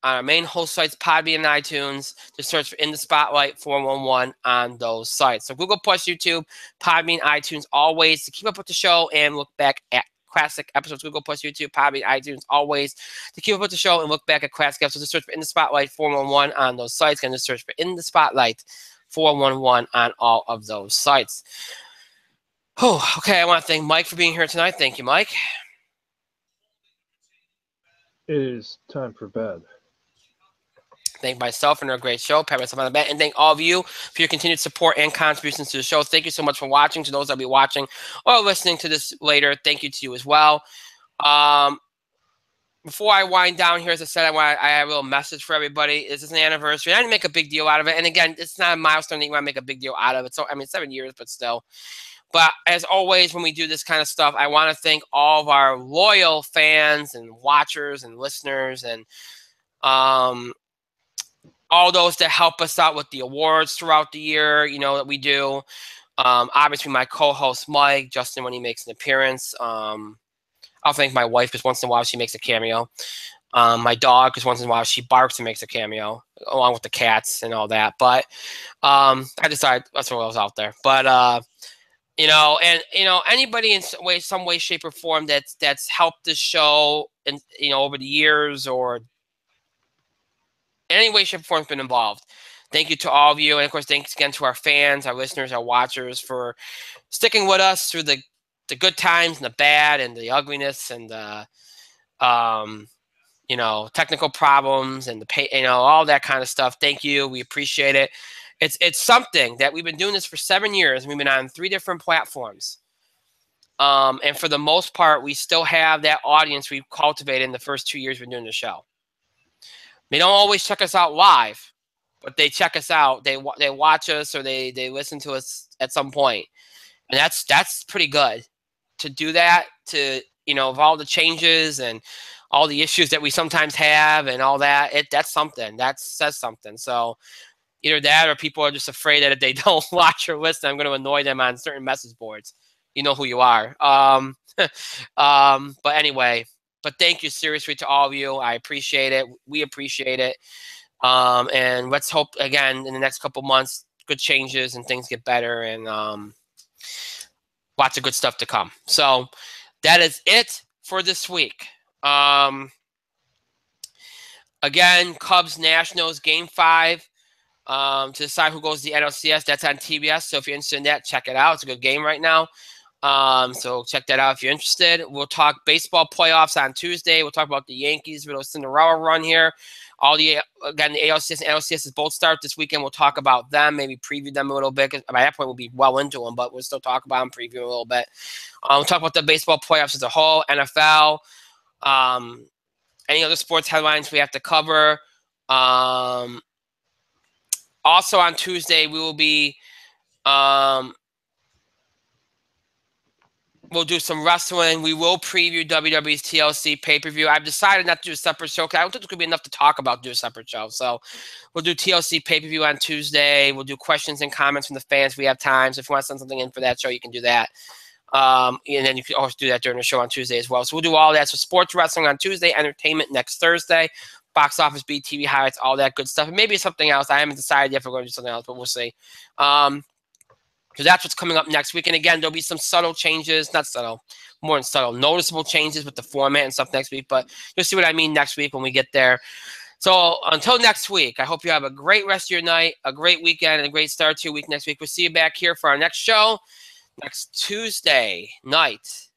on our main host sites, Podbean and iTunes. Just search for In the Spotlight 411 on those sites. So Google Plus, YouTube, Podbean, iTunes, always to keep up with the show and look back at classic episodes. Google Plus, YouTube, Podbean, iTunes, always to keep up with the show and look back at classic episodes. Just search for In the Spotlight 411 on those sites. And just search for In the Spotlight 411 on all of those sites. Oh, okay. I want to thank Mike for being here tonight. Thank you, Mike. It is time for bed. Thank myself and our great show, pat myself on the back, and thank all of you for your continued support and contributions to the show. Thank you so much for watching. To those that will be watching or listening to this later, thank you to you as well. Before I wind down here, as I said, I have a little message for everybody. This is an anniversary. I didn't make a big deal out of it. And again, it's not a milestone that you want to make a big deal out of it. So, I mean, 7 years, but still. But as always, when we do this kind of stuff, I want to thank all of our loyal fans and watchers and listeners and all those that help us out with the awards throughout the year, that we do. Obviously, my co-host, Mike, Justin, when he makes an appearance. I'll thank my wife because once in a while she makes a cameo. My dog, because once in a while she barks and makes a cameo, along with the cats and all that. But I decided that's what I was out there. But, anybody in some way, shape, or form that's helped this show and, over the years or in any way, shape, or form has been involved. Thank you to all of you. And, of course, thanks again to our fans, our listeners, our watchers for sticking with us through the good times and the bad and the ugliness and the, technical problems and all that kind of stuff. Thank you. We appreciate it. It's something that we've been doing this for 7 years. We've been on 3 different platforms. And for the most part, we still have that audience we've cultivated in the first 2 years we've been doing the show. They don't always check us out live, but they check us out. They watch us or they listen to us at some point. And that's pretty good to do that, to, of all the changes and all the issues that we sometimes have and all that. That's something. That says something. So either that or people are just afraid that if they don't watch or listen, I'm going to annoy them on certain message boards. You know who you are. But anyway. But thank you seriously to all of you. I appreciate it. We appreciate it. And let's hope, again, in the next couple months, good changes and things get better and lots of good stuff to come. So that is it for this week. Again, Cubs Nationals Game 5 to decide who goes to the NLCS. That's on TBS. So if you're interested in that, check it out. It's a good game right now. So check that out if you're interested. We'll talk baseball playoffs on Tuesday. We'll talk about the Yankees' little Cinderella run here. The ALCS and NLCS both start this weekend. We'll talk about them, maybe preview them a little bit. By that point, we'll be well into them, but we'll still talk about them, preview a little bit. We'll talk about the baseball playoffs as a whole, NFL, any other sports headlines we have to cover. Also on Tuesday, we will be we'll do some wrestling. We will preview WWE's TLC pay-per-view. I've decided not to do a separate show because I don't think there's going to be enough to talk about to do a separate show. So we'll do TLC pay-per-view on Tuesday. We'll do questions and comments from the fans if we have time. So if you want to send something in for that show, you can do that. And then you can also do that during the show on Tuesday as well. So we'll do all that. So sports wrestling on Tuesday, entertainment next Thursday, box office beat, TV highlights, all that good stuff. And maybe something else. I haven't decided yet if we're going to do something else, but we'll see. So that's what's coming up next week. And again, there'll be some subtle changes, not subtle, more than subtle, noticeable changes with the format and stuff next week. But you'll see what I mean next week when we get there. So until next week, I hope you have a great rest of your night, a great weekend, and a great start to your week next week. We'll see you back here for our next show next Tuesday night,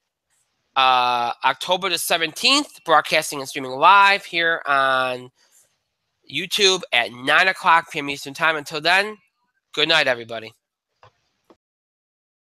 October the 17th, broadcasting and streaming live here on YouTube at 9 o'clock p.m. Eastern Time. Until then, good night, everybody.